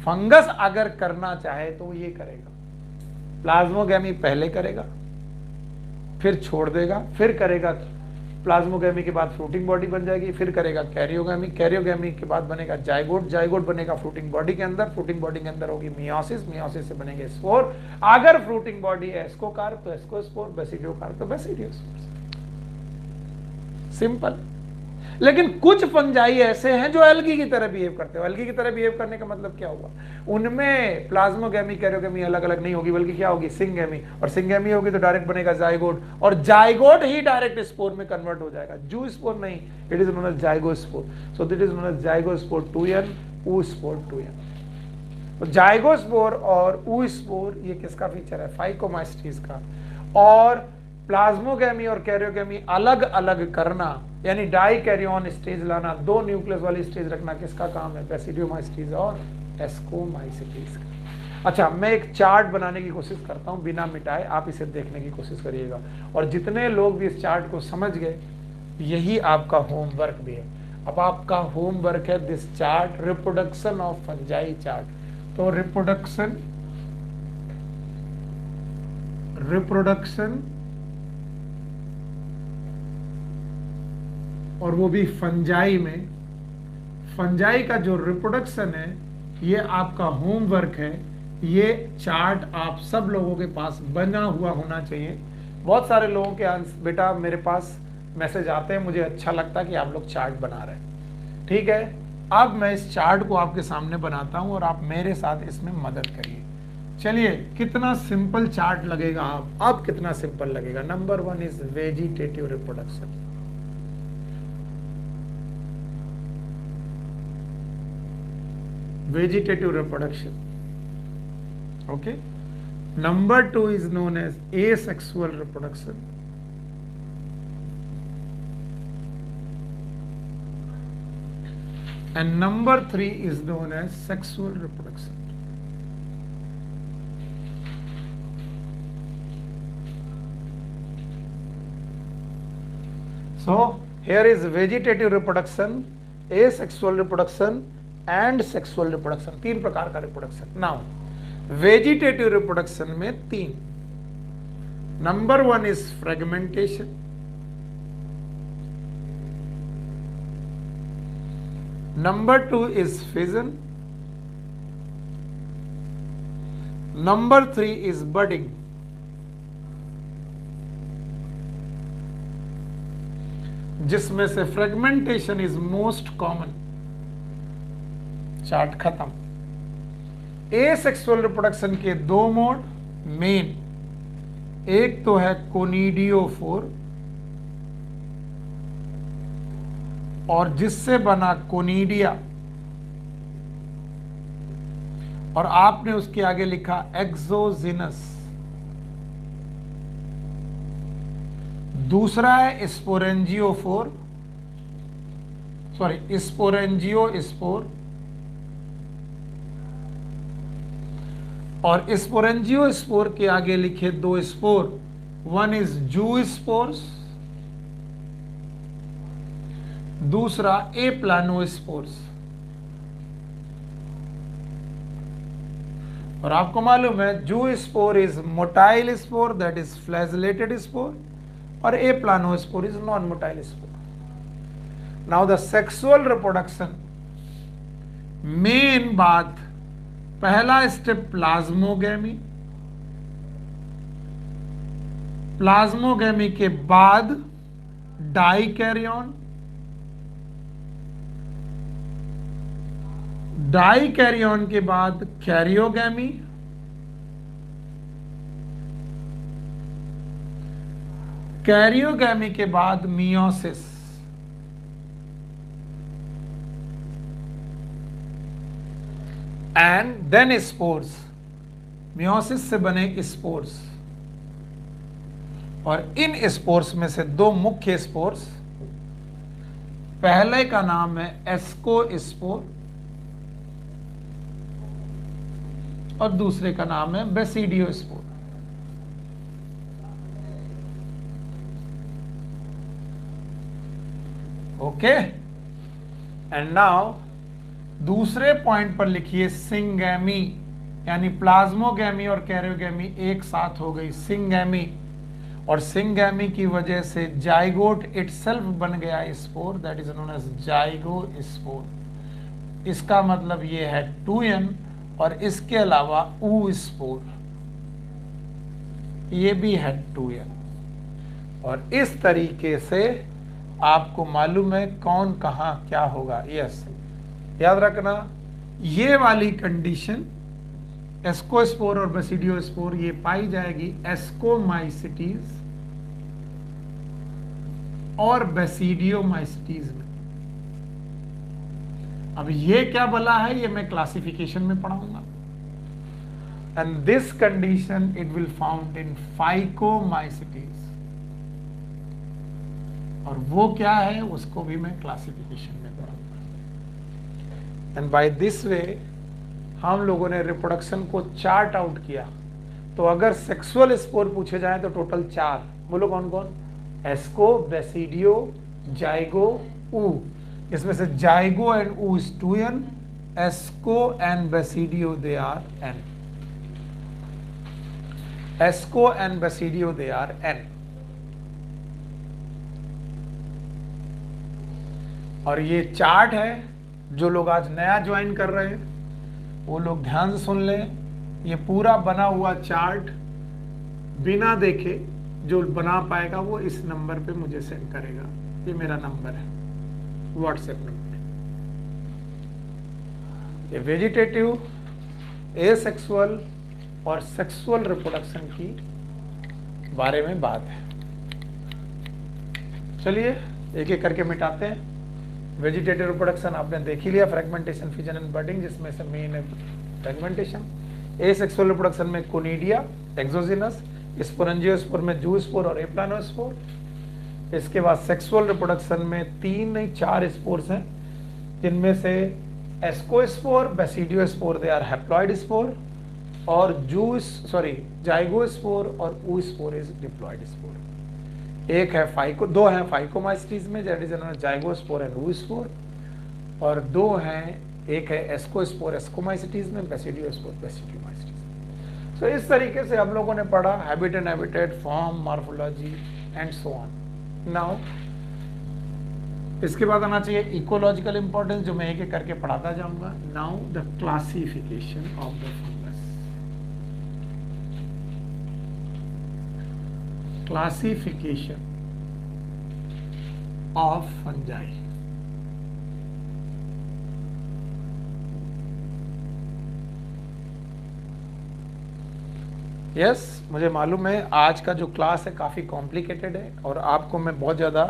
फंगस अगर करना चाहे तो वो ये करेगा, प्लाज्मोगैमी पहले करेगा, फिर छोड़ देगा, फिर करेगा प्लाज्मोगैमी के बाद फ्रूटिंग बॉडी बन जाएगी, फिर करेगा कैरियोगैमी, कैरियोगैमी के बाद बनेगा जाइगोट, जाइगोट बनेगा फ्रूटिंग बॉडी के अंदर, फ्रूटिंग बॉडी के अंदर होगी मियोसिस, मियोसिस से बनेंगे स्पोर। अगर फ्रूटिंग बॉडी है एस्कोकार्प तो एस्कोस्पोर, बेसिडियोकार्प तो बेसिडियोस्पोर। सिंपल। लेकिन कुछ फंजाई ऐसे हैं जो एल्गी की तरह बिहेव करते हैं। एल्गी की तरह बिहेव करने का मतलब क्या हुआ, उनमें प्लाज्मोगैमी कैरियोगैमी अलग अलग नहीं होगी बल्कि क्या होगी, सिंगैमी। और सिंगैमी होगी तो डायरेक्ट बनेगा जाइगोट, और जाइगोट ही डायरेक्ट स्पोर में कन्वर्ट हो जाएगा। जू स्पोर नहीं, it is known as zygospore. So that is known as zygospore 2n, ऊ स्पोर 2n। तो जाइगोस्पोर और ऊ स्पोर ये किसका फीचर है, फाइकोमाइसिटीज का। और प्लाज्मोगैमी और कैरियोगैमी अलग अलग करना यानी डाई कैरियन स्टेज लाना, दो न्यूक्लियस वाली स्टेज रखना किसका काम है, बेसिडियोमाइसिटीज और एस्कोमाइसिटीज का। अच्छा, मैं एक चार्ट बनाने की कोशिश करता हूं बिना मिटाए, आप इसे देखने की कोशिश करिएगा। और जितने लोग भी इस चार्ट को समझ गए, यही आपका होमवर्क भी है। अब आपका होमवर्क है this chart, reproduction of fungi chart. तो रिप्रोडक्शन और वो भी फंजाई में, फंजाई का जो रिप्रोडक्शन है ये आपका होमवर्क है। ये चार्ट आप सब लोगों के पास बना हुआ होना चाहिए। बहुत सारे लोगों के बेटा मेरे पास मैसेज आते हैं, मुझे अच्छा लगता है कि आप लोग चार्ट बना रहे हैं। ठीक है, अब मैं इस चार्ट को आपके सामने बनाता हूं और आप मेरे साथ इसमें मदद करिए। चलिए, कितना सिंपल चार्ट लगेगा अब कितना सिंपल लगेगा। Number 1 is vegetative reproduction. Vegetative reproduction. Okay. Number 2 is known as asexual reproduction. And number 3 is known as sexual reproduction. So here is vegetative reproduction, asexual reproduction and sexual reproduction. 3 प्रकार का reproduction. Now vegetative reproduction में 3। Number 1 is fragmentation, number 2 is fission, number 3 is budding. जिसमें से fragmentation is most common. Chart खत्म। Asexual reproduction के 2 mode main, एक तो है कोनिडियोफोर और जिससे बना कोनिडिया, और आपने उसके आगे लिखा एक्सोजिनस। दूसरा है स्पोरेंजियोफोर, सॉरी स्पोरेंजियोस्पोर, और स्पोरेंजियोस्पोर के आगे लिखे 2 स्पोर। 1 इज जूस्पोर्स, दूसरा एप्लानोस्पोर्स। और आपको मालूम है zoospore is motile spore, that is flagellated spore, और aplanospore is non motile spore. Now the sexual reproduction, main बात, पहला स्टेप प्लाज्मोगैमी, प्लाज्मोगैमी के बाद डाई कैरियन, डाई कैरियन के बाद कैरियोगैमी, कैरियोगैमी के बाद meiosis, and then spores. Meiosis से बने स्पोर्स, और इन स्पोर्स में से दो मुख्य स्पोर्स, पहले का नाम है एस्कोस्पोर और दूसरे का नाम है बेसिडियोस्पोर। ओके, एंड नाउ दूसरे पॉइंट पर लिखिए सिंगैमी, यानी प्लाज्मोगैमी और कैरियोगैमी एक साथ हो गई सिंगैमी, और सिंगैमी की वजह से जाइगोट इटसेल्फ बन गया spore, that is known as zygospore. इसका मतलब ये है 2n, और इसके अलावा ऊ स्पोर, ये भी है 2n। और इस तरीके से आपको मालूम है कौन कहां क्या होगा। यस, याद रखना, ये वाली कंडीशन एस्कोस्पोर और बेसिडियोस्पोर ये पाई जाएगी एस्कोमाइसिटीज और बेसिडियोमाइसिटीज में। अब ये क्या बला है, ये मैं क्लासिफिकेशन में पढ़ाऊंगा। And this condition it will found in phycomycetes, और वो क्या है उसको भी मैं क्लासिफिकेशन में पढ़ाऊंगा। एंड बाय दिस वे हम लोगों ने रिप्रोडक्शन को चार्ट आउट किया। तो अगर सेक्सुअल स्पोर पूछे जाए तो टोटल 4, बोलो कौन कौन? एस्को, बेसिडियो, जाइगो, ऊ। इसमें से zygo and oo is 2n, asco and basidio they are n। Asco and basidio they are n। और ये चार्ट है, जो लोग आज नया ज्वाइन कर रहे हैं वो लोग ध्यान से सुन लें। ये पूरा बना हुआ चार्ट बिना देखे जो बना पाएगा वो इस नंबर पे मुझे सेंड करेगा। ये मेरा नंबर है, व्हाट्सएप नंबर। ये वेजिटेटिव, एसेक्सुअल और सेक्सुअल रिप्रोडक्शन की बारे में बात है। चलिए एक एक करके मिटाते हैं। वेजिटेटिव रिप्रोडक्शन आपने देख ही लिया, फ्रेगमेंटेशन, फिजन एंड बडिंग, जिसमें से मेन है फ्रेगमेंटेशन। एसेक्सुअल रिप्रोडक्शन में कोनिडिया, एक्सोजिनस, स्पोरेंजियोस्पोर में जूस्पोर और एप्लानोस्पोर। इसके बाद सेक्सुअल रिप्रोडक्शन में 3 नहीं 4 स्पोर्स हैं, जिनमें से ascospore, basidiospore they are haploid spore, और जाइगोस्पोर और ऊस्पोर इज डिप्लॉइड स्पोर। एक है दो हैं फाइकोमाइसिटीज में, दैट इज जाइगोस्पोर एंड ऊस्पोर, और 2 हैं, एक है एस्कोस्पोर एस्कोमाइसिटीज में, बेसिडियोस्पोर बेसिडियोमाइसिटीज। सो इस तरीके से हम लोगों ने पढ़ा habit and habitat, form, morphology and so on. Now इसके बाद आना चाहिए इकोलॉजिकल इंपॉर्टेंस, जो मैं एक एक करके पढ़ाता जाऊंगा। Now the classification of the fungus. Classification of fungi. Yes, मुझे मालूम है आज का जो क्लास है काफी कॉम्प्लिकेटेड है और आपको मैं बहुत ज्यादा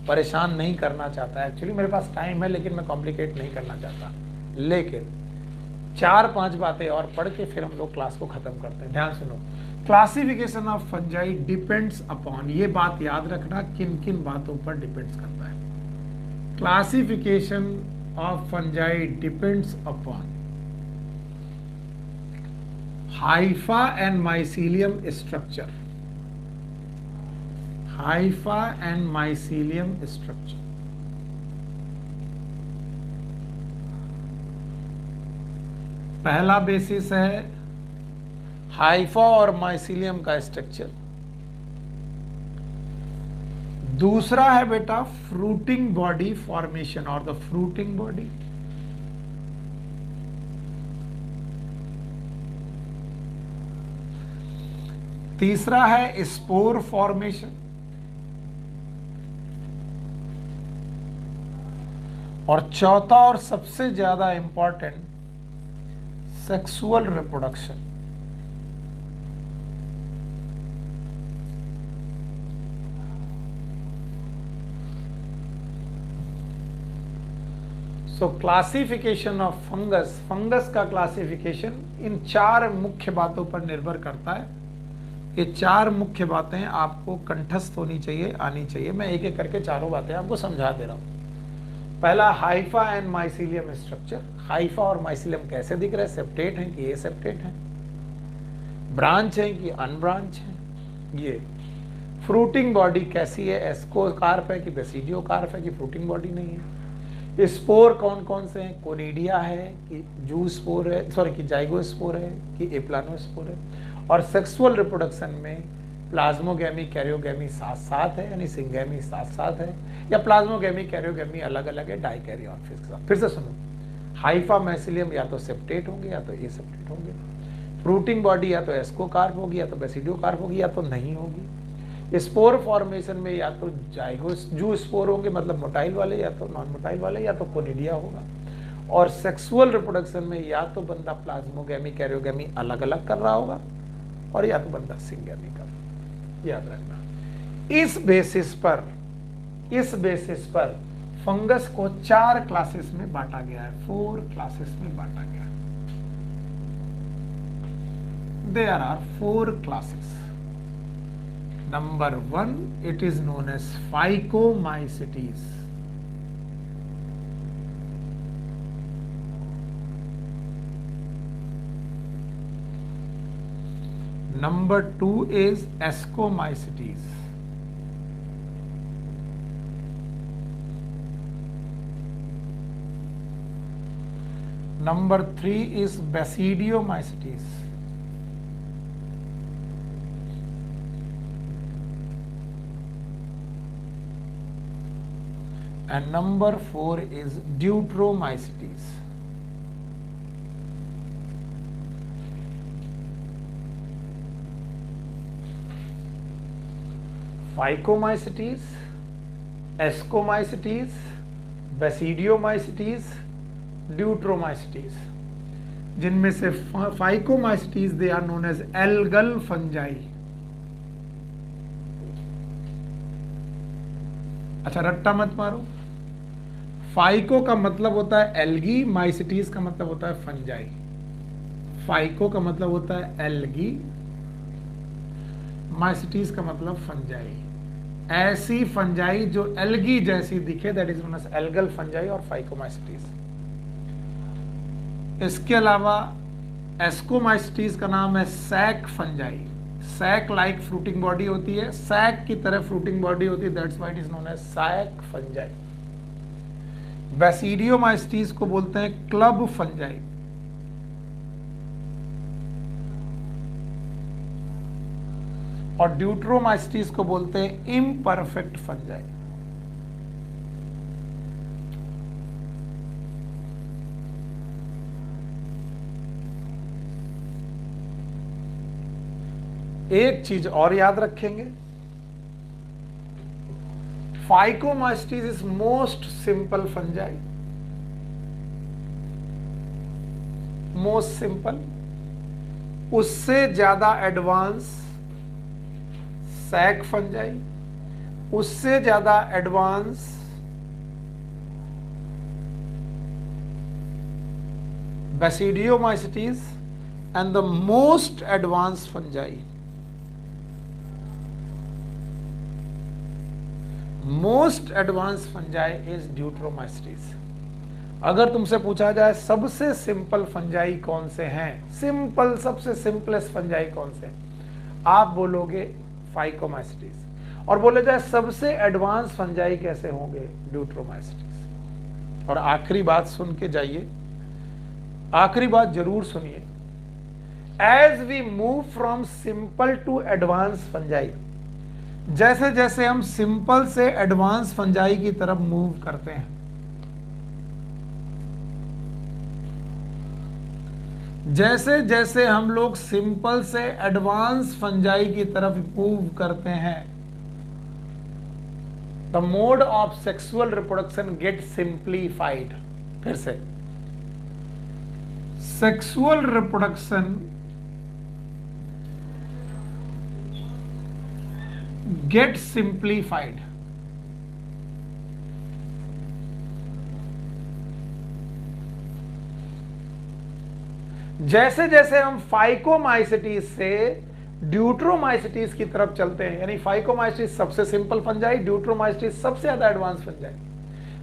परेशान नहीं करना चाहता। एक्चुअली मेरे पास टाइम है, लेकिन मैं कॉम्प्लिकेट नहीं करना चाहता। लेकिन 4-5 बातें और पढ़ के फिर हम लोग क्लास को खत्म करते हैं। ध्यान सुनो, classification of fungi depends upon, ये बात याद रखना किन किन बातों पर डिपेंड्स करता है। Classification of fungi depends upon Haifa and mycelium structure. Haifa and mycelium structure. पहला बेसिस है हाइफा और माइसीलियम का स्ट्रक्चर। दूसरा है बेटा फ्रूटिंग बॉडी फॉर्मेशन और द फ्रूटिंग बॉडी। तीसरा है स्पोर फॉर्मेशन, और चौथा और सबसे ज्यादा important sexual reproduction. So classification of fungus, fungus का क्लासिफिकेशन इन 4 मुख्य बातों पर निर्भर करता है। ये 4 मुख्य बातें आपको कंठस्थ होनी चाहिए, आनी चाहिए। मैं एक एक करके चारों बातें आपको समझा दे रहा हूं। पहला, Haifa and mycelium structure. Haifa और माइसीलियम कैसे दिख रहे हैं? सेप्टेट हैं कि एसेप्टेट हैं? ब्रांच है कि अनब्रांच है? ये फ्रूटिंग बॉडी कैसी है? एस्कोकार्प है कि बेसिडियोकार्प है कि फ्रूटिंग बॉडी नहीं है? स्पोर कौन कौन से हैं? कोनिडिया है कि जू स्पोर है, सॉरी कि जाइगोस्पोर है कि एप्लानोस्पोर है? और सेक्सुअल रिप्रोडक्शन में प्लाज्मोगैमी कैरियोगैमी साथ साथ है, यानी सिंगैमी साथ साथ है, या प्लाज्मोगैमी कैरियोगैमी अलग अलग है डाइकैरियन के साथ? फिर से सुनो, हाइफा माइसीलियम या तो सेप्टेट होंगे या तो एसेप्टेट होंगे। फ्रूटिंग बॉडी या तो एस्कोकार्प होगी या तो बेसिडियोकार्प होगी या तो नहीं होगी। स्पोर फॉर्मेशन में या तो जाइगोस जू स्पोर होंगे, मतलब मोटाइल वाले, या तो नॉन मोटाइल वाले, या तो कोनिडिया होगा। और सेक्सुअल रिप्रोडक्शन में या तो बंदा प्लाज्मोगैमी कैरियोगैमी अलग अलग कर रहा होगा, और या तो बंदा सिंगैमी कर रहा होगा। याद रखना, इस बेसिस पर फंगस को 4 क्लासेस में बांटा गया है, 4 क्लासेस में बांटा गया है। There are 4 classes. Number 1, it is known as Phycomycetes. Number 2 is Ascomycetes. Number 3 is Basidiomycetes. And number 4 is Deuteromycetes. Phycomycetes, Ascomycetes, Basidiomycetes, Deuteromycetes. जिनमें से Phycomycetes they are known as algal fungi. अच्छा, रट्टा मत मारो। फाइको का मतलब होता है एल्गी, माइसिटीज का मतलब होता है फंजाई। फाइको का मतलब होता है एल्गी, माइसिटीज का मतलब फंजाई। ऐसी फंजाई जो एल्गी जैसी दिखे, that is known as algal fungi और फाइकोमाइसिटीज। इसके अलावा एस्कोमाइसिटीज का नाम है sac fungi. Sac like fruiting body होती है, सैक की तरह फ्रूटिंग बॉडी होती है, that's why it is known as sac fungi. Basidiomycetes को बोलते हैं क्लब फंजाई। और ड्यूट्रोमाइसिटीज को बोलते हैं इम्परफेक्ट फंजाई। एक चीज और याद रखेंगे, phycomycetes is most simple fungi, most simple. उससे ज्यादा एडवांस सैक फंजाई, उससे ज्यादा advance basidiomycetes, and the most advance fungi, most advance fungi is Deuteromycetes. अगर तुमसे पूछा जाए सबसे सिंपल फंजाई कौन से हैं, सिंपल सबसे सिंपलेस्ट फंजाई कौन से, आप बोलोगे फाइकोमाइसिटीज। और बोले जाए सबसे एडवांस फंजाई कैसे होंगे, ड्यूट्रोमाइसिटीज। और आखिरी बात सुन के जाइए, आखिरी बात जरूर सुनिए। As we move from simple to advance fungi, जैसे जैसे हम सिंपल से एडवांस फंजाई की तरफ मूव करते हैं, जैसे जैसे हम लोग सिंपल से एडवांस फंजाई की तरफ मूव करते हैं, the mode of sexual reproduction get simplified. फिर से, सेक्सुअल रिप्रोडक्शन गेट सिंप्लीफाइड। जैसे जैसे हम फाइकोमाइसिटीज से ड्यूट्रोमाइसिटीज की तरफ चलते हैं, यानी फाइकोमाइसिटीज सबसे सिंपल फंजाई, ड्यूट्रोमाइसिटीज सबसे ज्यादा एडवांस फंजाई,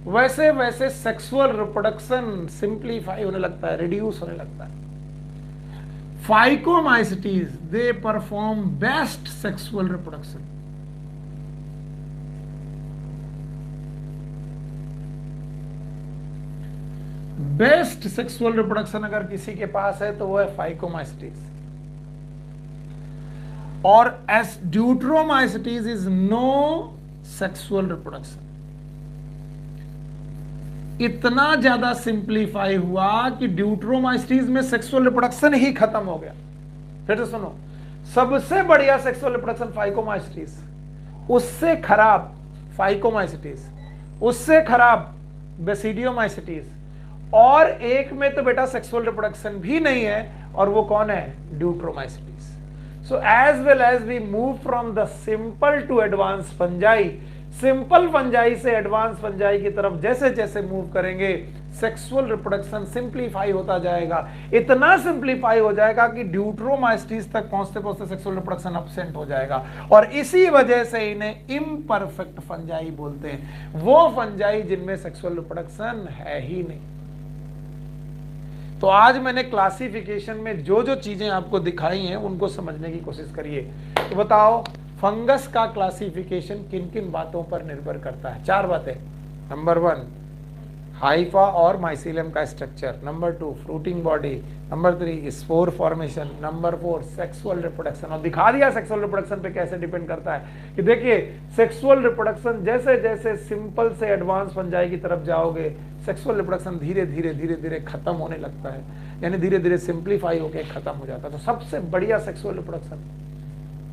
वैसे वैसे सेक्सुअल रिप्रोडक्शन सिंप्लीफाई होने लगता है, रिड्यूस होने लगता है। Phycomycetes they perform best sexual reproduction. Best sexual reproduction अगर किसी के पास है तो वो है फाइकोमाइसिटीज, और as deuteromycetes is no sexual reproduction. इतना ज्यादा सिंप्लीफाई हुआ कि ड्यूट्रोमाइसिटीज में सेक्सुअल रिप्रोडक्शन ही खत्म हो गया। फिर से सुनो, सबसे बढ़िया सेक्सुअल रिप्रोडक्शन फाइकोमाइसिटीज, उससे खराब फाइकोमाइसिटीज, उससे खराब बेसिडियोमाइसिटीज, और एक में तो बेटा सेक्सुअल रिप्रोडक्शन भी नहीं है, और वो कौन है? Deuteromycetes. So as well as we move from the simple to advance fungi, simple fungi से एडवांस फंजाई की तरफ जैसे जैसे मूव करेंगे, सेक्सुअल रिप्रोडक्शन सिंप्लीफाई होता जाएगा। इतना सिंप्लीफाई हो जाएगा कि ड्यूट्रोमाइसिटीज तक पहुंचते पहुंचते सेक्सुअल रिप्रोडक्शन अब्सेंट हो जाएगा, और इसी वजह से इन्हें इम्परफेक्ट फंजाई बोलते हैं, वो फंजाई जिनमें सेक्सुअल रिप्रोडक्शन है ही नहीं। तो आज मैंने क्लासिफिकेशन में जो जो चीजें आपको दिखाई हैं उनको समझने की कोशिश करिए। तो बताओ, फंगस का क्लासिफिकेशन किन किन बातों पर निर्भर करता है? 4 बातें। नंबर 1, हाइफा और माइसीलियम का structure. Number 2, fruiting body. Number 3, spore formation. Number 4, sexual reproduction. और दिखा दिया सेक्सुअल रिप्रोडक्शन पे कैसे डिपेंड करता है कि देखिए, सेक्सुअल रिप्रोडक्शन जैसे जैसे सिंपल से एडवांस फंजाई की तरफ जाओगे, सेक्सुअल रिप्रोडक्शन धीरे धीरे धीरे धीरे खत्म होने लगता है, यानी धीरे धीरे सिंप्लीफाई होकर खत्म हो जाता है। तो सबसे बढ़िया सेक्सुअल रिप्रोडक्शन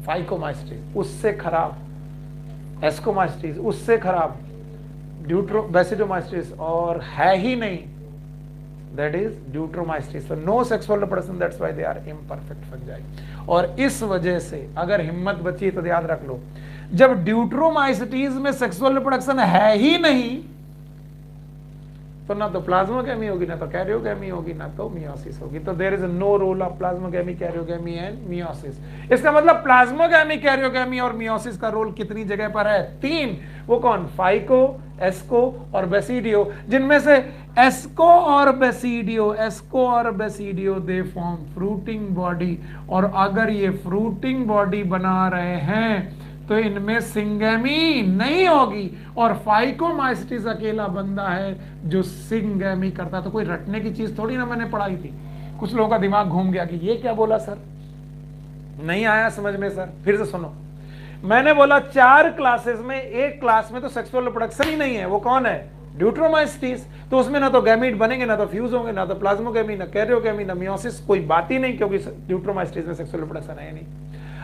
फाइकोमाइसिटीज, उससे खराब एस्कोमाइसिटीज, उससे खराब बेसिडोमाइसिटीज, और है ही नहीं, that is deuteromycetes. No sexual reproduction, that's why they are imperfect fungi. और इस वजह से अगर हिम्मत बची तो याद रख लो, जब ड्यूट्रोमाइसिटीज में सेक्सुअल रिप्रोडक्शन है ही नहीं, तो ना तो प्लाज्मोगेमी होगी, ना तो कैरियोगेमी होगी, ना तो मियोसिस होगी। तो there is no role of plasmogamy, karyogamy and meiosis. इसका मतलब प्लाज्मोगेमी, कैरियोगेमी और मियोसिस का रोल कितनी जगह पर है? 3। वो कौन? फाइको, एस्को और बेसिडियो, जिनमें से एस्को और basidio they form fruiting body. और अगर ये फ्रूटिंग बॉडी बना रहे हैं तो इनमें सिंगेमी नहीं होगी, और फाइकोमाइसिटीज अकेला बंदा है जो सिंगेमी करता। तो कोई रटने की चीज थोड़ी ना मैंने पढ़ाई थी। कुछ लोगों का दिमाग घूम गया कि ये क्या बोला सर, नहीं आया समझ में सर। फिर से सुनो, मैंने बोला 4 क्लासेस में एक क्लास में तो सेक्सुअल रिप्रोडक्शन ही नहीं है। वो कौन है? ड्यूट्रोमाइसिटीज। तो उसमें ना तो गैमीट बनेंगे, ना तो फ्यूज होंगे, ना तो प्लाज्मोगेमी, ना कैरियोगेमी, ना मियोसिस, कोई बात ही नहीं, क्योंकि ड्यूट्रोमाइसिटीज में सेक्सुअल रिप्रोडक्शन है नहीं।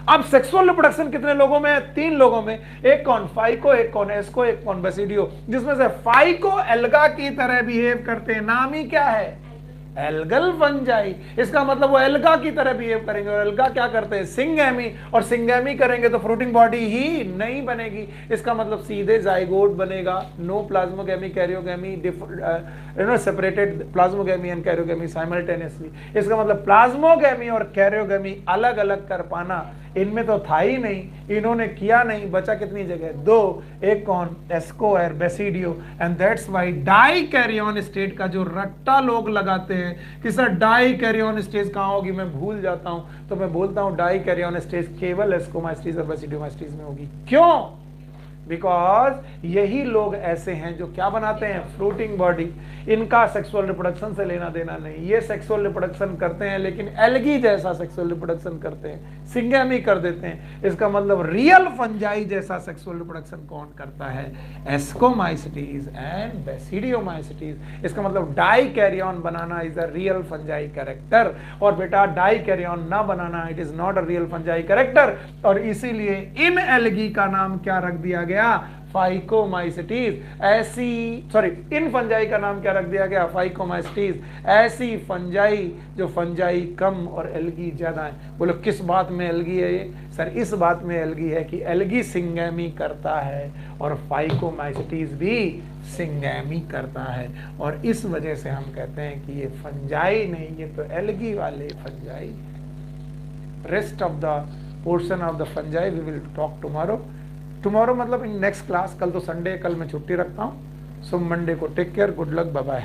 अब सेक्सुअल रिप्रोडक्शन कितने लोगों में है? 3 लोगों में। एक कौन? फाइको, एक कौन? एस्को, एक कौन? बेसिडियो। जिसमें से फाइको एल्गा की तरह बिहेव करते हैं। नाम ही क्या है? Algal fungi. इसका मतलब वो एल्गा की तरह बिहेव करेंगे, और एल्गा क्या करते हैं? सिंगेमी। और सिंगेमी करेंगे तो फ्रूटिंग बॉडी ही नहीं बनेगी। इसका मतलब सीधे जाइगोट बनेगा। No plasmogamy, karyogamy, separated plasmogamy and karyogamy simultaneously. इसका मतलब प्लाज्मोगेमी और कैरियोगेमी अलग अलग कर पाना इनमें तो था ही नहीं, इन्होंने किया नहीं। बचा कितनी जगह? 2। एक कौन? एस्को और basidio. And that's why dikaryon state का जो रट्टा लोग लगाते हैं कि सर डाई कैरियन स्टेज कहां होगी, मैं भूल जाता हूं, तो मैं बोलता हूं डाई कैरियन स्टेज केवल एस्कोमाइसिटीज और बेसिडियोमाइसिटीज में होगी। क्यों? बिकॉज यही लोग ऐसे हैं जो क्या बनाते हैं? Fruiting body. इनका सेक्सुअल रिप्रोडक्शन से लेना देना नहीं। ये सेक्सुअल रिप्रोडक्शन करते हैं लेकिन एल्गी जैसा सेक्सुअल रिप्रोडक्शन करते हैं, सिंगेमी कर देते हैं। इसका मतलब रियल फंजाई जैसा सेक्सुअल रिप्रोडक्शन कौन करता है? Ascomycetes and basidiomycetes. इसका मतलब डाई कैरियन बनाना is a real fungi character, और बेटा डाई कैरियन ना बनाना it is not a real fungi character. और इसीलिए इन एल्गी का नाम क्या रख दिया गया? फाइकोमाइसिटीज, ऐसी सॉरी इन फंजाई का नाम क्या रख दिया गया, फाइकोमाइसिटीज, ऐसी फंजाई जो फंजाई कम और एल्गी ज्यादा है। बोलो किस बात में एल्गी है ये? सर इस बात में एल्गी है कि एल्गी सिंगैमी करता है और फाइकोमाइसिटीज भी सिंगैमी करता है, और इस वजह से हम कहते हैं कि ये फंजाई नहीं, ये तो एल्गी वाले फंजाई है। Rest of the portion of the fungi we will talk tomorrow. Tomorrow मतलब इन नेक्स्ट क्लास, कल तो संडे, कल मैं छुट्टी रखता हूँ। सो मंडे को take care, good luck, bye bye.